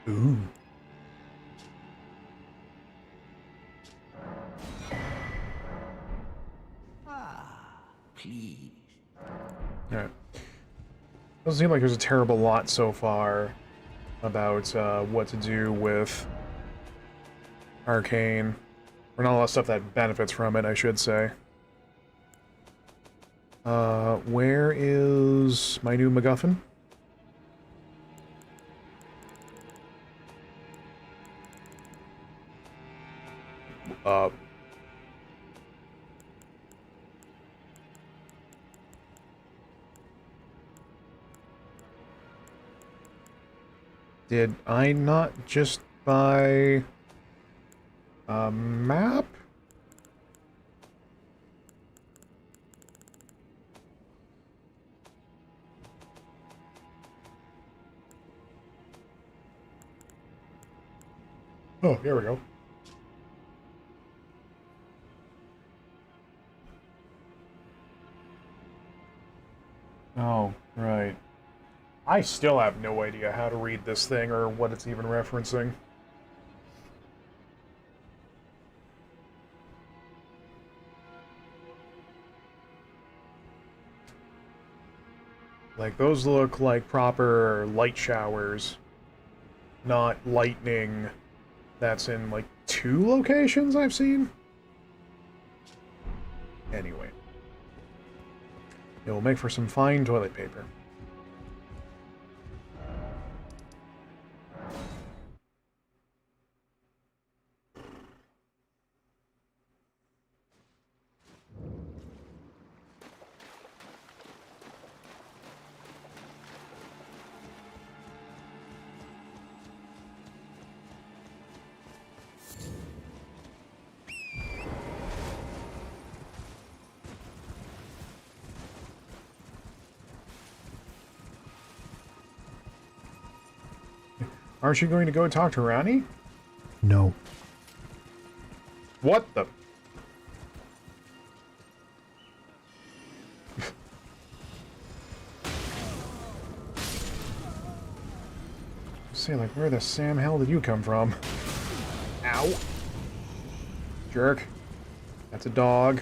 S2: Ooh.
S9: Please.
S2: Alright. Doesn't seem like there's a terrible lot so far about what to do with Arcane. Or not a lot of stuff that benefits from it, I should say. Where is my new MacGuffin? Did I not just buy a map? Oh, here we go. Oh, right. I still have no idea how to read this thing or what it's even referencing. Like, those look like proper light showers, not lightning that's in, like, 2 locations I've seen? Anyway. It will make for some fine toilet paper. Aren't you going to go talk to Rani? No. What the? Say, like, where the Sam hell did you come from? Ow. Jerk. That's a dog.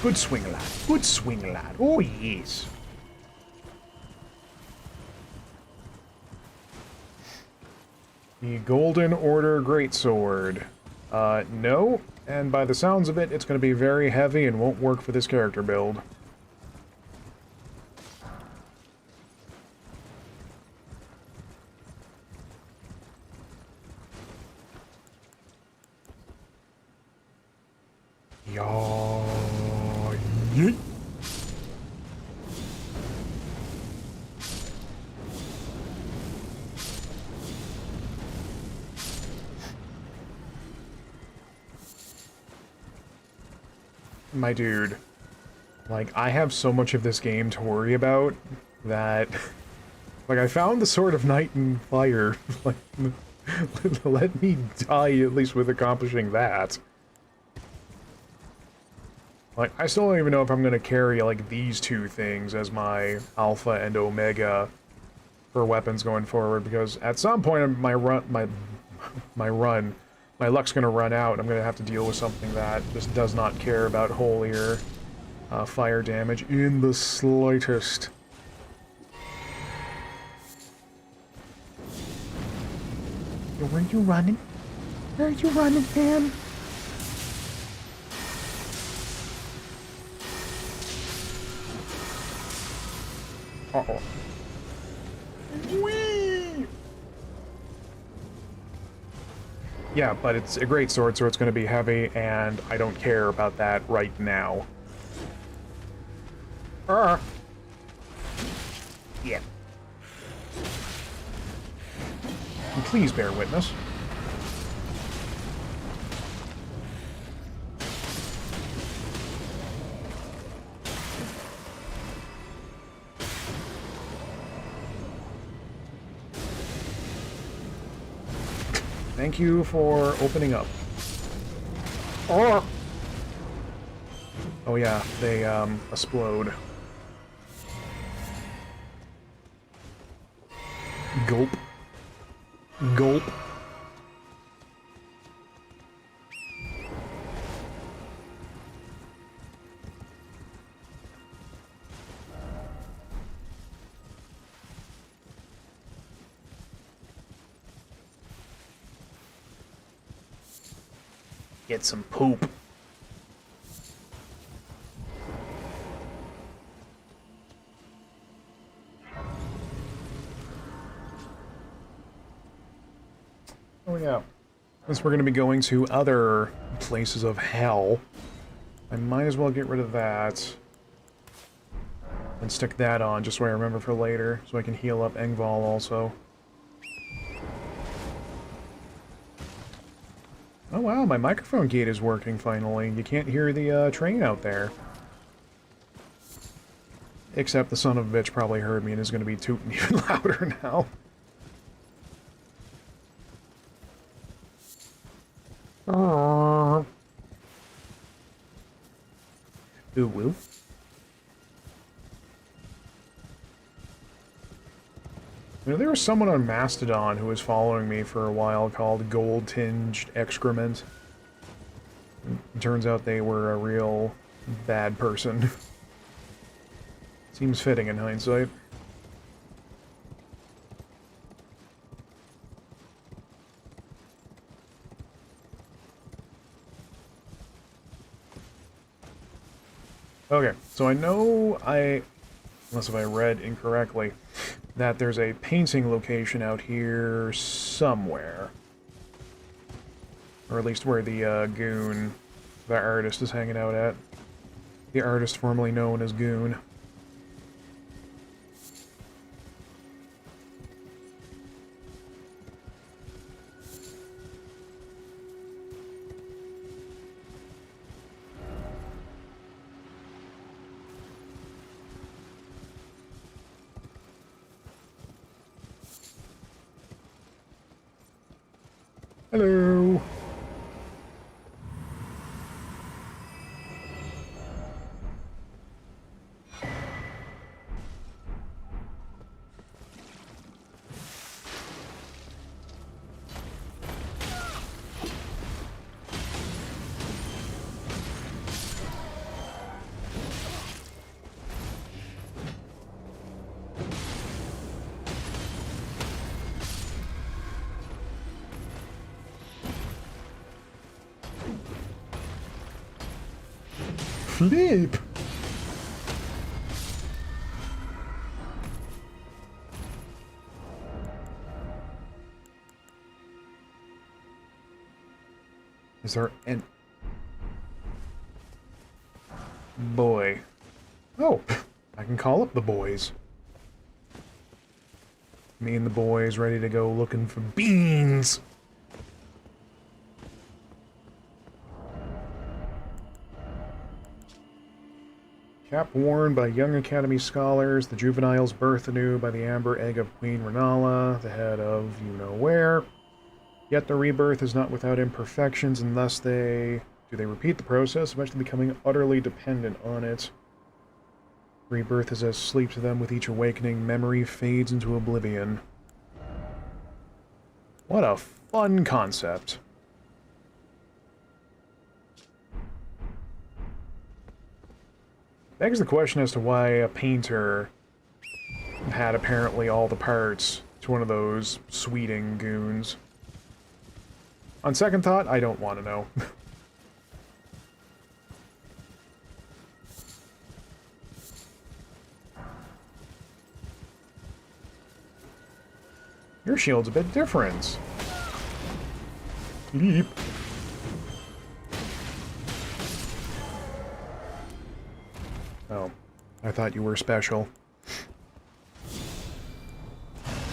S2: Good swing, lad. Good swing, lad. Oh, yes. The Golden Order Greatsword. No. And by the sounds of it, it's going to be very heavy and won't work for this character build. Yeet. My dude, like, I have so much of this game to worry about that, like, I found the Sword of Night and Fire. Like, let me die at least with accomplishing that. Like, I still don't even know if I'm gonna carry, like, these two things as my Alpha and Omega for weapons going forward, because at some point my luck's gonna run out, and I'm gonna have to deal with something that just does not care about holy or fire damage in the slightest. Where are you running? Where are you running, man? Uh-oh. Whee! Yeah, but it's a great sword, so it's going to be heavy, and I don't care about that right now. Yeah. And please bear witness. Thank you for opening up. Oh! Oh yeah, they, explode. Gulp. Gulp. Get some poop. Oh yeah. Since we're going to be going to other places of hell, I might as well get rid of that. And stick that on, just so I remember for later, so I can heal up Engval also. Oh wow, my microphone gate is working finally. You can't hear the train out there. Except the son of a bitch probably heard me and is going to be tooting even louder now. Ooh woo. You know, there was someone on Mastodon who was following me for a while called Gold-Tinged Excrement. It turns out they were a real bad person. Seems fitting in hindsight. Okay, so I know unless if I read incorrectly, that there's a painting location out here somewhere. Or at least where the Goon, the artist, is hanging out at. The artist formerly known as Goon. Hello. Flip! Is there an... boy? Oh, I can call up the boys. Me and the boys ready to go looking for beans! Cap worn by young Academy scholars, the juveniles birth anew by the amber egg of Queen Renala, the head of you-know-where. Yet the rebirth is not without imperfections, and thus they repeat the process, eventually becoming utterly dependent on it. Rebirth is as sleep to them. With each awakening, memory fades into oblivion. What a fun concept. Begs the question as to why a painter had apparently all the parts to one of those sweeting goons. On second thought, I don't want to know. Your shield's a bit different. Leap. Oh, I thought you were special.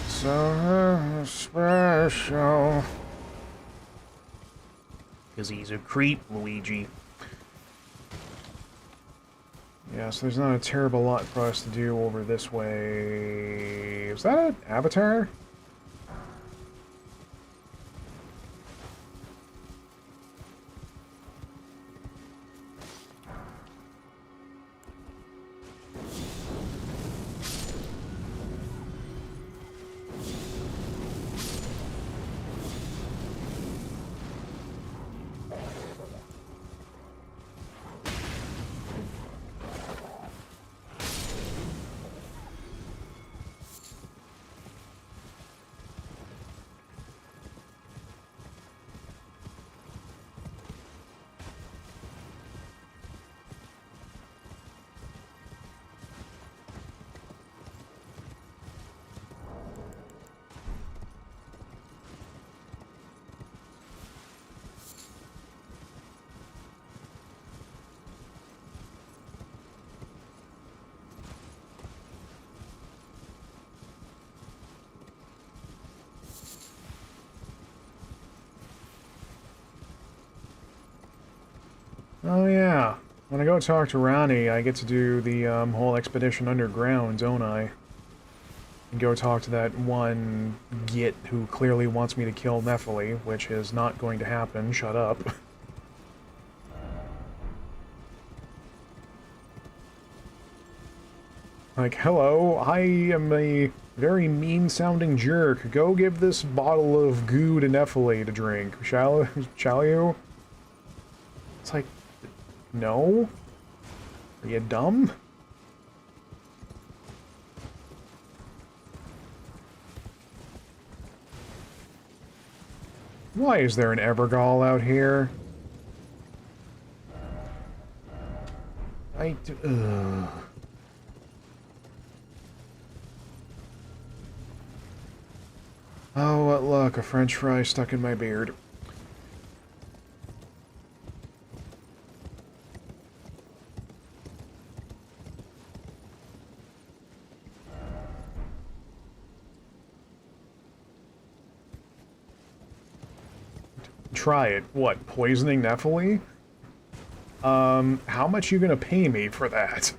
S2: So special. Because he's a creep, Luigi. Yeah, so there's not a terrible lot for us to do over this way. Is that an avatar? Oh yeah, when I go talk to Ronnie, I get to do the whole expedition underground, don't I? And go talk to that one git who clearly wants me to kill Nephili, which is not going to happen, shut up. Like, hello, I am a very mean-sounding jerk. Go give this bottle of goo to Nephili to drink, shall you? It's like, no? Are you dumb? Why is there an Evergall out here? Oh, what luck, a French fry stuck in my beard. Try it. What, poisoning Nephili? How much you gonna pay me for that?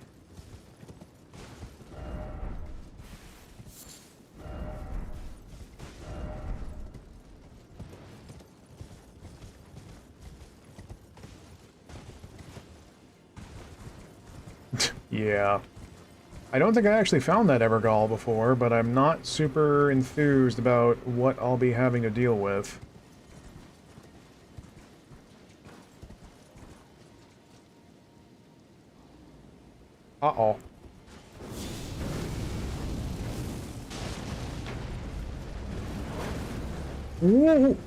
S2: Yeah. I don't think I actually found that Evergall before, but I'm not super enthused about what I'll be having to deal with. Uh-oh. Whoa!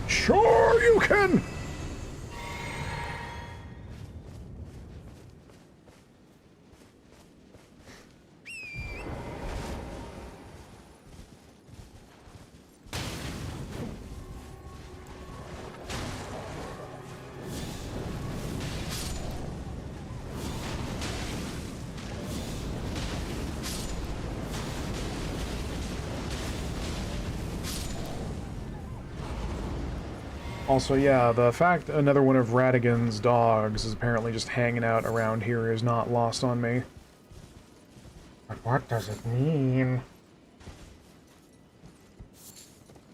S2: Sure you can! Also, yeah, the fact another one of Radigan's dogs is apparently just hanging out around here is not lost on me. But what does it mean?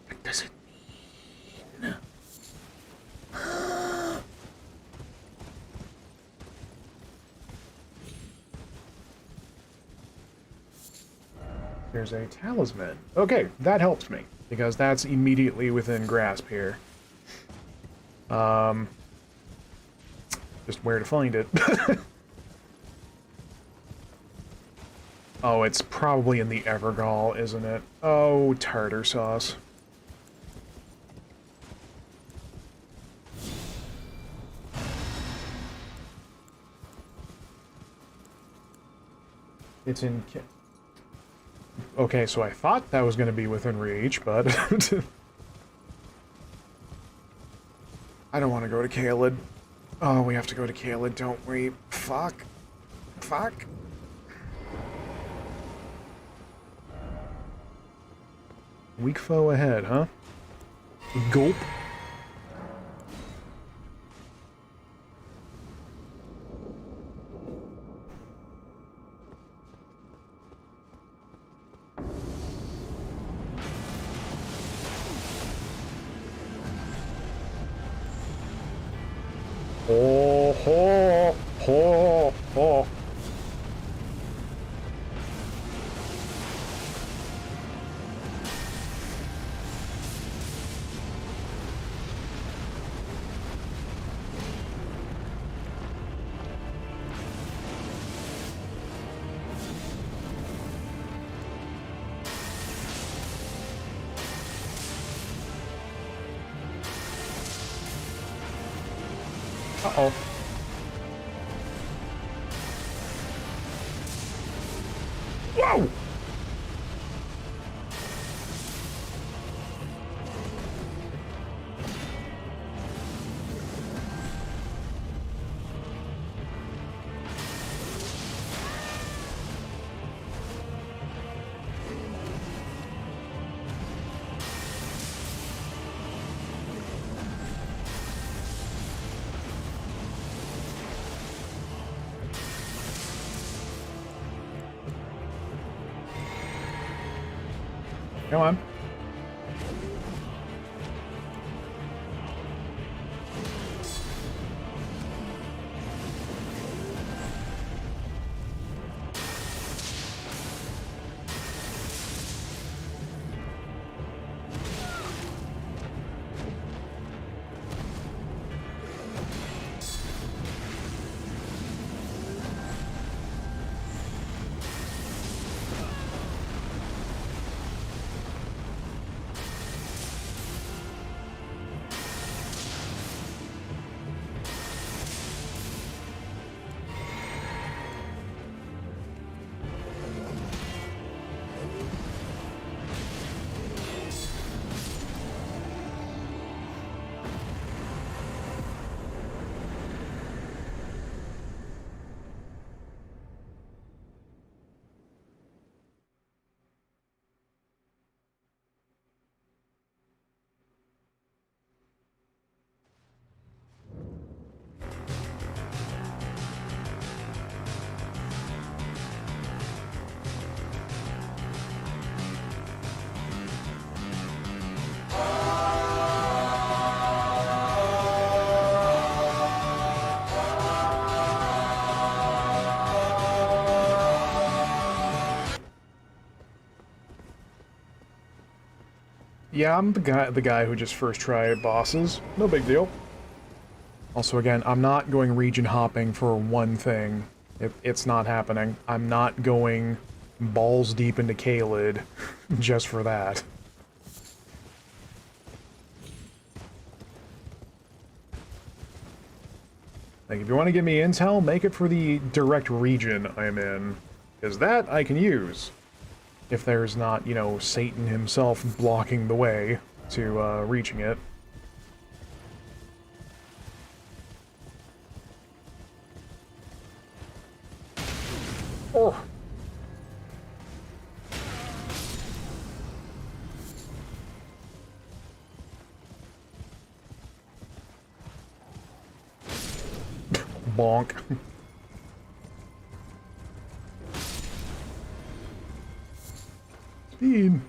S2: What does it mean? There's a talisman. Okay, that helps me, because that's immediately within grasp here. Just where to find it. Oh, it's probably in the Evergall, isn't it? Oh, tartar sauce. It's in... Okay, so I thought that was going to be within reach, but... I don't want to go to Caelid. Oh, we have to go to Caelid, don't we? Fuck. Fuck. Weak foe ahead, huh? Gulp. Oh, ho, ho, ho. Uh-oh. Whoa! Come on. Yeah, I'm the guy who just first tried bosses. No big deal. Also, again, I'm not going region hopping for one thing. It's not happening. I'm not going balls deep into Caelid just for that. Like, if you want to give me intel, make it for the direct region I'm in. Because that I can use. If there's not, you know, Satan himself blocking the way to reaching it. Oh! Bonk. Speed.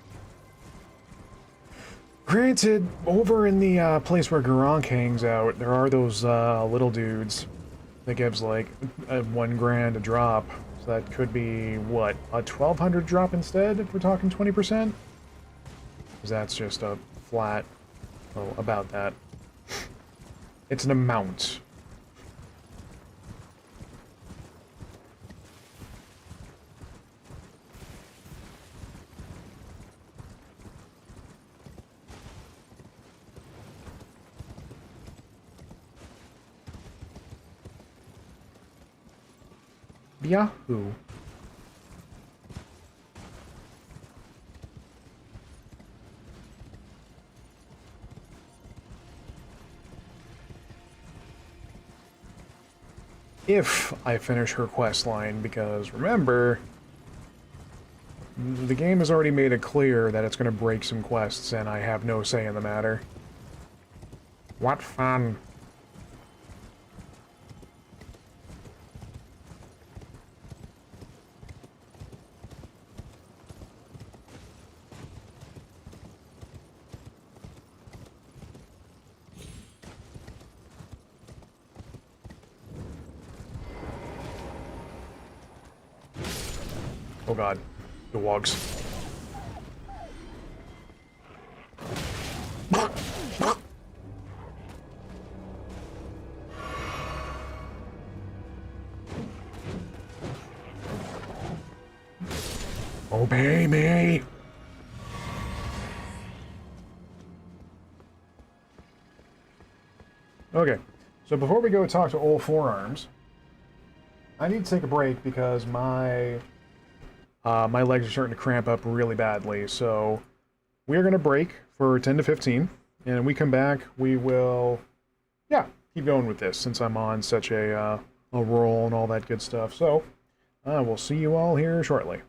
S2: Granted, over in the place where Garank hangs out, there are those little dudes that gives like $1 grand a drop. So that could be, what, a 1,200 drop instead if we're talking 20%? Because that's just a flat, well, about that. It's an amount. Yahoo! If I finish her quest line, because remember, the game has already made it clear that it's going to break some quests, and I have no say in the matter. What fun! Oh god, the wogs. Obey me! Okay, so before we go talk to Old Forearms, I need to take a break because my legs are starting to cramp up really badly, so we're going to break for 10 to 15, and when we come back, we will, yeah, keep going with this, since I'm on such a roll and all that good stuff. So, we'll see you all here shortly.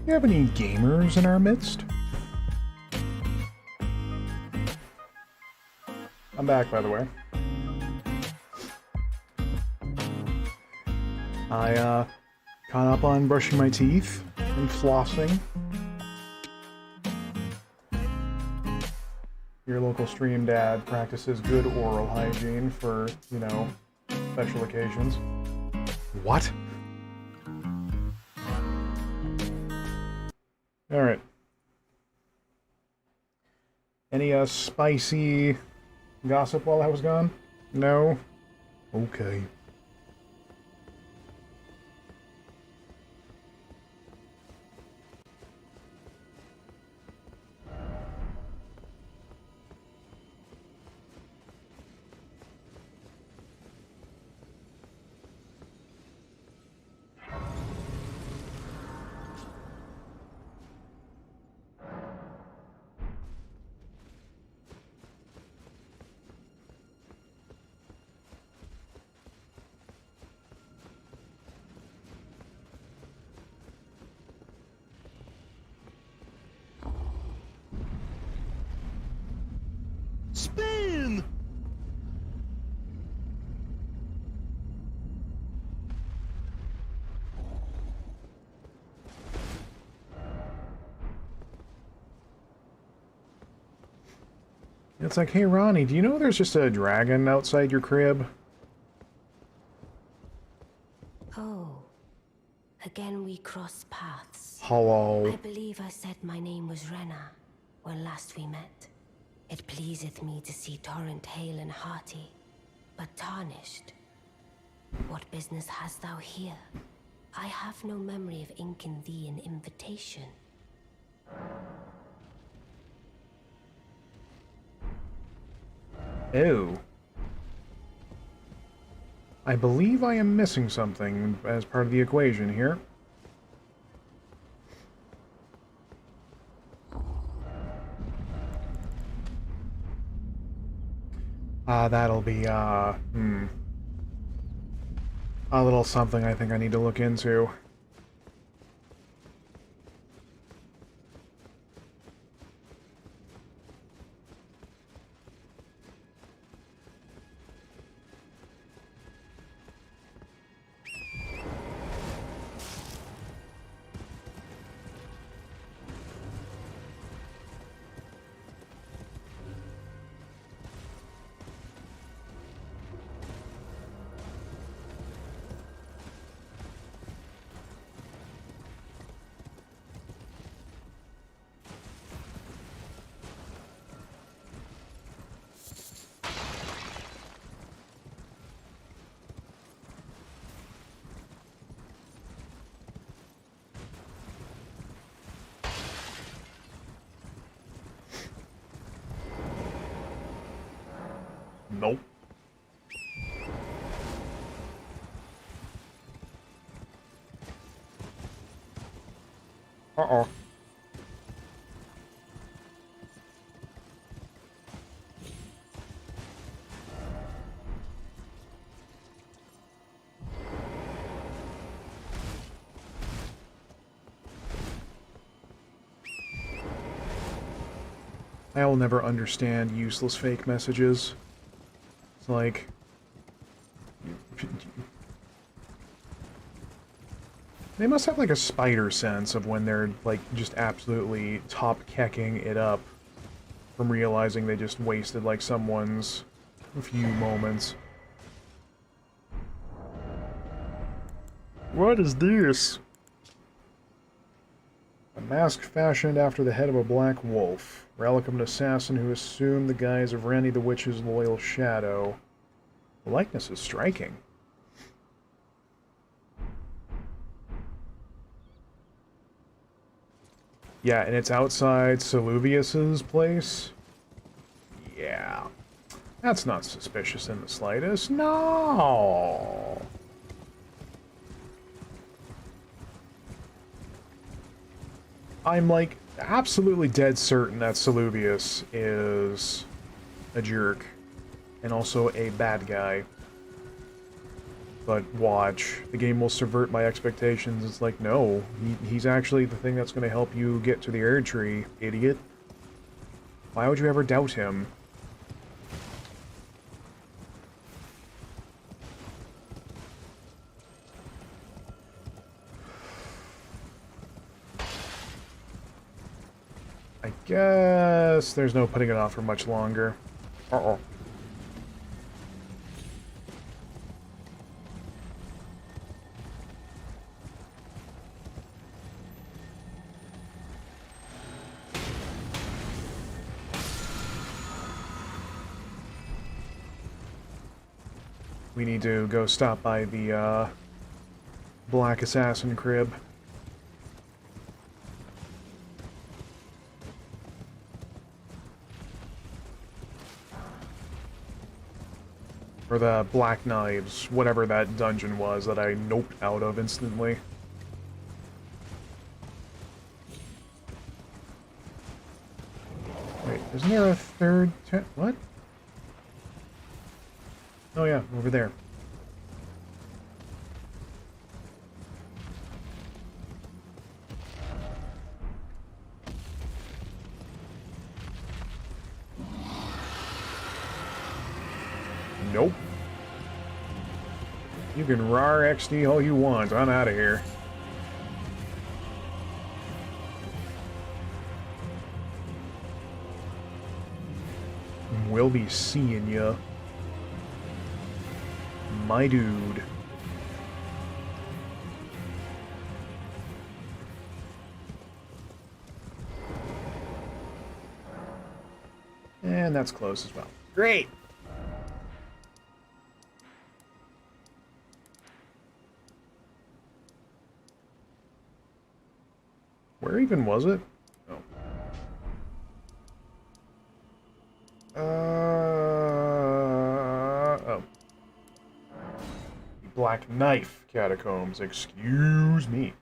S2: you have any gamers in our midst? I'm back, by the way. I, caught up on brushing my teeth and flossing. Your local stream dad practices good oral hygiene for, you know, special occasions. What? Alright. Any, spicy gossip while I was gone? No? Okay.
S5: Spin!
S2: It's like, hey Ronnie, do you know there's just a dragon outside your crib?
S10: Oh. Again we cross paths.
S2: Hello.
S10: I believe I said my name was Rena when last we met. It pleaseth me to see Torrent hale and hearty, but tarnished. What business hast thou here? I have no memory of inking thee an invitation.
S2: Oh. I believe I am missing something as part of the equation here. That'll be, a little something I think I need to look into. Nope. Uh-oh. I will never understand useless fake messages. It's like... They must have like a spider sense of when they're like just absolutely top-kecking it up from realizing they just wasted like someone's few moments. What is this? A mask fashioned after the head of a black wolf. Relic of an assassin who assumed the guise of Randy the Witch's loyal shadow. The likeness is striking. Yeah, and it's outside Saluvius's place? Yeah. That's not suspicious in the slightest. No! I'm, like, absolutely dead certain that Saluvius is a jerk. And also a bad guy. but watch, the game will subvert my expectations. It's like, no, he's actually the thing that's going to help you get to the Erd Tree, idiot. Why would you ever doubt him? I guess there's no putting it off for much longer. Uh-oh. We need to go stop by the, Black Assassin crib. Or the Black Knives, whatever that dungeon was that I noped out of instantly. Wait, isn't there a third what? Oh yeah, over there. Nope. You can RAR XD all you want. I'm out of here. We'll be seeing ya. My dude. And that's close as well. Great! Where even was it? Oh. Oh. Black Knife Catacombs, excuse me.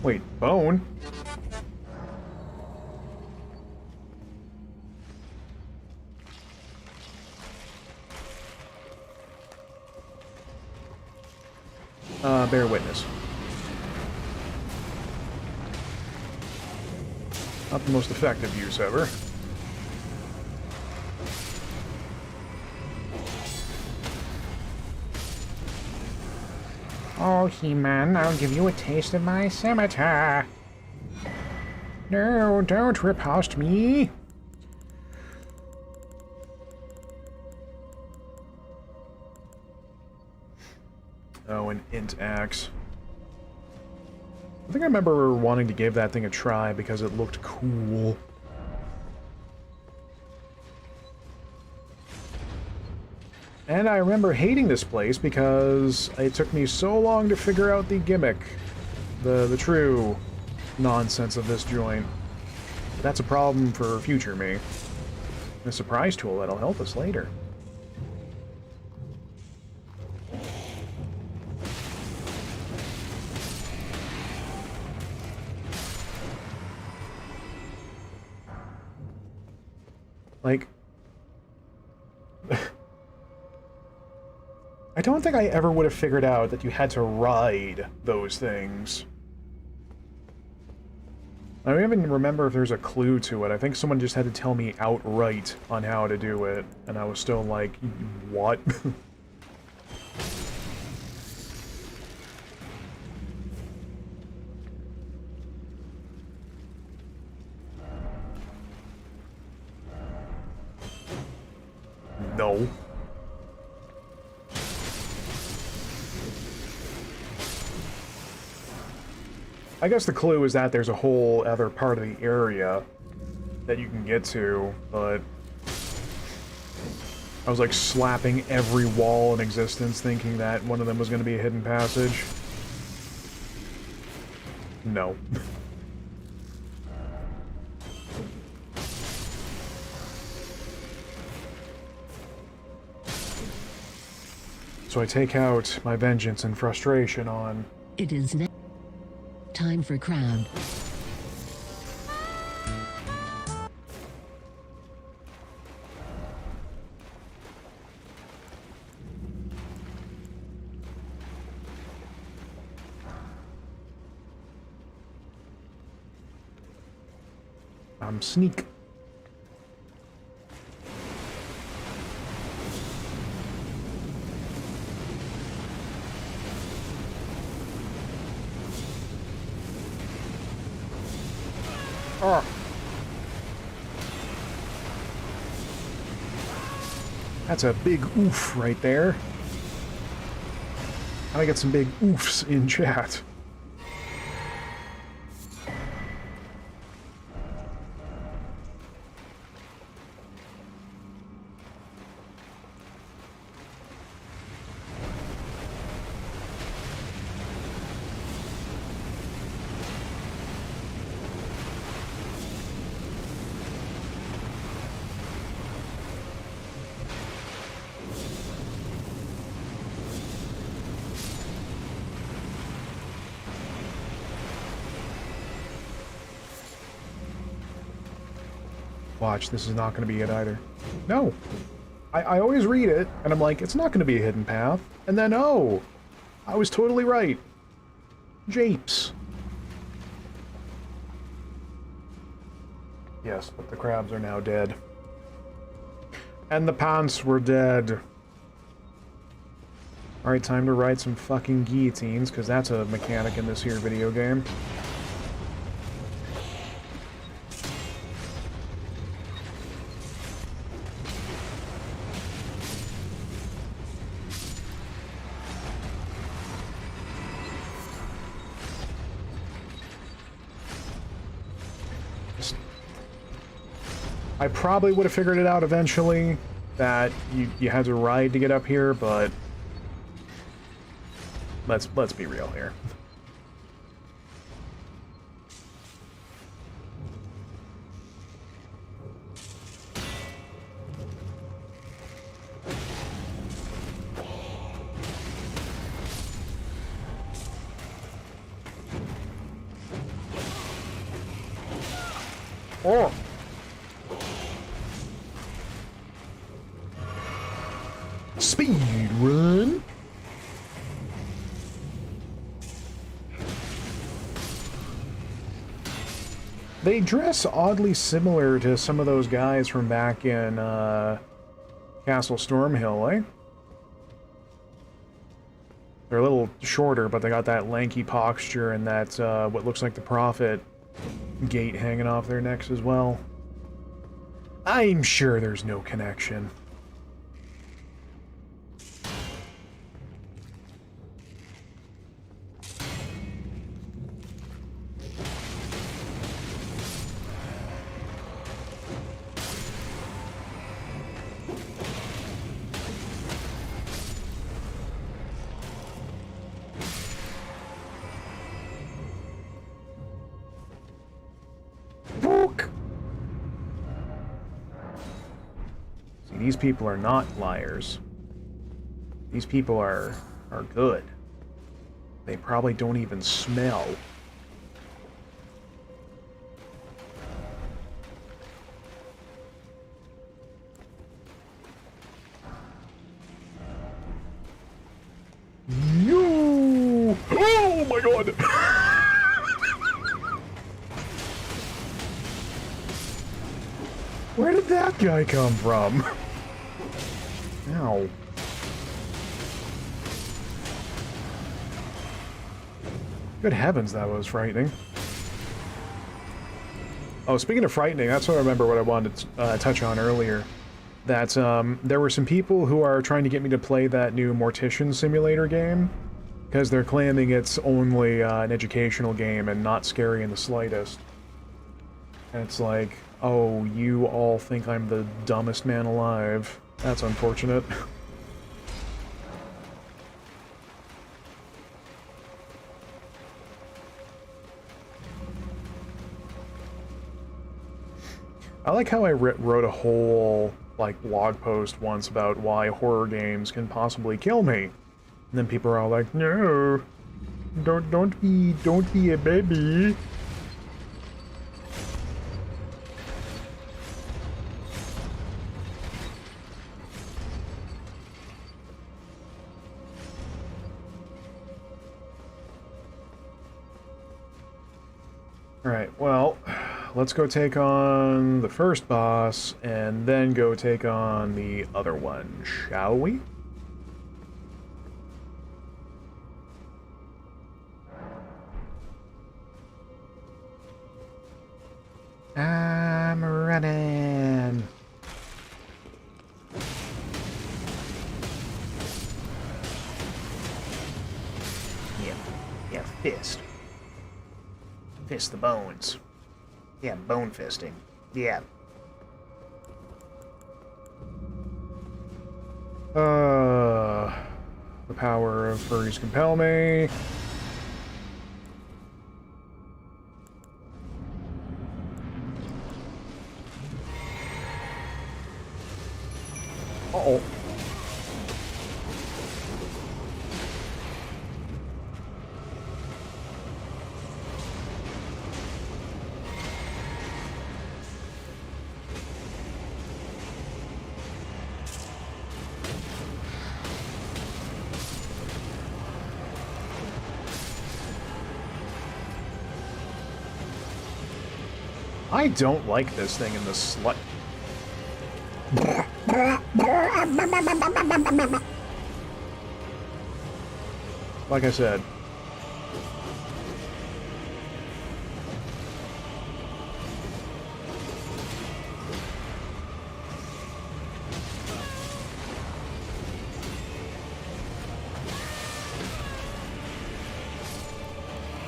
S2: Wait, bone? Bear witness. Not the most effective use ever. Oh, He-Man, I'll give you a taste of my scimitar. No, don't riposte me. Oh, an int axe. I think I remember wanting to give that thing a try because it looked cool. And I remember hating this place because it took me so long to figure out the gimmick. The true nonsense of this joint. That's a problem for future me. A surprise tool that'll help us later. Like... don't think I ever would have figured out that you had to ride those things. I don't even remember if there's a clue to it. I think someone just had to tell me outright on how to do it, and I was still like, what? No. I guess the clue is that there's a whole other part of the area that you can get to, but I was like slapping every wall in existence thinking that one of them was going to be a hidden passage. No. So I take out my vengeance and frustration on...
S11: It is now time for crab.
S2: Sneak. Oh. That's a big oof right there. I get some big oofs in chat. Watch, this is not going to be it either. No. I always read it, and I'm like, it's not going to be a hidden path. And then, oh, I was totally right. Japes. Yes, but the crabs are now dead. And the pants were dead. Alright, time to ride some fucking guillotines, because that's a mechanic in this here video game. I probably would have figured it out eventually, that you had to ride to get up here, but let's be real here. Oh! Speed run. They dress oddly similar to some of those guys from back in Castle Stormhill, eh? They're a little shorter, but they got that lanky posture and that what looks like the Prophet gate hanging off their necks as well. I'm sure there's no connection. These people are not liars. These people are good. They probably don't even smell. god! Where did that guy come from? Ow. Good heavens, that was frightening. Oh, speaking of frightening, that's what I remember what I wanted to touch on earlier. That there were some people who are trying to get me to play that new Mortician Simulator game, because they're claiming it's only an educational game and not scary in the slightest. And it's like, oh, you all think I'm the dumbest man alive. That's unfortunate. I like how I wrote a whole, like, blog post once about why horror games can possibly kill me. And then people are all like, no, don't be a baby. Alright, well, let's go take on the first boss, and then go take on the other one, shall we? I'm running!
S8: Yeah, fist. Fist the bones. Yeah, bone fisting. Yeah.
S2: The power of furries compel me. Uh-oh. I don't like this thing in the slut. Like I said.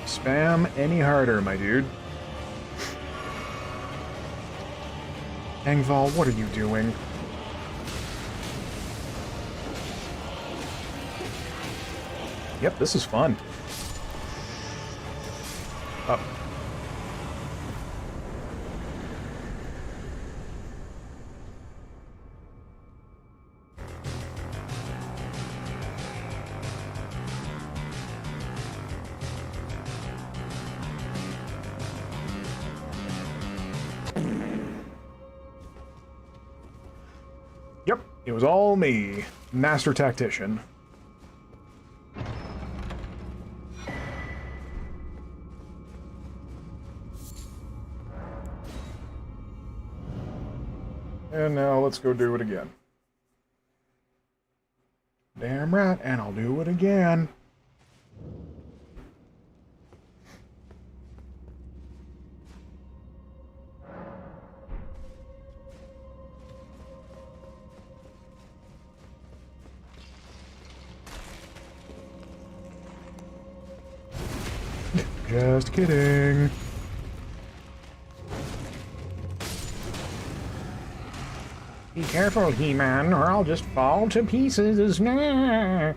S2: Spam any harder, my dude. Engval, what are you doing? Yep, this is fun. Up. Yep, it was all me, Master Tactician. And now let's go do it again. Damn right, and I'll do it again. Just kidding. Be careful, He-Man, or I'll just fall to pieces. Nah.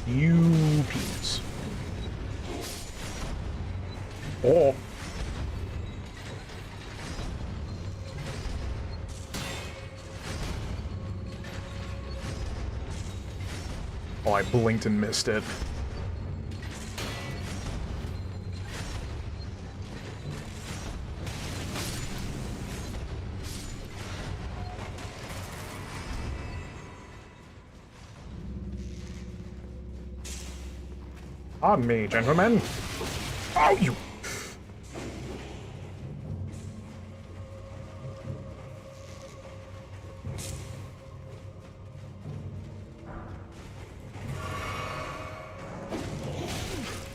S2: You penis. Oh. Oh, I blinked and missed it. On me, gentlemen. Oh, you...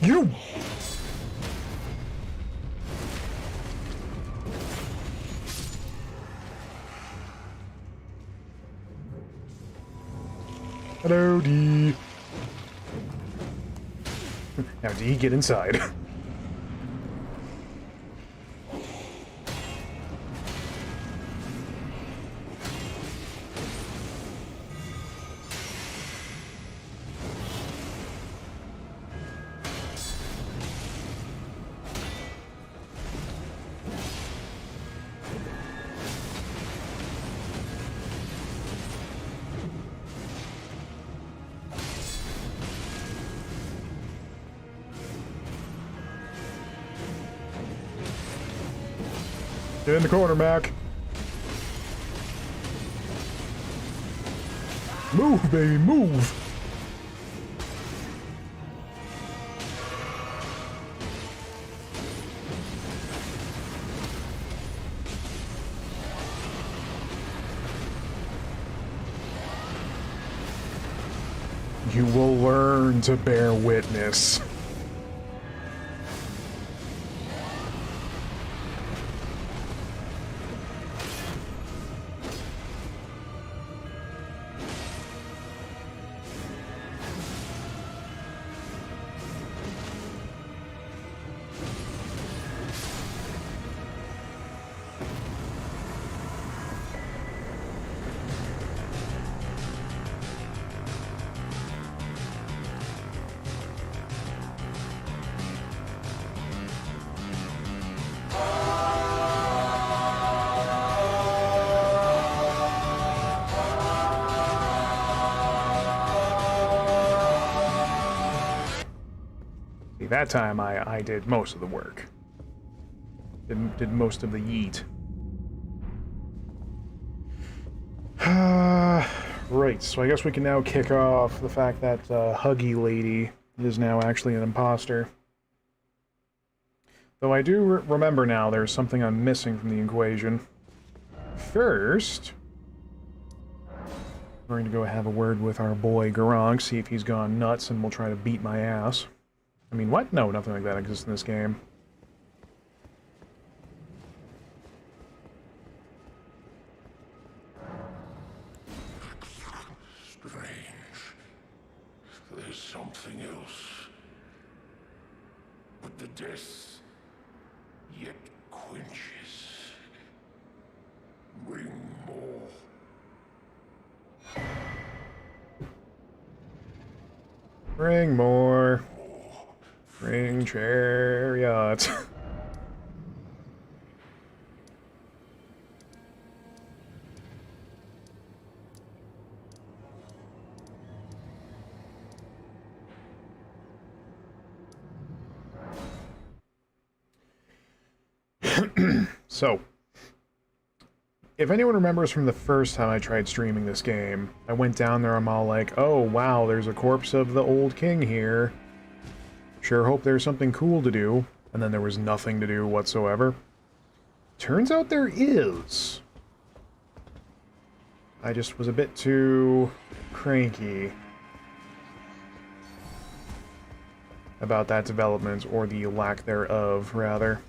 S2: You! Hello, D. Now, D, get inside. Get in the corner, Mac. Move, baby, move. You will learn to bear witness. That time I did most of the work. Did most of the yeet. Right, so I guess we can now kick off the fact that Huggy Lady is now actually an imposter. Though I do remember now there's something I'm missing from the equation. First, we're going to go have a word with our boy Garong, see if he's gone nuts, and we'll try to beat my ass. I mean, what? No, nothing like that exists in this game.
S1: Strange. There's something else. But the death yet quenches. Bring more.
S2: Bring more. Bring chariot. So, if anyone remembers from the first time I tried streaming this game, I went down there, I'm all like, oh wow, there's a corpse of the old king here. Sure hope there's something cool to do, and then there was nothing to do whatsoever. Turns out there is. I just was a bit too cranky about that development, or the lack thereof, rather.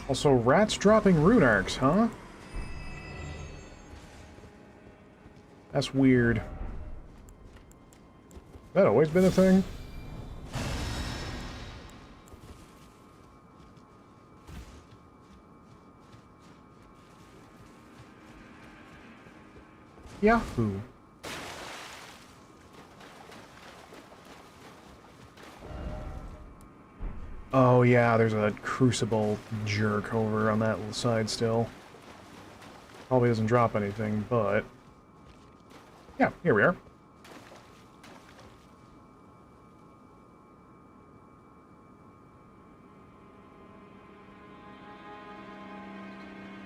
S2: Also, rats dropping rune arcs, huh? That's weird. That always been a thing? Yahoo! Oh yeah, there's a crucible jerk over on that side still. Probably doesn't drop anything, but... yeah, here we are.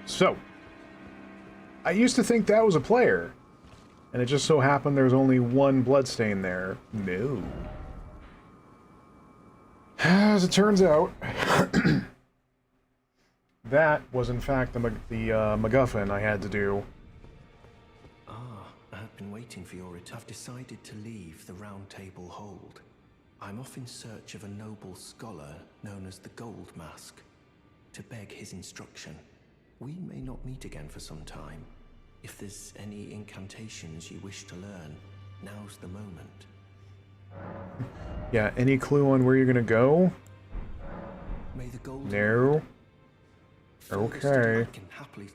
S2: So, I used to think that was a player, and it just so happened there's only one bloodstain there. No. As it turns out, that was in fact the MacGuffin I had to do.
S4: Ah, I've been waiting for your return. I've decided to leave the Round Table Hold. I'm off in search of a noble scholar known as the Gold Mask, to beg his instruction. We may not meet again for some time. If there's any incantations you wish to learn, now's the moment.
S2: Yeah, any clue on where you're gonna go?
S4: May the golden
S2: No.
S4: Furthest
S2: Okay.
S4: I can happily.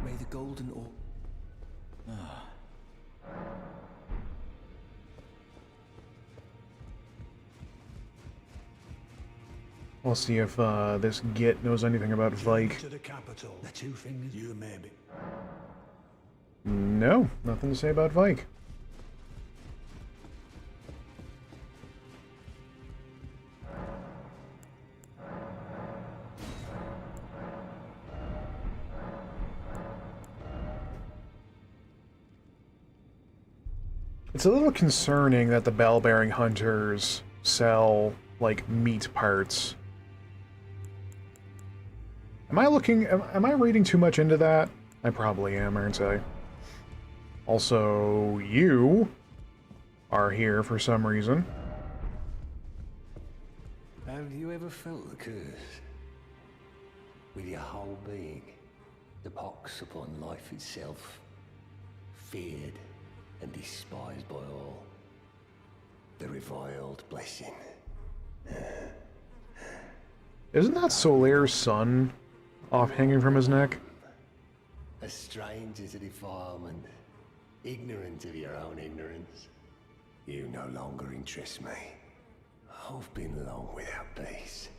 S4: May the golden or.
S2: I'll see if this Git knows anything about Vike.
S5: To the capital. The two fingers. You maybe.
S2: No, nothing to say about Vike. It's a little concerning that the bell-bearing hunters sell, like, meat parts. Am I reading too much into that? I probably am, aren't I? Also, you are here for some reason.
S12: Have you ever felt the curse? With your whole being, the pox upon life itself, feared and despised by all. The reviled blessing.
S2: Isn't that Solaire's son off hanging from his neck?
S12: A stranger to defilement, ignorant of your own ignorance. You no longer interest me. I've been long without peace.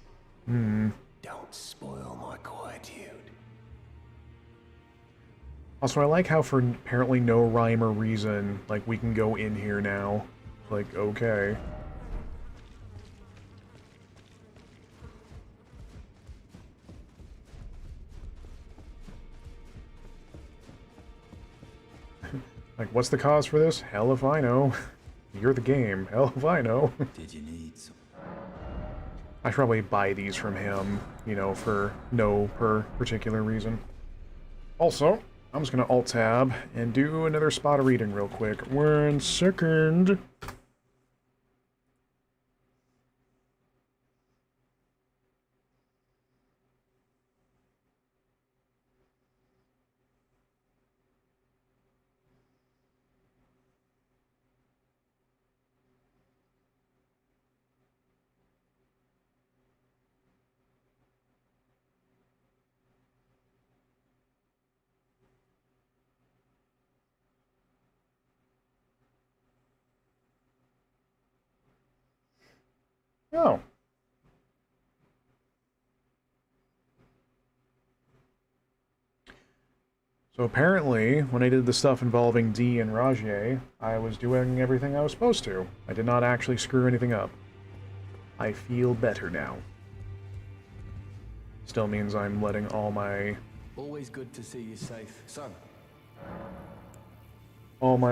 S12: Don't spoil my quietude.
S2: Also, I like how for apparently no rhyme or reason, like, we can go in here now. Like, okay. Like, what's the cause for this? Hell if I know. You're the game. Hell if I know.
S5: Did you need some?
S2: I should probably buy these from him, you know, for no particular reason. Also, I'm just gonna Alt-Tab and do another spot of reading real quick. 1 second. Oh. So apparently, when I did the stuff involving Dee and Rajay, I was doing everything I was supposed to. I did not actually screw anything up. I feel better now. Still means I'm letting all my
S4: Always good to see you safe, son.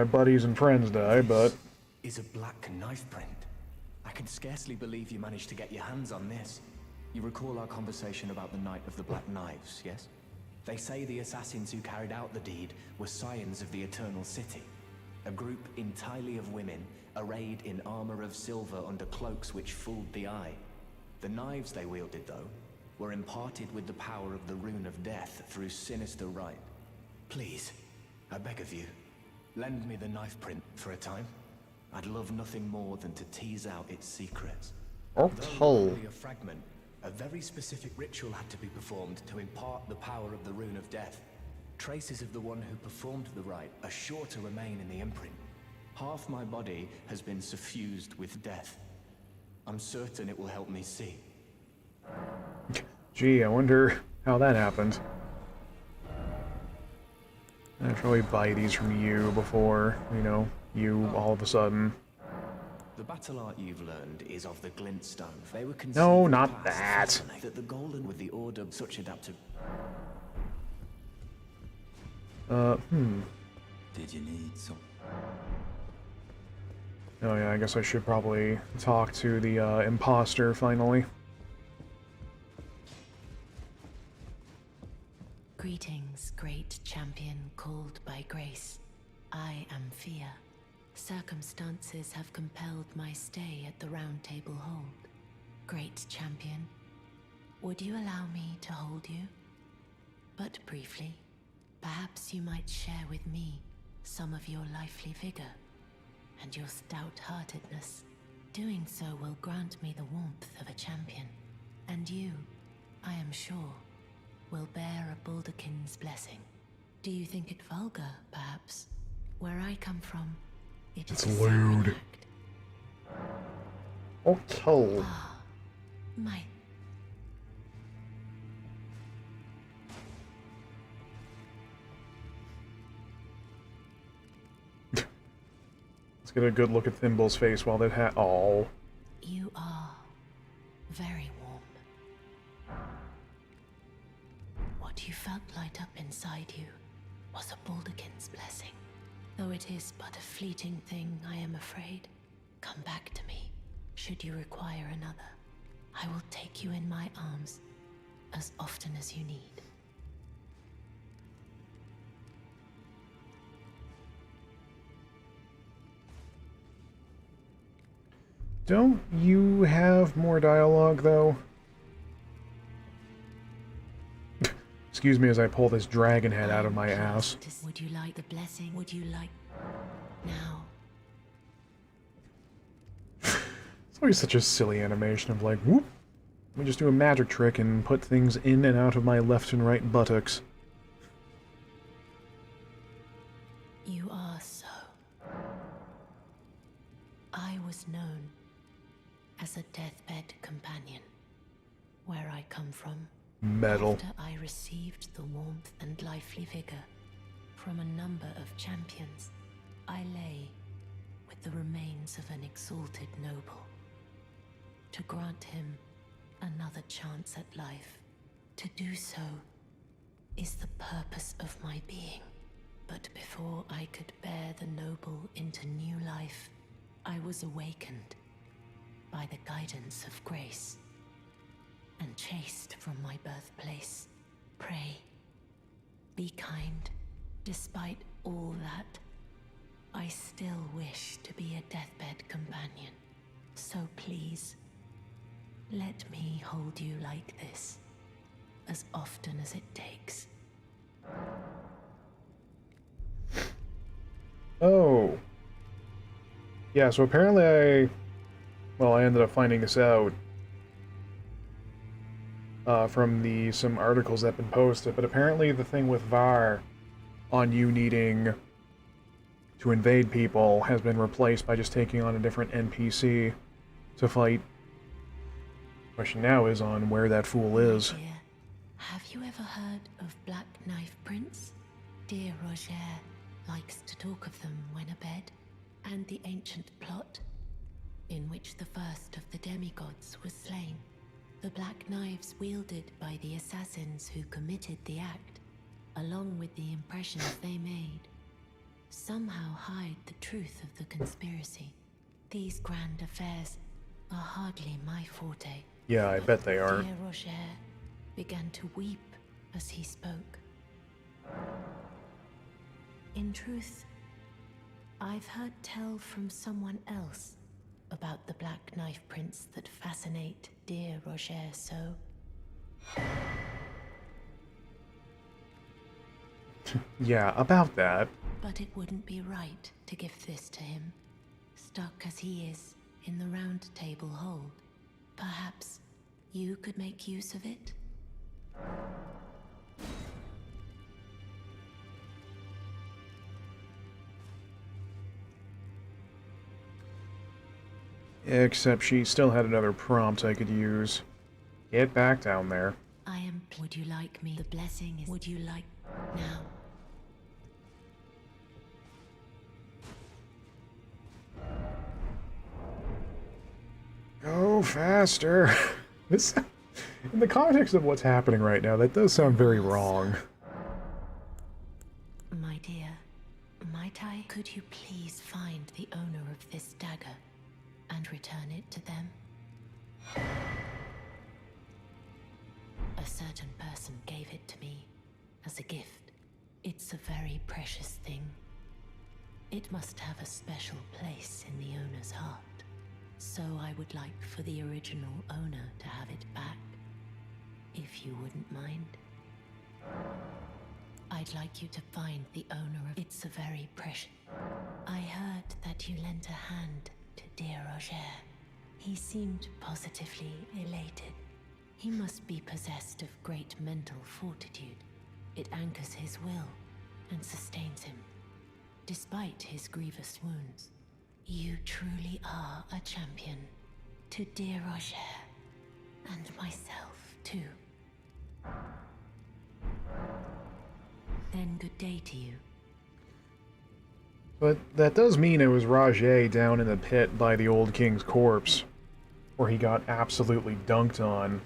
S2: buddies and friends die, but
S4: Is a black knife print. I can scarcely believe you managed to get your hands on this. You recall our conversation about the Night of the Black Knives, yes? They say the assassins who carried out the deed were scions of the Eternal City, a group entirely of women arrayed in armor of silver under cloaks which fooled the eye. The knives they wielded, though, were imparted with the power of the Rune of Death through sinister rite. Please, I beg of you, lend me the knife print for a time. I'd love nothing more than to tease out its secrets. Though only a fragment, a very specific ritual had to be performed to impart the power of the Rune of Death. Traces of the one who performed the rite are sure to remain in the imprint. Half my body has been suffused with death. I'm certain it will help me see.
S2: Gee, I wonder how that happened. I should probably buy these from you before, you know, you all of a sudden.
S4: The battle art you've learned is of the glint stone. They were conceived
S2: No,
S4: of
S2: not
S4: past
S2: that.
S4: That the golden with the order such adaptive.
S5: Did you need some?
S2: Oh yeah, I guess I should probably talk to the imposter finally.
S10: Greetings, great champion called by grace. I am Fia. Circumstances have compelled my stay at the Round Table Hold. Great champion, would you allow me to hold you? But briefly, perhaps you might share with me some of your lively vigor and your stout-heartedness. Doing so will grant me the warmth of a champion, and you, I am sure, will bear a Baldakin's blessing. Do you think it vulgar, perhaps? Where I come from,
S2: It's lewd. Okay.
S10: Ah, my...
S2: Let's get a good look at Thimble's face while that oh.
S10: You are very warm. What you felt light up inside you was a Baldakin's blessing. Though it is but a fleeting thing, I am afraid. Come back to me, should you require another. I will take you in my arms as often as you need.
S2: Don't you have more dialogue, though? Excuse me as I pull this dragon head out of my ass.
S10: Would you like the blessing? Would you like... now?
S2: It's always such a silly animation of like, whoop! Let me just do a magic trick and put things in and out of my left and right buttocks.
S10: You are so. I was known as a deathbed companion, where I come from.
S2: Metal.
S10: After I received the warmth and lively vigor from a number of champions, I lay with the remains of an exalted noble. To grant him another chance at life, to do so is the purpose of my being. But before I could bear the noble into new life, I was awakened by the guidance of grace and chased from my birthplace. Pray, be kind. Despite all that, I still wish to be a deathbed companion. So please, let me hold you like this, as often as it takes.
S2: Oh. Yeah, so apparently I ended up finding this out from some articles that have been posted, but apparently the thing with VAR on you needing to invade people has been replaced by just taking on a different NPC to fight. The question now is on where that fool is.
S10: Dear, have you ever heard of Black Knife Prince? Dear Roger likes to talk of them when abed, and the ancient plot in which the first of the demigods was slain. The black knives wielded by the assassins who committed the act, along with the impressions they made, somehow hide the truth of the conspiracy. These grand affairs are hardly my forte.
S2: Yeah, I bet they are.
S10: Dear Roger began to weep as he spoke. In truth, I've heard tell from someone else about the Black Knife Prince that fascinate dear Roger so.
S2: Yeah, about that.
S10: But it wouldn't be right to give this to him, stuck as he is in the Round Table Hold. Perhaps you could make use of it?
S2: Except she still had another prompt I could use. Get back down there.
S13: I am. Would you like me? The blessing is. Would you like now?
S2: Go faster. This, in the context of what's happening right now, that does sound very wrong.
S13: My dear, might I? Could you please find the owner of this dagger and return it to them? A certain person gave it to me as a gift. It's a very precious thing. It must have a special place in the owner's heart. So I would like for the original owner to have it back, if you wouldn't mind. I'd like you to find the owner of... It's a very precious... I heard that you lent a hand to dear Roger. He seemed positively elated. He must be possessed of great mental fortitude. It anchors his will and sustains him, despite his grievous wounds. You truly are a champion. To dear Roger, and myself too. Then good day to you.
S2: But that does mean it was Rajay down in the pit by the old king's corpse, where he got absolutely dunked on.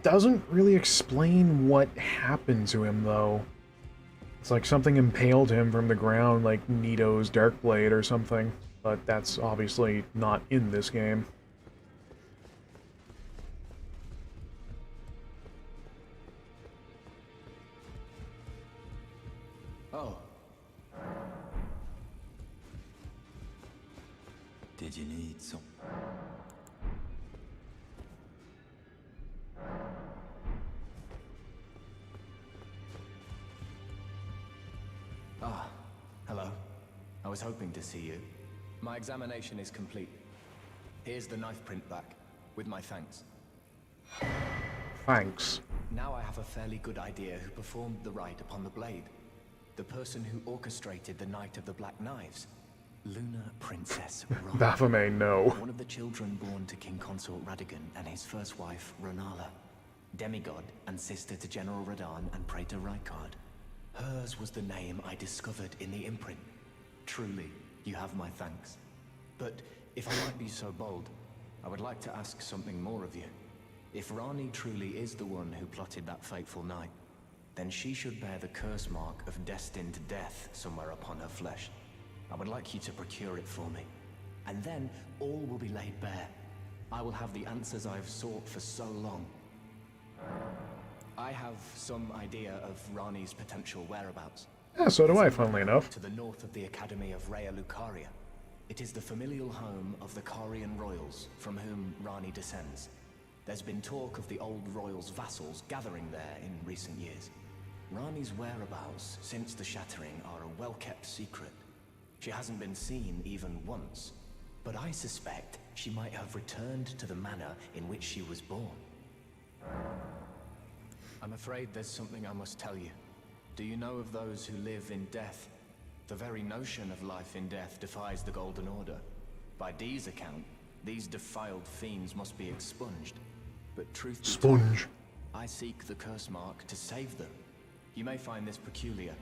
S2: Doesn't really explain what happened to him, though. It's like something impaled him from the ground, like Nito's Darkblade or something. But that's obviously not in this game.
S4: Oh.
S5: Did you need some?
S4: Ah, hello. I was hoping to see you. My examination is complete. Here's the knife print back, with my thanks.
S2: Thanks.
S4: Now I have a fairly good idea who performed the rite upon the blade. The person who orchestrated the Night of the Black Knives. Lunar Princess Rani.
S2: Baphomet, no.
S4: One of the children born to King Consort Radigan and his first wife, Ronala. Demigod and sister to General Radahn and Praetor Rykard. Hers was the name I discovered in the imprint. Truly, you have my thanks. But if I might be so bold, I would like to ask something more of you. If Rani truly is the one who plotted that fateful night, then she should bear the curse mark of destined death somewhere upon her flesh. I would like you to procure it for me. And then all will be laid bare. I will have the answers I have sought for so long. I have some idea of Rani's potential whereabouts.
S2: Yeah, so do I, funnily enough.
S4: To the north of the Academy of Rhea Lucaria. It is the familial home of the Carian royals, from whom Rani descends. There's been talk of the old royals' vassals gathering there in recent years. Rani's whereabouts since the shattering are a well-kept secret. She hasn't been seen even once, but I suspect she might have returned to the manor in which she was born. I'm afraid there's something I must tell you. Do you know of those who live in death? The very notion of life in death defies the Golden Order. By Dee's account, these defiled fiends must be expunged. But truth be told, I seek the curse mark to save them. You may find this peculiar,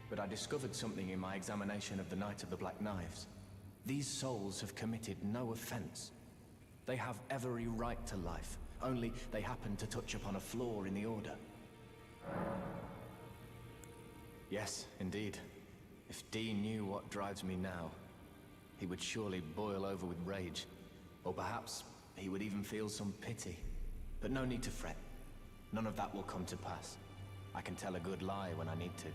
S4: but I discovered something in my examination of the Night of the Black Knives. These souls have committed no offense. They have every right to life, only they happen to touch upon a flaw in the Order. Yes, indeed. If Dee knew what drives me now, he would surely boil over with rage. Or perhaps he would even feel some pity. But no need to fret. None of that will come to pass. I can tell a good lie when I need to.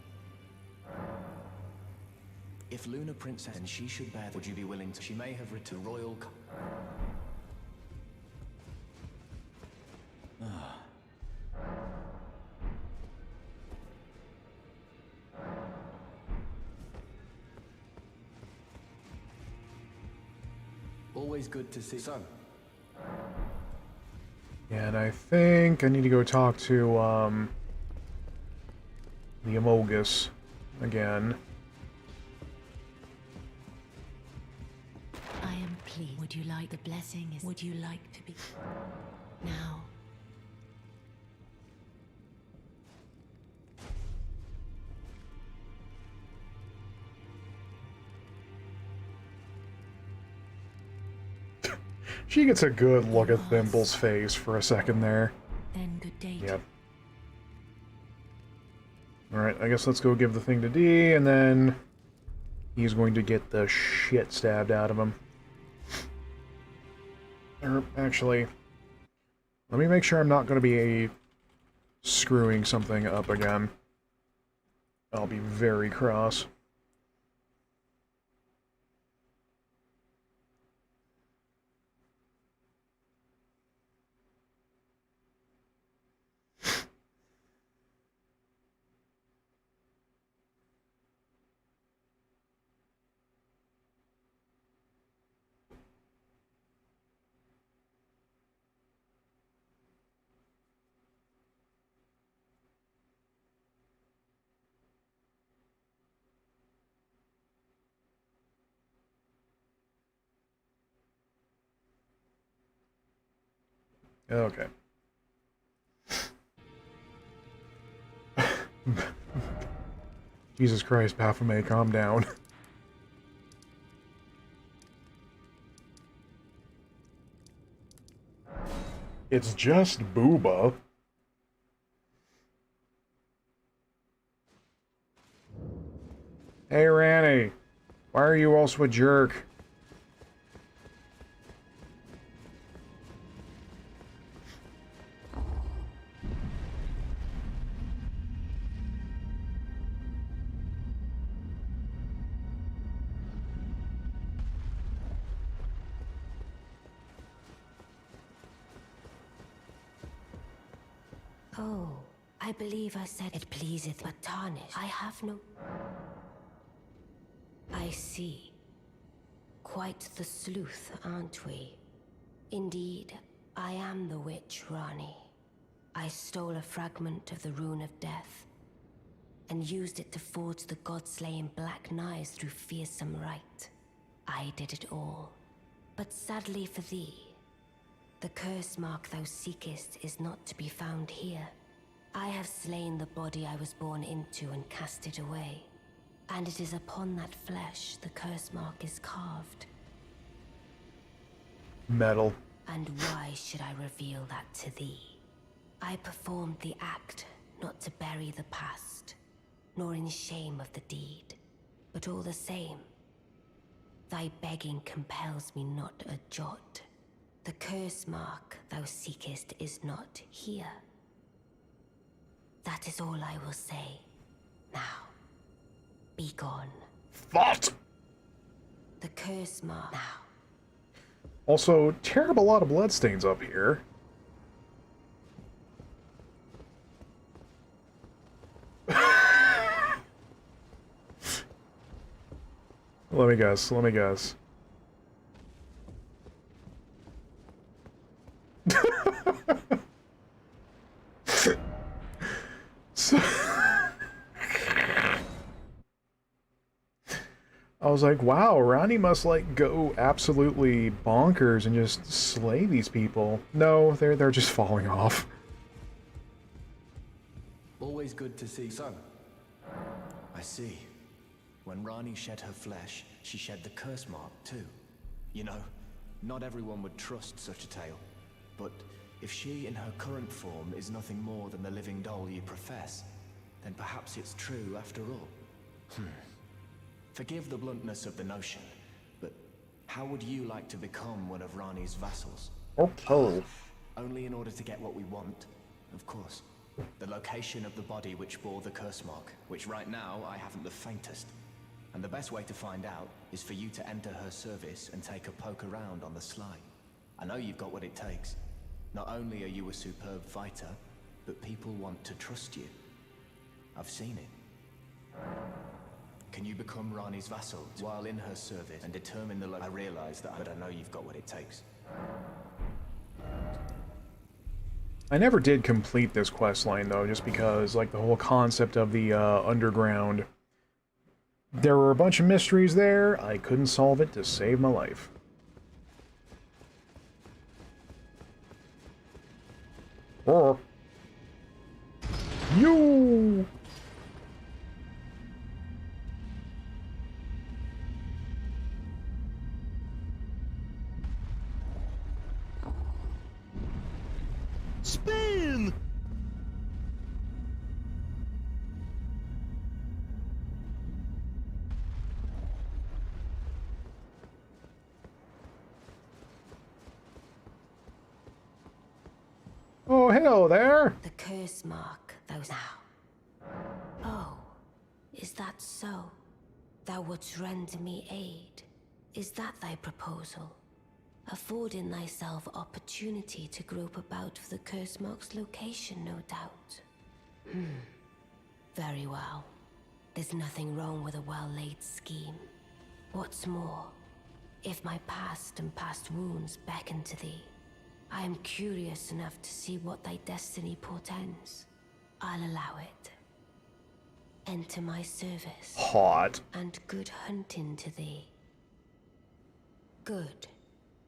S4: If Lunar Princess and she should bear, would you be willing to? She may have written royal. Always good to see. So.
S2: Yeah, and I think I need to go talk to, the Amogus again.
S13: I am please. Would you like the blessing? Would you like to be... Now.
S2: She gets a good look at Thimble's face for a second there.
S13: Then good day.
S2: Yep. Alright, I guess let's go give the thing to D, and then he's going to get the shit stabbed out of him. Or, actually, let me make sure I'm not going to be screwing something up again. I'll be very cross. Okay. Jesus Christ, Baphomet, calm down. It's just Booba. Hey, Ranny. Why are you also a jerk?
S10: Oh, I believe I said it pleaseth but tarnish. I have no... I see. Quite the sleuth, aren't we? Indeed, I am the witch Rani. I stole a fragment of the Rune of Death and used it to forge the god-slaying black knives through fearsome rite. I did it all. But sadly for thee, the curse mark thou seekest is not to be found here. I have slain the body I was born into and cast it away. And it is upon that flesh the curse mark is carved.
S2: Metal.
S10: And why should I reveal that to thee? I performed the act not to bury the past, nor in shame of the deed. But all the same, thy begging compels me not a jot. The curse mark thou seekest is not here. That is all I will say. Now, be gone.
S2: What?
S10: The curse mark now.
S2: Also, terrible lot of bloodstains up here. Let me guess, let me guess. So I was like, wow, Ronnie must like go absolutely bonkers and just slay these people. No, they're just falling off.
S4: Always good to see. So, I see. When Rani shed her flesh, she shed the curse mark too. You know, not everyone would trust such a tale. But if she in her current form is nothing more than the living doll you profess, then perhaps it's true after all. Forgive the bluntness of the notion, but how would you like to become one of Rani's vassals?
S2: Okay.
S4: Only in order to get what we want, of course. The location of the body which bore the curse mark, which right now I haven't the faintest. And the best way to find out is for you to enter her service and take a poke around on the sly. I know you've got what it takes. Not only are you a superb fighter, but people want to trust you. I've seen it. Can you become Rani's vassal while in her service and determine the I realize that, but I know you've got what it takes.
S2: I never did complete this quest line though, just because like the whole concept of the underground. There were a bunch of mysteries there. I couldn't solve it to save my life. Oh. You.
S14: Spin!
S2: Oh, hello there.
S10: The curse mark, thou now. Oh, is that so? Thou wouldst render me aid. Is that thy proposal? Affording thyself opportunity to grope about for the curse mark's location, no doubt. Very well. There's nothing wrong with a well-laid scheme. What's more, if my past and past wounds beckon to thee, I am curious enough to see what thy destiny portends. I'll allow it. Enter my service.
S2: Hot.
S10: And good hunting to thee. Good.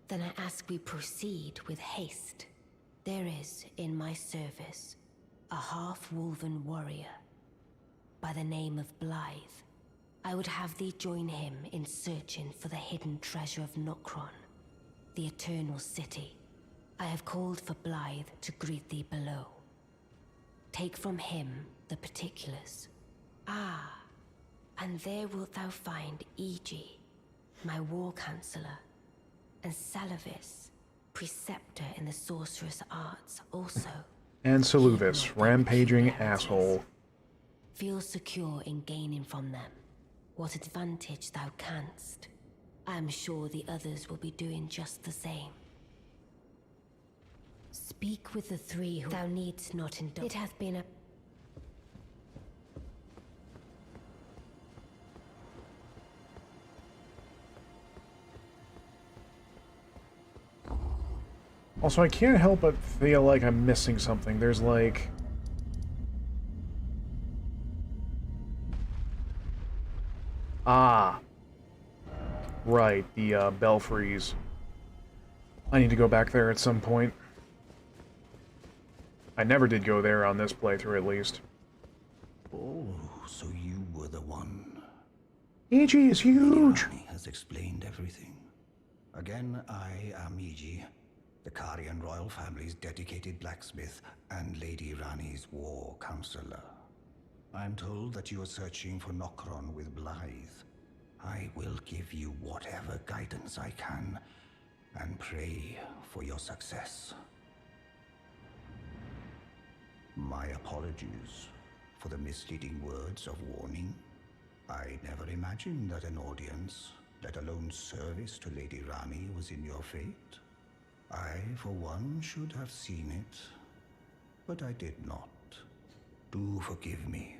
S10: Then I ask we proceed with haste. There is, in my service, a half-wolven warrior by the name of Blythe. I would have thee join him in searching for the hidden treasure of Nokron, the Eternal City. I have called for Blythe to greet thee below. Take from him the particulars. Ah, and there wilt thou find Iji, my war counselor, and Salavis, preceptor in the sorcerous arts also.
S2: And Saluvis, rampaging asshole.
S10: Feel secure in gaining from them what advantage thou canst. I am sure the others will be doing just the same. Speak with the three who thou needst not indulge. It hath been a...
S2: Also, I can't help but feel like I'm missing something. There's like... Ah. Right, the belfries. I need to go back there at some point. I never did go there on this playthrough, at least.
S5: Oh, so you were the one.
S2: Iji is huge!
S5: He has explained everything. Again, I am Iji, the Karian royal family's dedicated blacksmith and Lady Rani's war counselor. I'm told that you are searching for Nokron with Blythe. I will give you whatever guidance I can, and pray for your success. My apologies for the misleading words of warning. I never imagined that an audience, let alone service to Lady Rani, was in your fate. I, for one, should have seen it, but I did not. Do forgive me,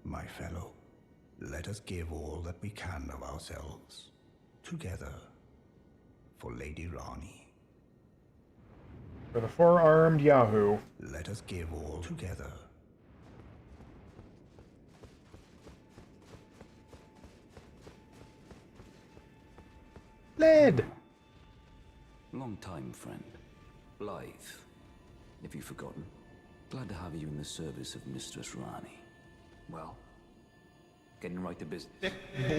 S5: my fellow. Let us give all that we can of ourselves, together, for Lady Rani.
S2: For the four-armed Yahoo.
S5: Let us give all together.
S2: Lead!
S15: Long time, friend. Blythe. If you've forgotten, glad to have you in the service of Mistress Rani. Well, getting right to business.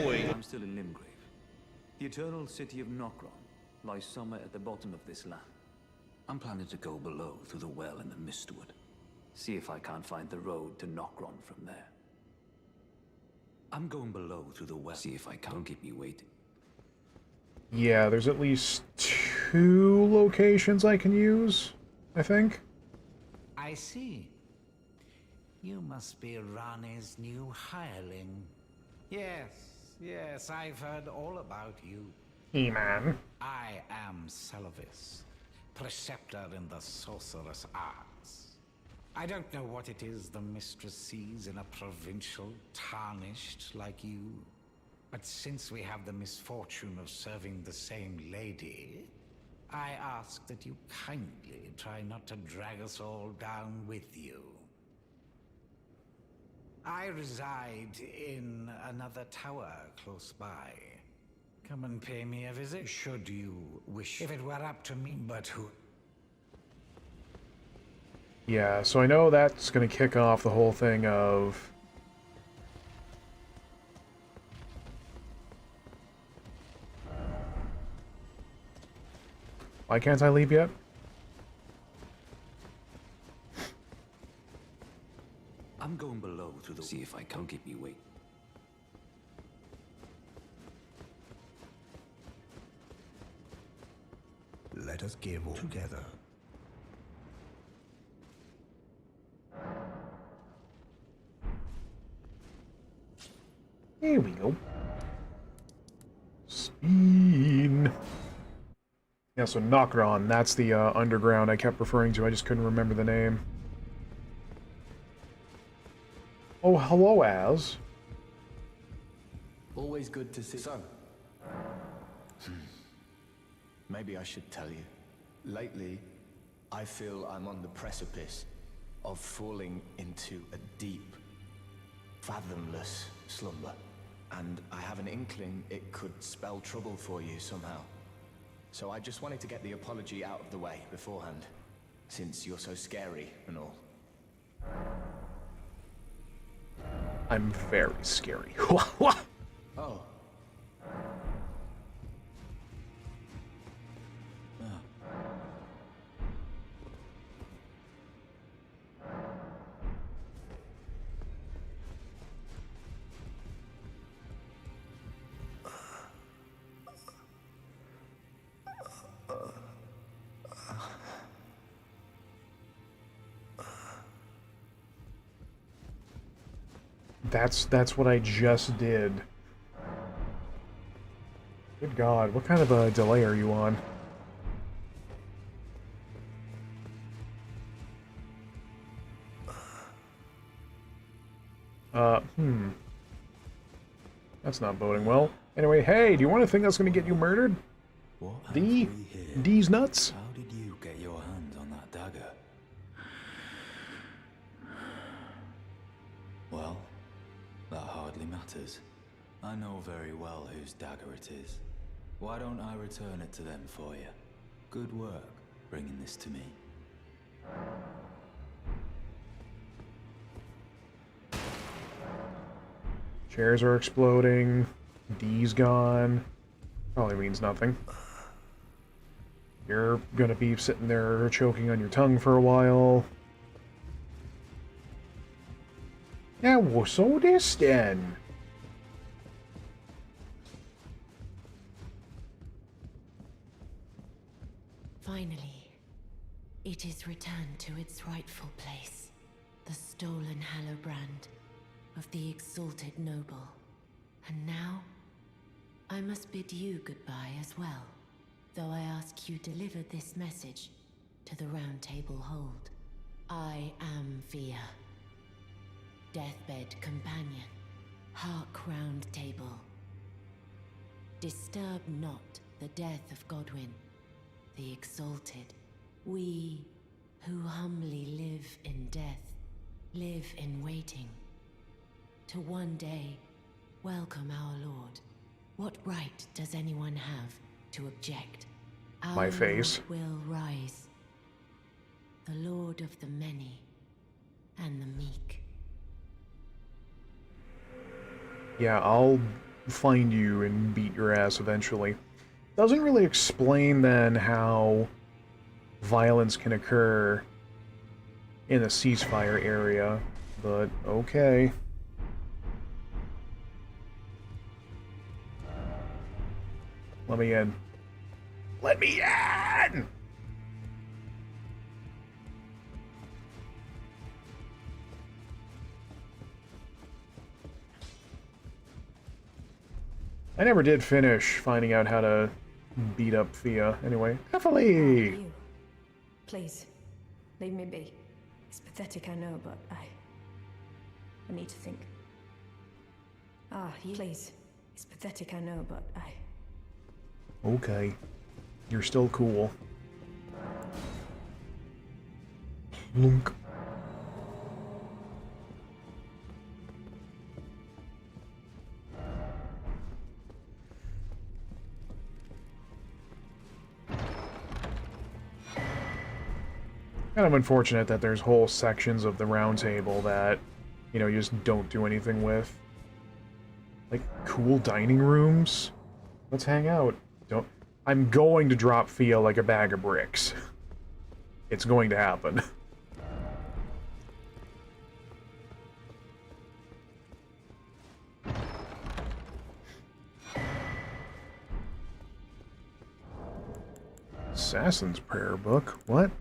S14: Boy.
S15: I'm still in Limgrave. The eternal city of Nokron lies somewhere at the bottom of this land. I'm planning to go below through the well in the Mistwood. See if I can't find the road to Nokron from there. I'm going below through the well. See if I can't keep me waiting.
S2: Yeah, there's at least 2 locations I can use, I think.
S9: I see. You must be Rani's new hireling. Yes, I've heard all about you.
S2: E-man.
S9: I am Salavis, preceptor in the sorcerous arts. I don't know what it is the mistress sees in a provincial tarnished like you. But since we have the misfortune of serving the same lady, I ask that you kindly try not to drag us all down with you. I reside in another tower close by. Come and pay me a visit, should you wish. If it were up to me, but who...
S2: Yeah, so I know that's going to kick off the whole thing of... Why can't I leave yet?
S15: I'm going below through the... See if I can't keep you wait.
S5: Let us give all together.
S2: Here we go. Spin. Yeah, so Nokron, that's the underground I kept referring to. I just couldn't remember the name. Oh, hello, Az.
S4: Always good to see. So, maybe I should tell you. Lately, I feel I'm on the precipice of falling into a deep, fathomless slumber. And I have an inkling it could spell trouble for you somehow. So I just wanted to get the apology out of the way beforehand, since you're so scary and all.
S2: I'm very scary.
S4: Oh.
S2: That's what I just did. Good God, what kind of a delay are you on? That's not boding well. Anyway, hey, do you want to think that's going to get you murdered?
S14: What
S2: D's nuts?
S14: How did you get your hands on that dagger? Well, that hardly matters. I know very well whose dagger it is. Why don't I return it to them for you? Good work, bringing this to me.
S2: Chairs are exploding. D's gone. Probably means nothing. You're gonna be sitting there choking on your tongue for a while. Now, what's all this then?
S13: Finally, it is returned to its rightful place. The stolen Hallowbrand of the exalted noble. And now, I must bid you goodbye as well, though I ask you deliver this message to the Round Table Hold. I am Fia, deathbed companion, Hark Round Table. Disturb not the death of Godwyn, the exalted. We who humbly live in death, live in waiting, to one day welcome our Lord. What right does anyone have to object?
S2: My face.
S13: Lord will rise, the Lord of the many and the meek.
S2: Yeah, I'll find you and beat your ass eventually. Doesn't really explain then how violence can occur in a ceasefire area, but okay. Let me in. Let me in! I never did finish finding out how to beat up Fia. Anyway, Effie!
S16: You. Please, leave me be. It's pathetic, I know, but I need to think. You. Please. It's pathetic, I know, but
S2: Okay. You're still cool. Plunk. Kind of unfortunate that there's whole sections of the round table that, you know, you just don't do anything with. Like, cool dining rooms? Let's hang out. Don't... I'm going to drop Fia like a bag of bricks. It's going to happen. Assassin's Prayer Book? What?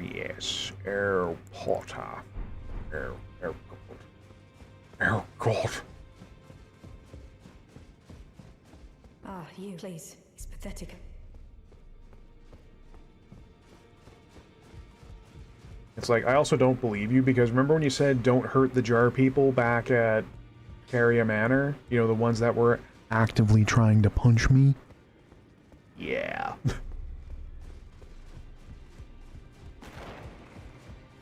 S2: Yes. Potter. God.
S16: Ah, you, please. It's pathetic.
S2: It's like, I also don't believe you, because remember when you said don't hurt the jar people back at Carria Manor? You know, the ones that were actively trying to punch me? Yeah.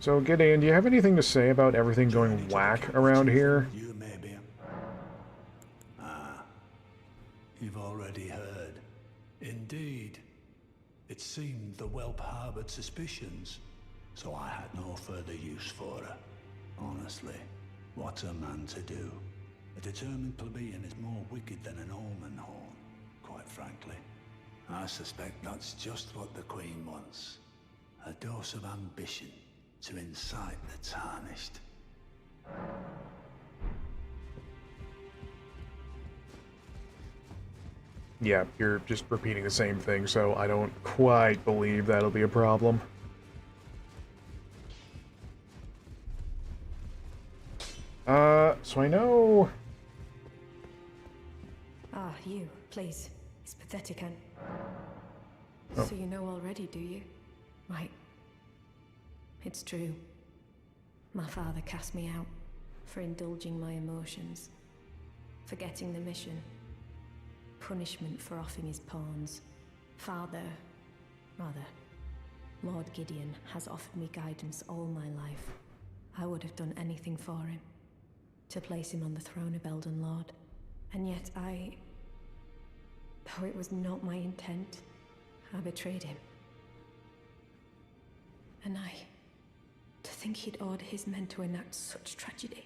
S2: So, Gideon, do you have anything to say about everything going whack around here?
S12: You, maybe. Ah, you've already heard. Indeed. It seemed the whelp harbored suspicions, so I had no further use for her. Honestly, what's a man to do? A determined plebeian is more wicked than an omen horn, quite frankly. I suspect that's just what the Queen wants. A dose of ambition to incite the tarnished.
S2: Yeah, you're just repeating the same thing, so I don't quite believe that'll be a problem. So I know...
S16: Ah, you, please. It's pathetic and...
S2: Oh.
S16: So you know already, do you? Right. It's true. My father cast me out for indulging my emotions, forgetting the mission, punishment for offing his pawns. Lord Gideon has offered me guidance all my life. I would have done anything for him, to place him on the throne of Elden Lord. And yet though it was not my intent, I betrayed him. And to think he'd order his men to enact such tragedy.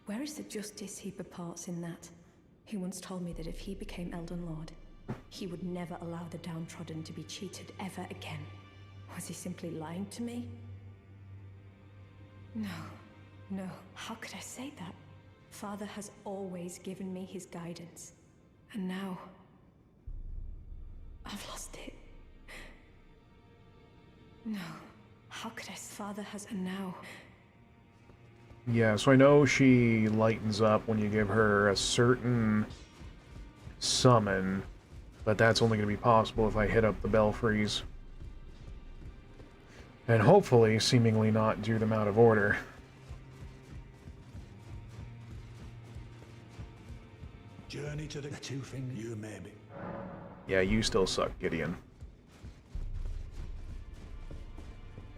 S16: Where is the justice he purports in that? He once told me that if he became Elden Lord, he would never allow the downtrodden to be cheated ever again. Was he simply lying to me? No. How could I say that? Father has always given me his guidance. And now... I've lost it. No. How could I... Father has... And now...
S2: Yeah, so I know she lightens up when you give her a certain summon, but that's only going to be possible if I hit up the belfries. And hopefully, seemingly not do them out of order.
S12: Journey to the two-finger you, maybe.
S2: Yeah, you still suck, Gideon.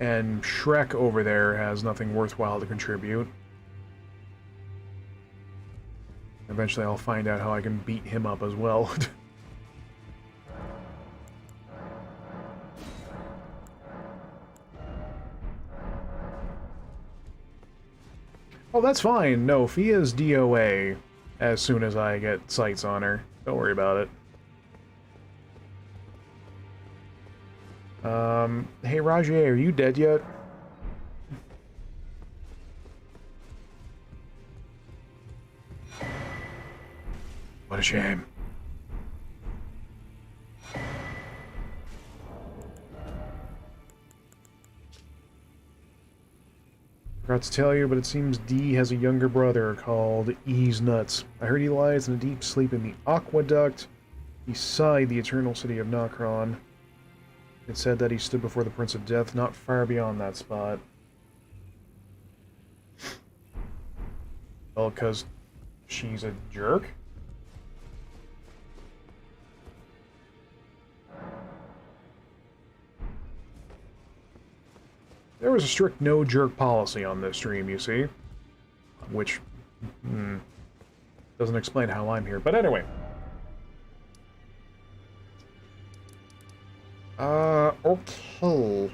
S2: And Shrek over there has nothing worthwhile to contribute. Eventually I'll find out how I can beat him up as well. Oh, that's fine. No, Fia's DOA as soon as I get sights on her. Don't worry about it. Hey Rajier, are you dead yet? What a shame. Forgot to tell you, but it seems Dee has a younger brother called Ease Nuts. I heard he lies in a deep sleep in the aqueduct beside the eternal city of Nokron. It said that he stood before the Prince of Death not far beyond that spot. Well, because she's a jerk? There was a strict no-jerk policy on this stream, you see. Which, doesn't explain how I'm here. But anyway. Okay.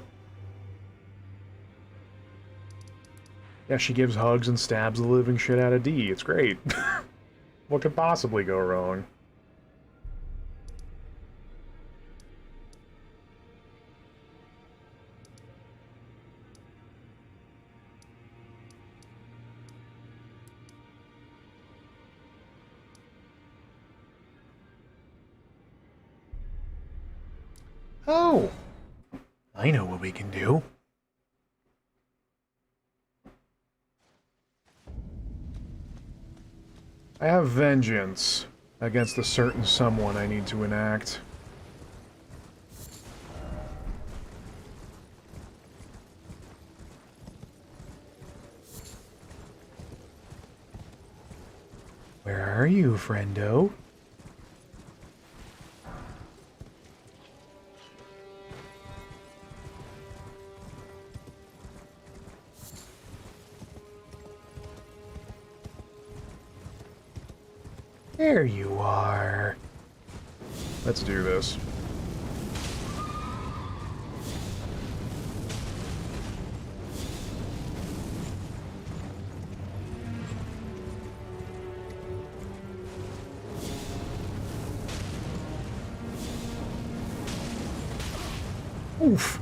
S2: Yeah, she gives hugs and stabs the living shit out of D. It's great. What could possibly go wrong? Oh! I know what we can do. I have vengeance against a certain someone I need to enact. Where are you, friendo? There you are. Let's do this. Oof.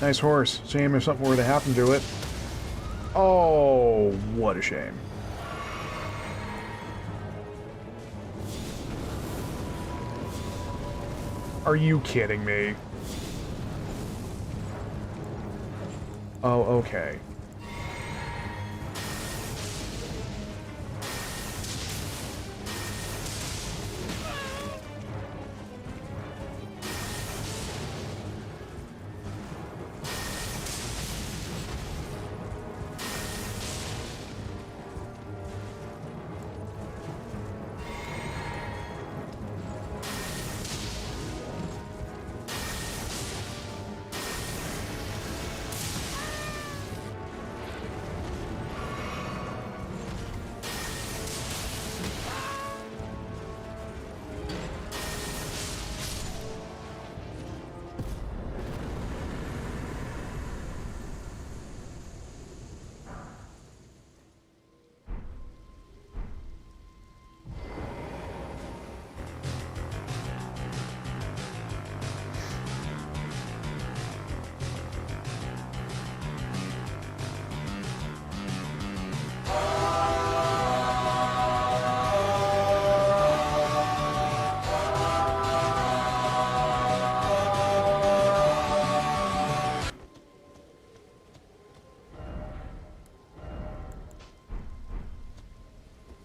S2: Nice horse. Shame if something were to happen to it. Oh, what a shame. Are you kidding me? Oh, okay.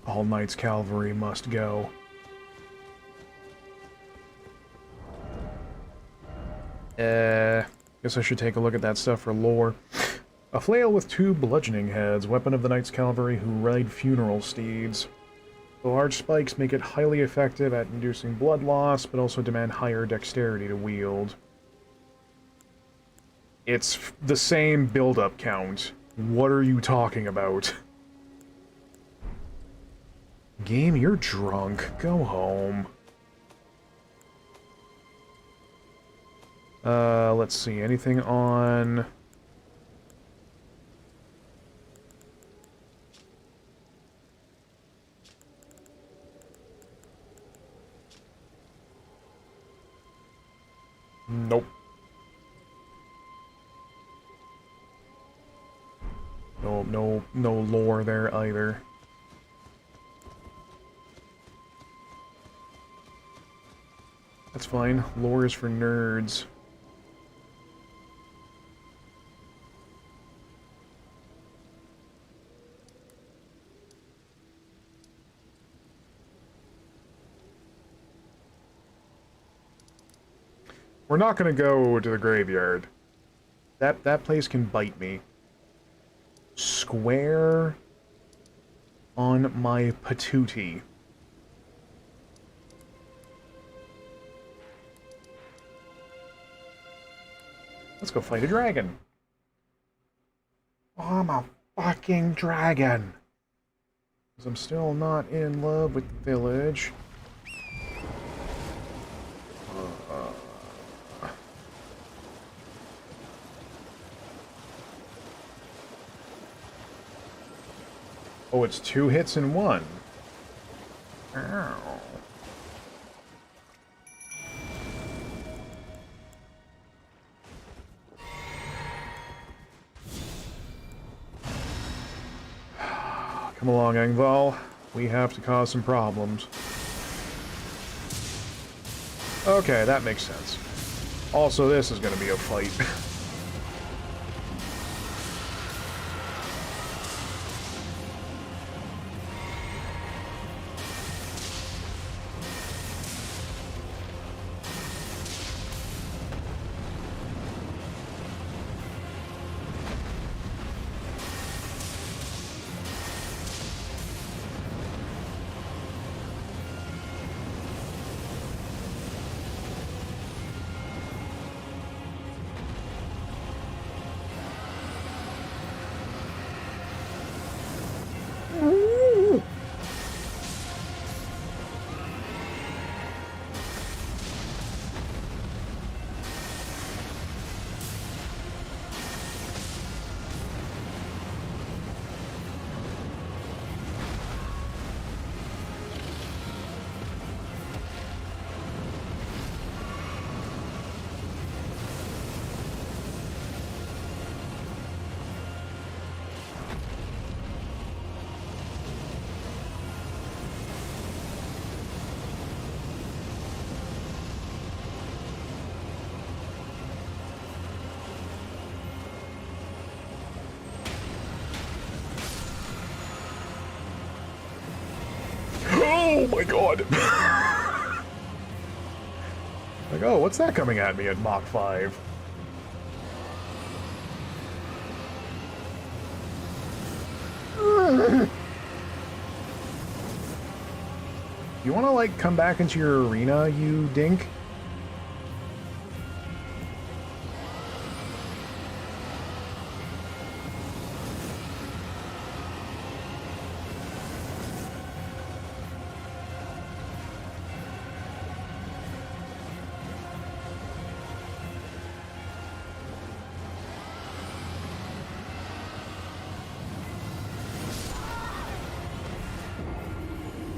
S2: All Knight's cavalry must go. Guess I should take a look at that stuff for lore. A flail with 2 bludgeoning heads, weapon of the Knight's cavalry who ride funeral steeds. The large spikes make it highly effective at inducing blood loss, but also demand higher dexterity to wield. It's the same build-up count. What are you talking about? Game, you're drunk. Go home. Let's see. Anything on... Nope. No lore there either. That's fine. Lore is for nerds. We're not gonna go to the graveyard. That place can bite me. Square on my patootie. Let's go fight a dragon. Oh, I'm a fucking dragon. Because I'm still not in love with the village. Oh, it's 2 hits in 1. Ow. Come along, Engvall. We have to cause some problems. Okay, that makes sense. Also, this is going to be a fight. Oh my god! Like, oh, what's that coming at me at Mach 5? You wanna, like, come back into your arena, you dink?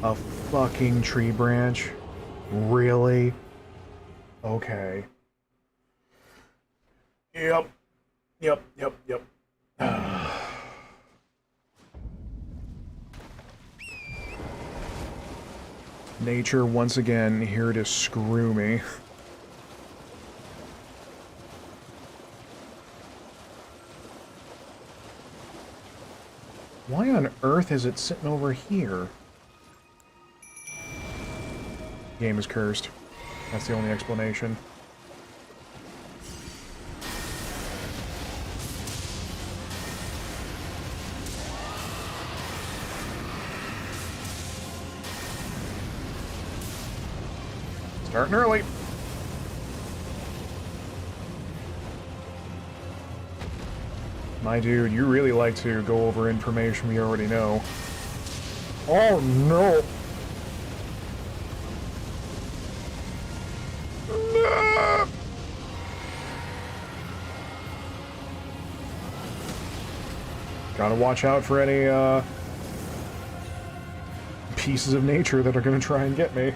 S2: A fucking tree branch? Really? Okay. Yep. Nature once again here to screw me. Why on earth is it sitting over here? Game is cursed. That's the only explanation. Starting early. My dude, you really like to go over information we already know. Oh no! Gotta watch out for any, pieces of nature that are gonna try and get me.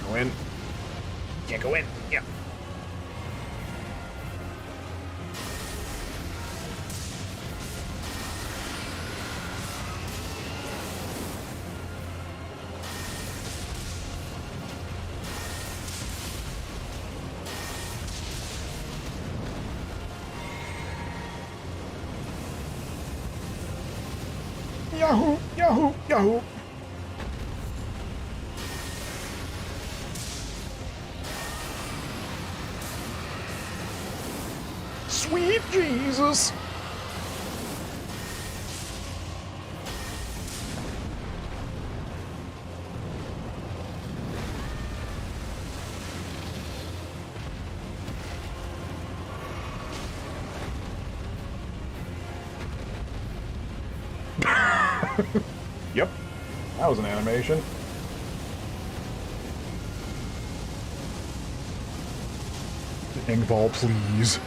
S2: Go in. Can't go in. Yeah. Yahoo! Yahoo! Yahoo! Sweet Jesus! Yep, that was an animation. Engvall, please.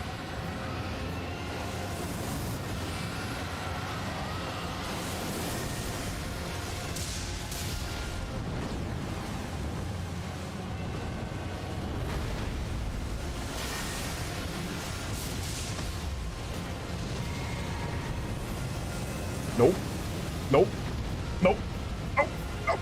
S2: Nope. Nope. Nope. Nope. Nope.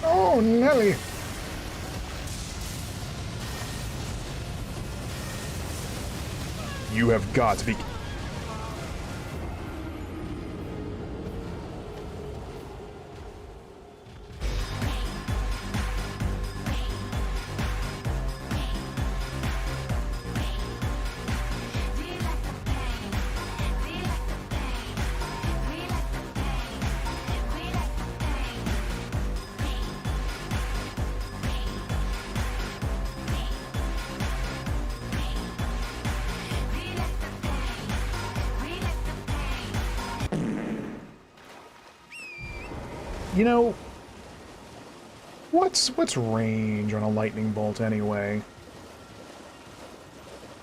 S2: Oh, Nelly! You have got to be... You know, what's range on a lightning bolt anyway?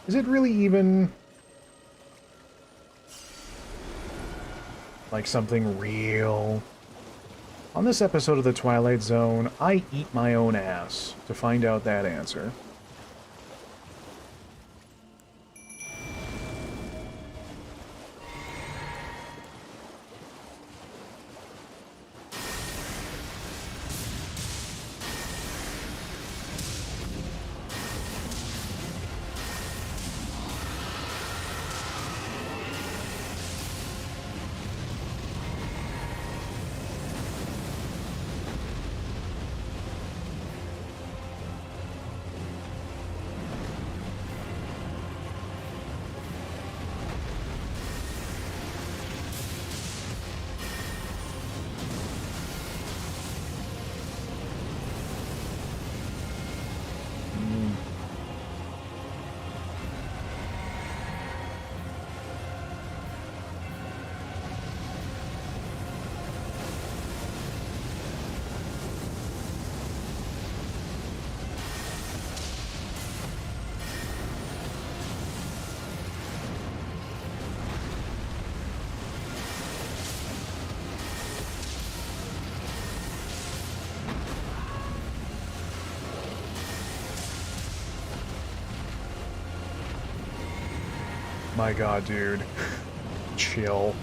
S2: Is it really even like something real? On this episode of The Twilight Zone, I eat my own ass to find out that answer. My god, dude. Chill.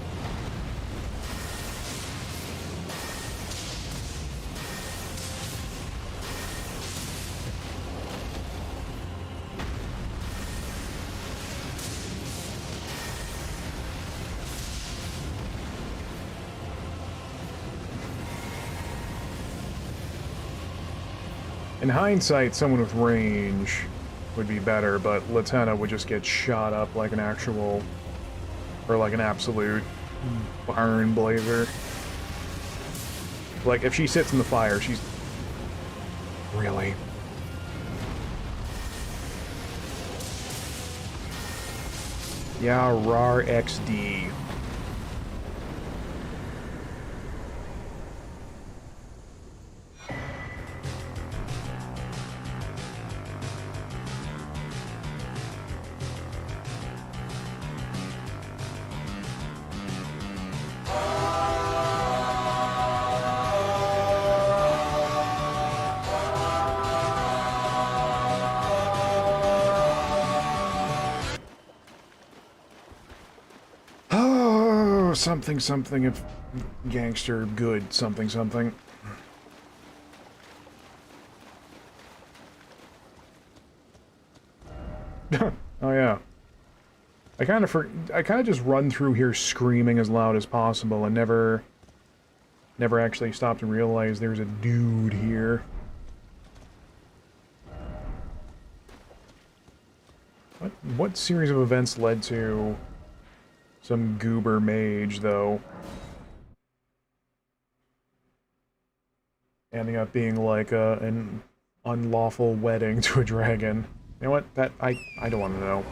S2: In hindsight, someone with range would be better, but Latenna would just get shot up like an actual, or like an absolute barn blazer. Like, if she sits in the fire, she's... Really? Yeah, RAR XD. Something something of gangster good something something. Oh yeah. I kind of just run through here screaming as loud as possible and never actually stopped and realized there's a dude here. What series of events led to some goober mage, though, ending up being like an unlawful wedding to a dragon? You know what? I don't want to know.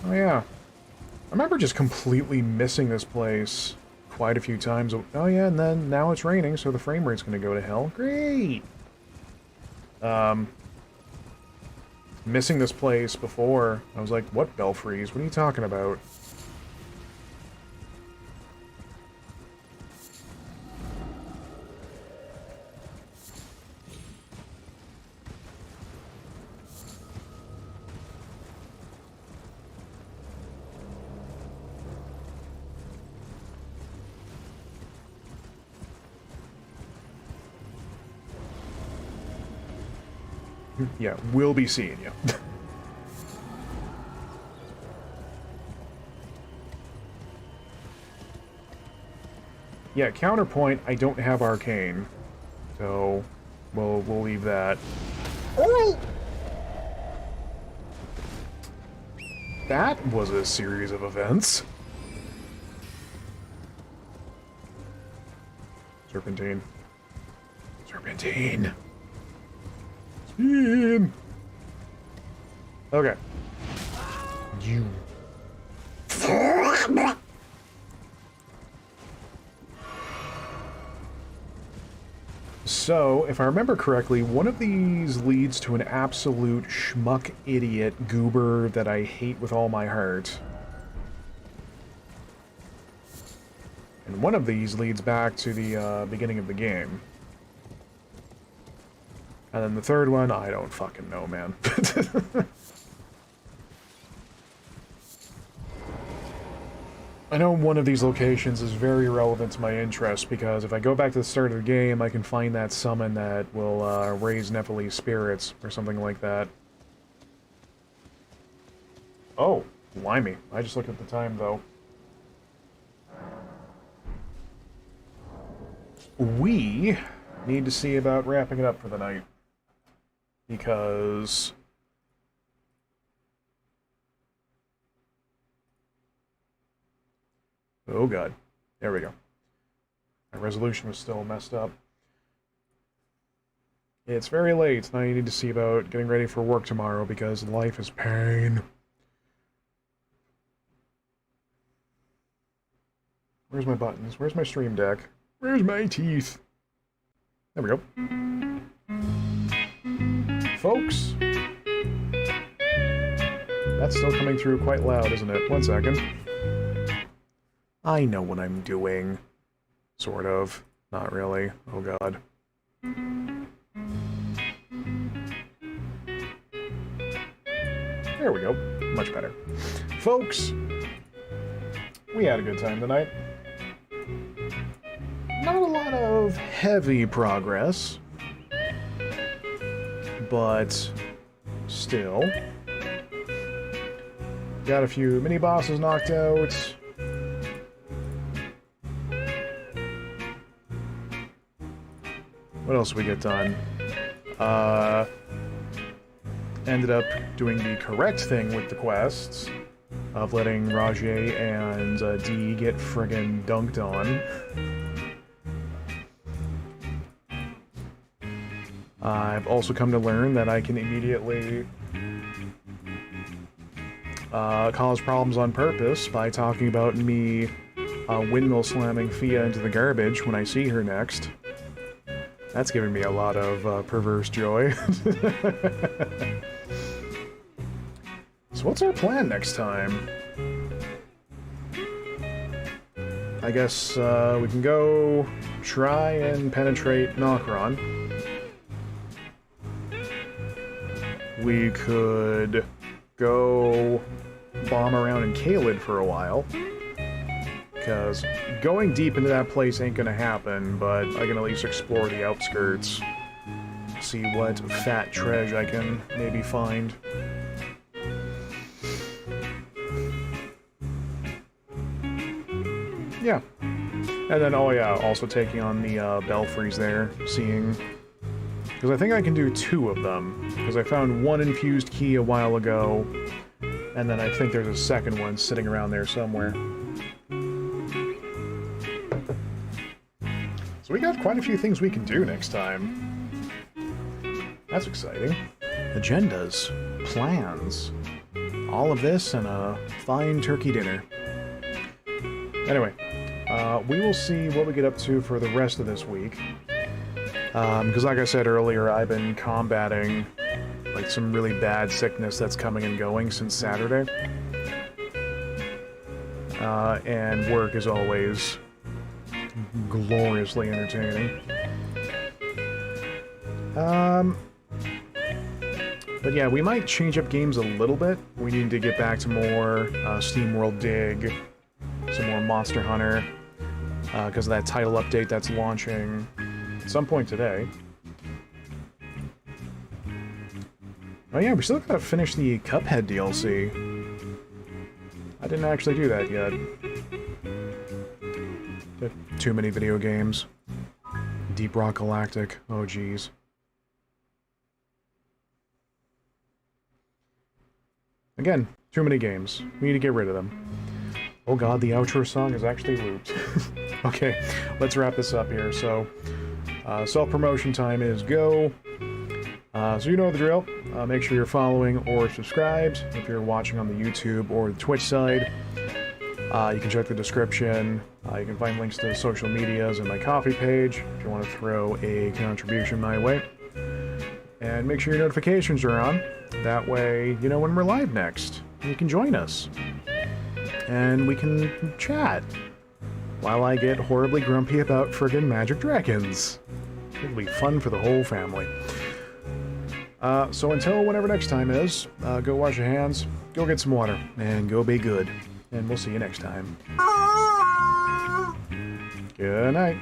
S2: Oh yeah. I remember just completely missing this place quite a few times. Oh yeah, and then now it's raining, so the frame rate's gonna go to hell. Great! Missing this place before, I was like, what belfries? What are you talking about? Yeah, we'll be seeing you. Yeah, counterpoint, I don't have arcane. So we'll leave that. Oh! That was a series of events. Serpentine. Serpentine. Okay. You. So, if I remember correctly, one of these leads to an absolute schmuck idiot goober that I hate with all my heart. And one of these leads back to the beginning of the game. And then the third one, I don't fucking know, man. I know one of these locations is very relevant to my interest, because if I go back to the start of the game, I can find that summon that will raise Nephili's spirits, or something like that. Oh, blimey. I just looked at the time, though. We need to see about wrapping it up for the night. Because oh god. There we go. My resolution was still messed up. It's very late. Now you need to see about getting ready for work tomorrow because life is pain. Where's my buttons? Where's my stream deck? Where's my teeth? There we go. Folks, that's still coming through quite loud, isn't it? 1 second. I know what I'm doing. Sort of. Not really. Oh god. There we go. Much better. Folks, we had a good time tonight. Not a lot of heavy progress, but still. Got a few mini-bosses knocked out. What else did we get done? Ended up doing the correct thing with the quests of letting Rajay and Dee get friggin' dunked on. I've also come to learn that I can immediately cause problems on purpose by talking about me windmill slamming Fia into the garbage when I see her next. That's giving me a lot of perverse joy. So what's our plan next time? I guess we can go try and penetrate Nokron. We could go bomb around in Caelid for a while. Because going deep into that place ain't gonna happen, but I can at least explore the outskirts. See what fat treasure I can maybe find. Yeah. And then, oh yeah, also taking on the belfries there, seeing... Because I think I can do 2 of them, because I found 1 infused key a while ago, and then I think there's a second one sitting around there somewhere. So we got quite a few things we can do next time. That's exciting. Agendas, plans, all of this and a fine turkey dinner. Anyway, we will see what we get up to for the rest of this week. Because like I said earlier, I've been combating like some really bad sickness that's coming and going since Saturday. And work is always gloriously entertaining. But yeah, we might change up games a little bit. We need to get back to more SteamWorld Dig, some more Monster Hunter, because of that title update that's launching at some point today. Oh yeah, we still gotta finish the Cuphead DLC. I didn't actually do that yet. Too many video games. Deep Rock Galactic. Oh geez. Again, too many games. We need to get rid of them. Oh god, the outro song is actually looped. Okay, let's wrap this up here. So, self-promotion time is go. So you know the drill. Make sure you're following or subscribed if you're watching on the YouTube or the Twitch side. You can check the description. You can find links to the social medias and my coffee page if you want to throw a contribution my way. And make sure your notifications are on. That way, you know when we're live next. You can join us. And we can chat while I get horribly grumpy about friggin' magic dragons. It'll be fun for the whole family. So until whenever next time is, go wash your hands, go get some water, and go be good. And we'll see you next time. Good night.